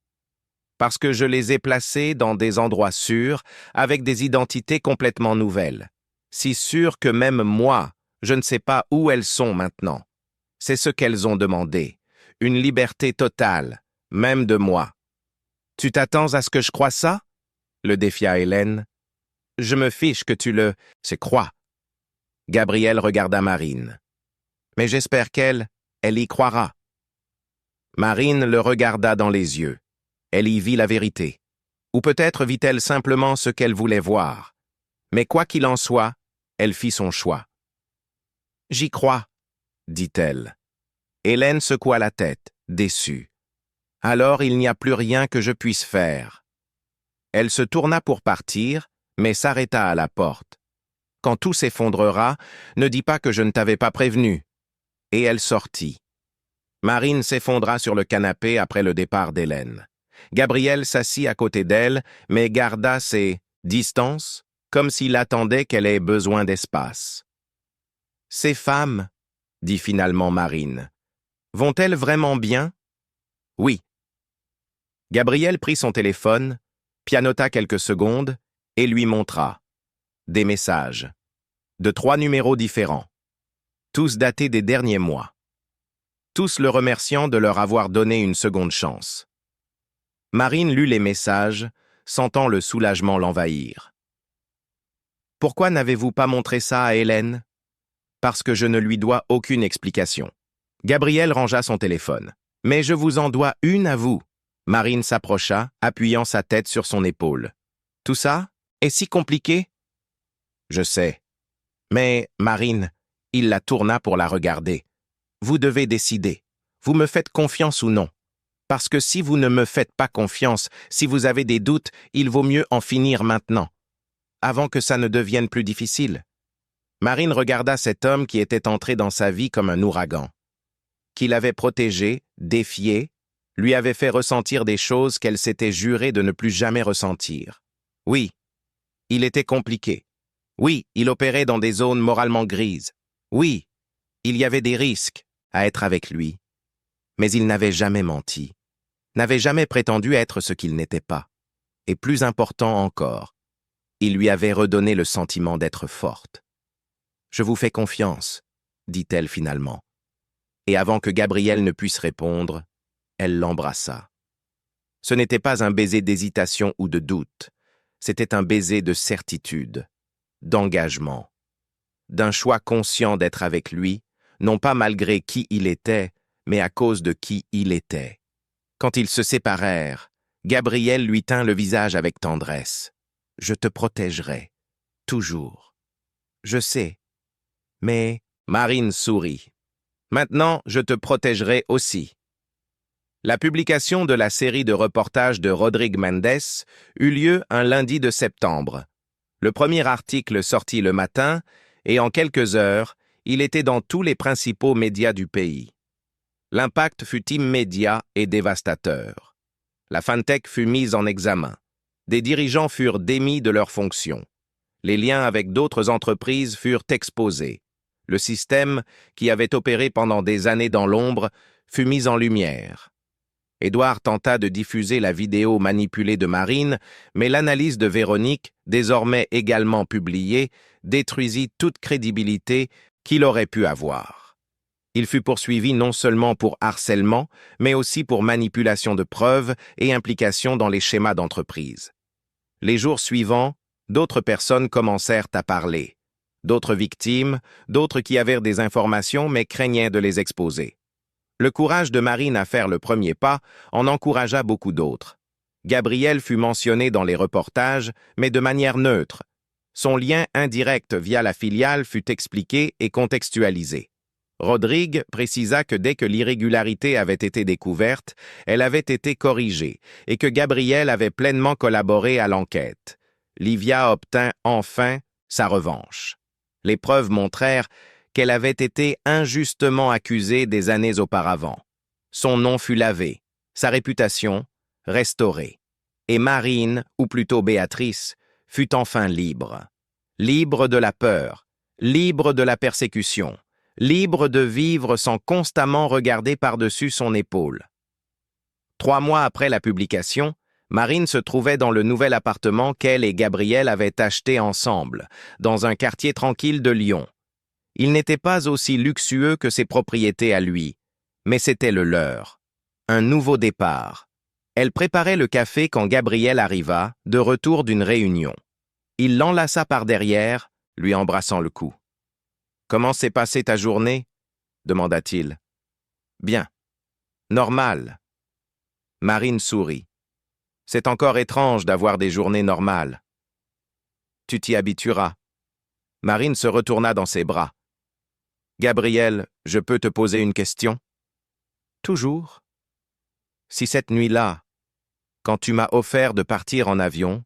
Speaker 2: Parce que je les ai placées dans des endroits sûrs, avec des identités complètement nouvelles. Si sûres que même moi, je ne sais pas où elles sont maintenant. C'est ce qu'elles ont demandé. Une liberté totale, même de moi. Tu t'attends à ce que je croie ça? Le défia Hélène. Je me fiche que tu le crois. Gabriel regarda Marine. Mais j'espère qu'elle y croira. Marine le regarda dans les yeux. Elle y vit la vérité. Ou peut-être vit-elle simplement ce qu'elle voulait voir. Mais quoi qu'il en soit, elle fit son choix. J'y crois, dit-elle. Hélène secoua la tête, déçue. Alors il n'y a plus rien que je puisse faire. Elle se tourna pour partir, mais s'arrêta à la porte. Quand tout s'effondrera, ne dis pas que je ne t'avais pas prévenu. Et elle sortit. Marine s'effondra sur le canapé après le départ d'Hélène. Gabriel s'assit à côté d'elle, mais garda ses distances, comme s'il attendait qu'elle ait besoin d'espace. « Ces femmes, » dit finalement Marine, « vont-elles vraiment bien? » « Oui. » Gabriel prit son téléphone, pianota quelques secondes et lui montra. Des messages. De 3 numéros différents. Tous datés des derniers mois. Tous le remerciant de leur avoir donné une seconde chance. Marine lut les messages, sentant le soulagement l'envahir. « Pourquoi n'avez-vous pas montré ça à Hélène? » Parce que je ne lui dois aucune explication. Gabriel rangea son téléphone. « Mais je vous en dois une à vous. » Marine s'approcha, appuyant sa tête sur son épaule. « Tout ça est si compliqué? » « Je sais. Mais, Marine, il la tourna pour la regarder. Vous devez décider. Vous me faites confiance ou non? Parce que si vous ne me faites pas confiance, si vous avez des doutes, il vaut mieux en finir maintenant, avant que ça ne devienne plus difficile. » Marine regarda cet homme qui était entré dans sa vie comme un ouragan, qui l'avait protégé, défié, lui avait fait ressentir des choses qu'elle s'était juré de ne plus jamais ressentir. Oui, il était compliqué. Oui, il opérait dans des zones moralement grises. Oui, il y avait des risques à être avec lui. Mais il n'avait jamais menti, n'avait jamais prétendu être ce qu'il n'était pas. Et plus important encore, il lui avait redonné le sentiment d'être forte. « Je vous fais confiance, » dit-elle finalement. Et avant que Gabriel ne puisse répondre, elle l'embrassa. Ce n'était pas un baiser d'hésitation ou de doute, c'était un baiser de certitude, d'engagement, d'un choix conscient d'être avec lui, non pas malgré qui il était, mais à cause de qui il était. Quand ils se séparèrent, Gabriel lui tint le visage avec tendresse. « Je te protégerai, toujours. Je sais. Mais... » Marine sourit. « Maintenant, je te protégerai aussi. » La publication de la série de reportages de Rodrigue Mendes eut lieu un lundi de septembre. Le premier article sortit le matin et en quelques heures, il était dans tous les principaux médias du pays. L'impact fut immédiat et dévastateur. La Fantech fut mise en examen. Des dirigeants furent démis de leurs fonctions. Les liens avec d'autres entreprises furent exposés. Le système, qui avait opéré pendant des années dans l'ombre, fut mis en lumière. Édouard tenta de diffuser la vidéo manipulée de Marine, mais l'analyse de Véronique, désormais également publiée, détruisit toute crédibilité qu'il aurait pu avoir. Il fut poursuivi non seulement pour harcèlement, mais aussi pour manipulation de preuves et implication dans les schémas d'entreprise. Les jours suivants, d'autres personnes commencèrent à parler. D'autres victimes, d'autres qui avaient des informations mais craignaient de les exposer. Le courage de Marine à faire le premier pas en encouragea beaucoup d'autres. Gabriel fut mentionné dans les reportages, mais de manière neutre. Son lien indirect via la filiale fut expliqué et contextualisé. Rodrigue précisa que dès que l'irrégularité avait été découverte, elle avait été corrigée et que Gabriel avait pleinement collaboré à l'enquête. Livia obtint enfin sa revanche. Les preuves montrèrent qu'elle avait été injustement accusée des années auparavant. Son nom fut lavé, sa réputation restaurée. Et Marine, ou plutôt Béatrice, fut enfin libre. Libre de la peur, libre de la persécution, libre de vivre sans constamment regarder par-dessus son épaule. 3 mois après la publication, Marine se trouvait dans le nouvel appartement qu'elle et Gabriel avaient acheté ensemble, dans un quartier tranquille de Lyon. Il n'était pas aussi luxueux que ses propriétés à lui, mais c'était le leur. Un nouveau départ. Elle préparait le café quand Gabriel arriva, de retour d'une réunion. Il l'enlaça par derrière, lui embrassant le cou. « Comment s'est passée ta journée » demanda-t-il. « Bien. Normal. » Marine sourit. « C'est encore étrange d'avoir des journées normales. »« Tu t'y habitueras. » Marine se retourna dans ses bras. « Gabriel, je peux te poser une question ?»« Toujours. » « Si cette nuit-là, quand tu m'as offert de partir en avion,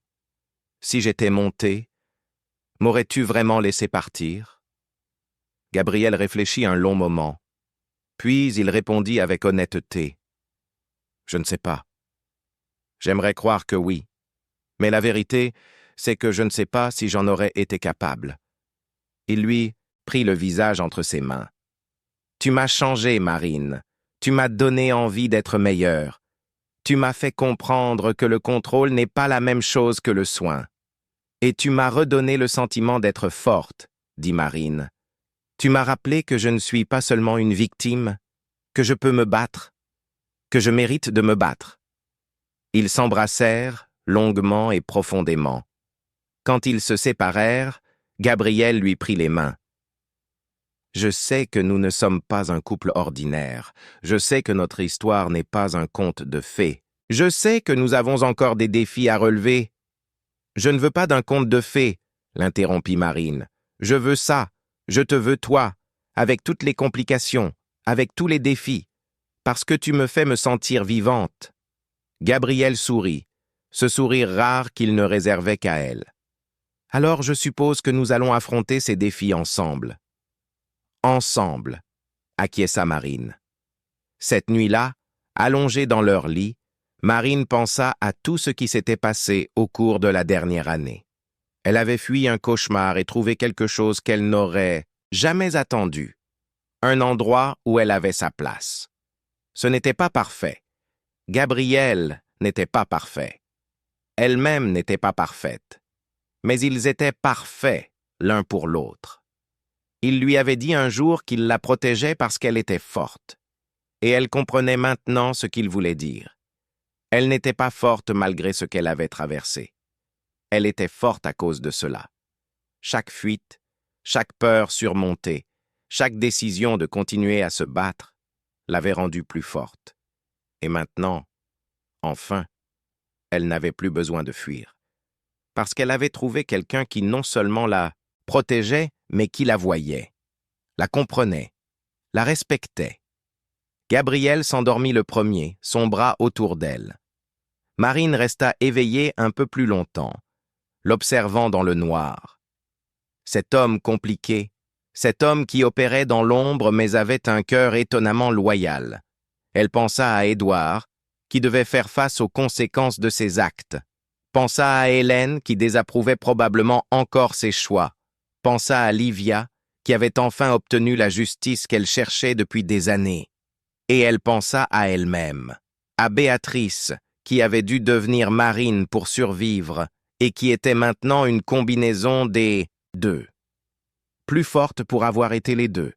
Speaker 2: si j'étais monté, m'aurais-tu vraiment laissé partir ?» Gabriel réfléchit un long moment. Puis il répondit avec honnêteté. « Je ne sais pas. J'aimerais croire que oui. Mais la vérité, c'est que je ne sais pas si j'en aurais été capable. » Il lui prit le visage entre ses mains. « Tu m'as changé, Marine. Tu m'as donné envie d'être meilleure. Tu m'as fait comprendre que le contrôle n'est pas la même chose que le soin. Et tu m'as redonné le sentiment d'être forte, » dit Marine. « Tu m'as rappelé que je ne suis pas seulement une victime, que je peux me battre, que je mérite de me battre. » Ils s'embrassèrent longuement et profondément. Quand ils se séparèrent, Gabriel lui prit les mains. « Je sais que nous ne sommes pas un couple ordinaire. Je sais que notre histoire n'est pas un conte de fées. Je sais que nous avons encore des défis à relever. »« Je ne veux pas d'un conte de fées, » l'interrompit Marine. « Je veux ça. Je te veux toi, avec toutes les complications, avec tous les défis, parce que tu me fais me sentir vivante. » Gabriel sourit, ce sourire rare qu'il ne réservait qu'à elle. « Alors je suppose que nous allons affronter ces défis ensemble. » « Ensemble, » acquiesça Marine. Cette nuit-là, allongée dans leur lit, Marine pensa à tout ce qui s'était passé au cours de la dernière année. Elle avait fui un cauchemar et trouvé quelque chose qu'elle n'aurait jamais attendu, un endroit où elle avait sa place. Ce n'était pas parfait. Gabriel n'était pas parfait. Elle-même n'était pas parfaite. Mais ils étaient parfaits l'un pour l'autre. Il lui avait dit un jour qu'il la protégeait parce qu'elle était forte. Et elle comprenait maintenant ce qu'il voulait dire. Elle n'était pas forte malgré ce qu'elle avait traversé. Elle était forte à cause de cela. Chaque fuite, chaque peur surmontée, chaque décision de continuer à se battre l'avait rendue plus forte. Et maintenant, enfin, elle n'avait plus besoin de fuir. Parce qu'elle avait trouvé quelqu'un qui non seulement la protégeait, mais qui la voyait, la comprenait, la respectait. Gabriel s'endormit le premier, son bras autour d'elle. Marine resta éveillée un peu plus longtemps, l'observant dans le noir. Cet homme compliqué, cet homme qui opérait dans l'ombre mais avait un cœur étonnamment loyal. Elle pensa à Édouard, qui devait faire face aux conséquences de ses actes. Pensa à Hélène, qui désapprouvait probablement encore ses choix. Pensa à Livia, qui avait enfin obtenu la justice qu'elle cherchait depuis des années. Et elle pensa à elle-même, à Béatrice, qui avait dû devenir Marine pour survivre et qui était maintenant une combinaison des deux. Plus forte pour avoir été les deux.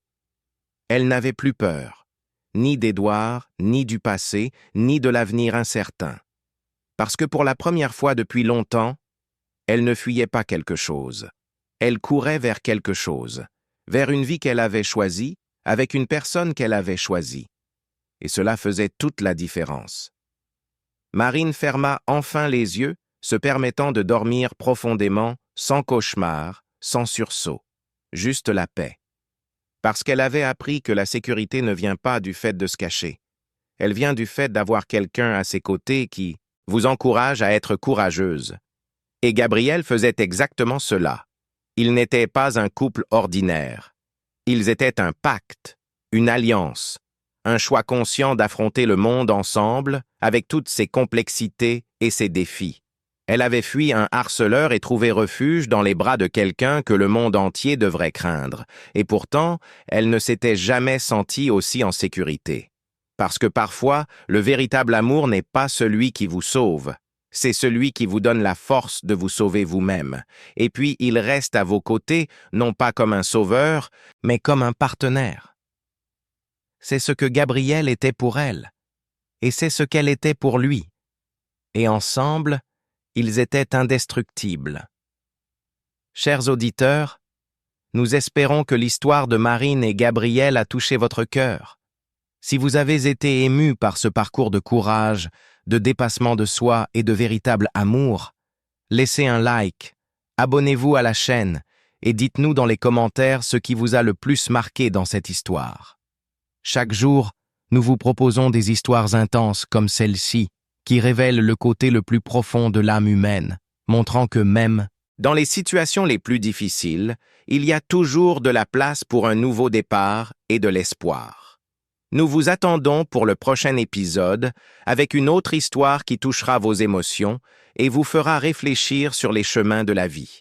Speaker 2: Elle n'avait plus peur, ni d'Édouard, ni du passé, ni de l'avenir incertain. Parce que pour la première fois depuis longtemps, elle ne fuyait pas quelque chose. Elle courait vers quelque chose, vers une vie qu'elle avait choisie, avec une personne qu'elle avait choisie. Et cela faisait toute la différence. Marine ferma enfin les yeux, se permettant de dormir profondément, sans cauchemar, sans sursaut. Juste la paix. Parce qu'elle avait appris que la sécurité ne vient pas du fait de se cacher. Elle vient du fait d'avoir quelqu'un à ses côtés qui vous encourage à être courageuse. Et Gabriel faisait exactement cela. Ils n'étaient pas un couple ordinaire. Ils étaient un pacte, une alliance, un choix conscient d'affronter le monde ensemble avec toutes ses complexités et ses défis. Elle avait fui un harceleur et trouvé refuge dans les bras de quelqu'un que le monde entier devrait craindre. Et pourtant, elle ne s'était jamais sentie aussi en sécurité. Parce que parfois, le véritable amour n'est pas celui qui vous sauve. C'est celui qui vous donne la force de vous sauver vous-même. Et puis, il reste à vos côtés, non pas comme un sauveur, mais comme un partenaire. C'est ce que Gabriel était pour elle. Et c'est ce qu'elle était pour lui. Et ensemble, ils étaient indestructibles. Chers auditeurs, nous espérons que l'histoire de Marine et Gabriel a touché votre cœur. Si vous avez été ému par ce parcours de courage, de dépassement de soi et de véritable amour, laissez un like, abonnez-vous à la chaîne et dites-nous dans les commentaires ce qui vous a le plus marqué dans cette histoire. Chaque jour, nous vous proposons des histoires intenses comme celle-ci, qui révèlent le côté le plus profond de l'âme humaine, montrant que même dans les situations les plus difficiles, il y a toujours de la place pour un nouveau départ et de l'espoir. Nous vous attendons pour le prochain épisode avec une autre histoire qui touchera vos émotions et vous fera réfléchir sur les chemins de la vie.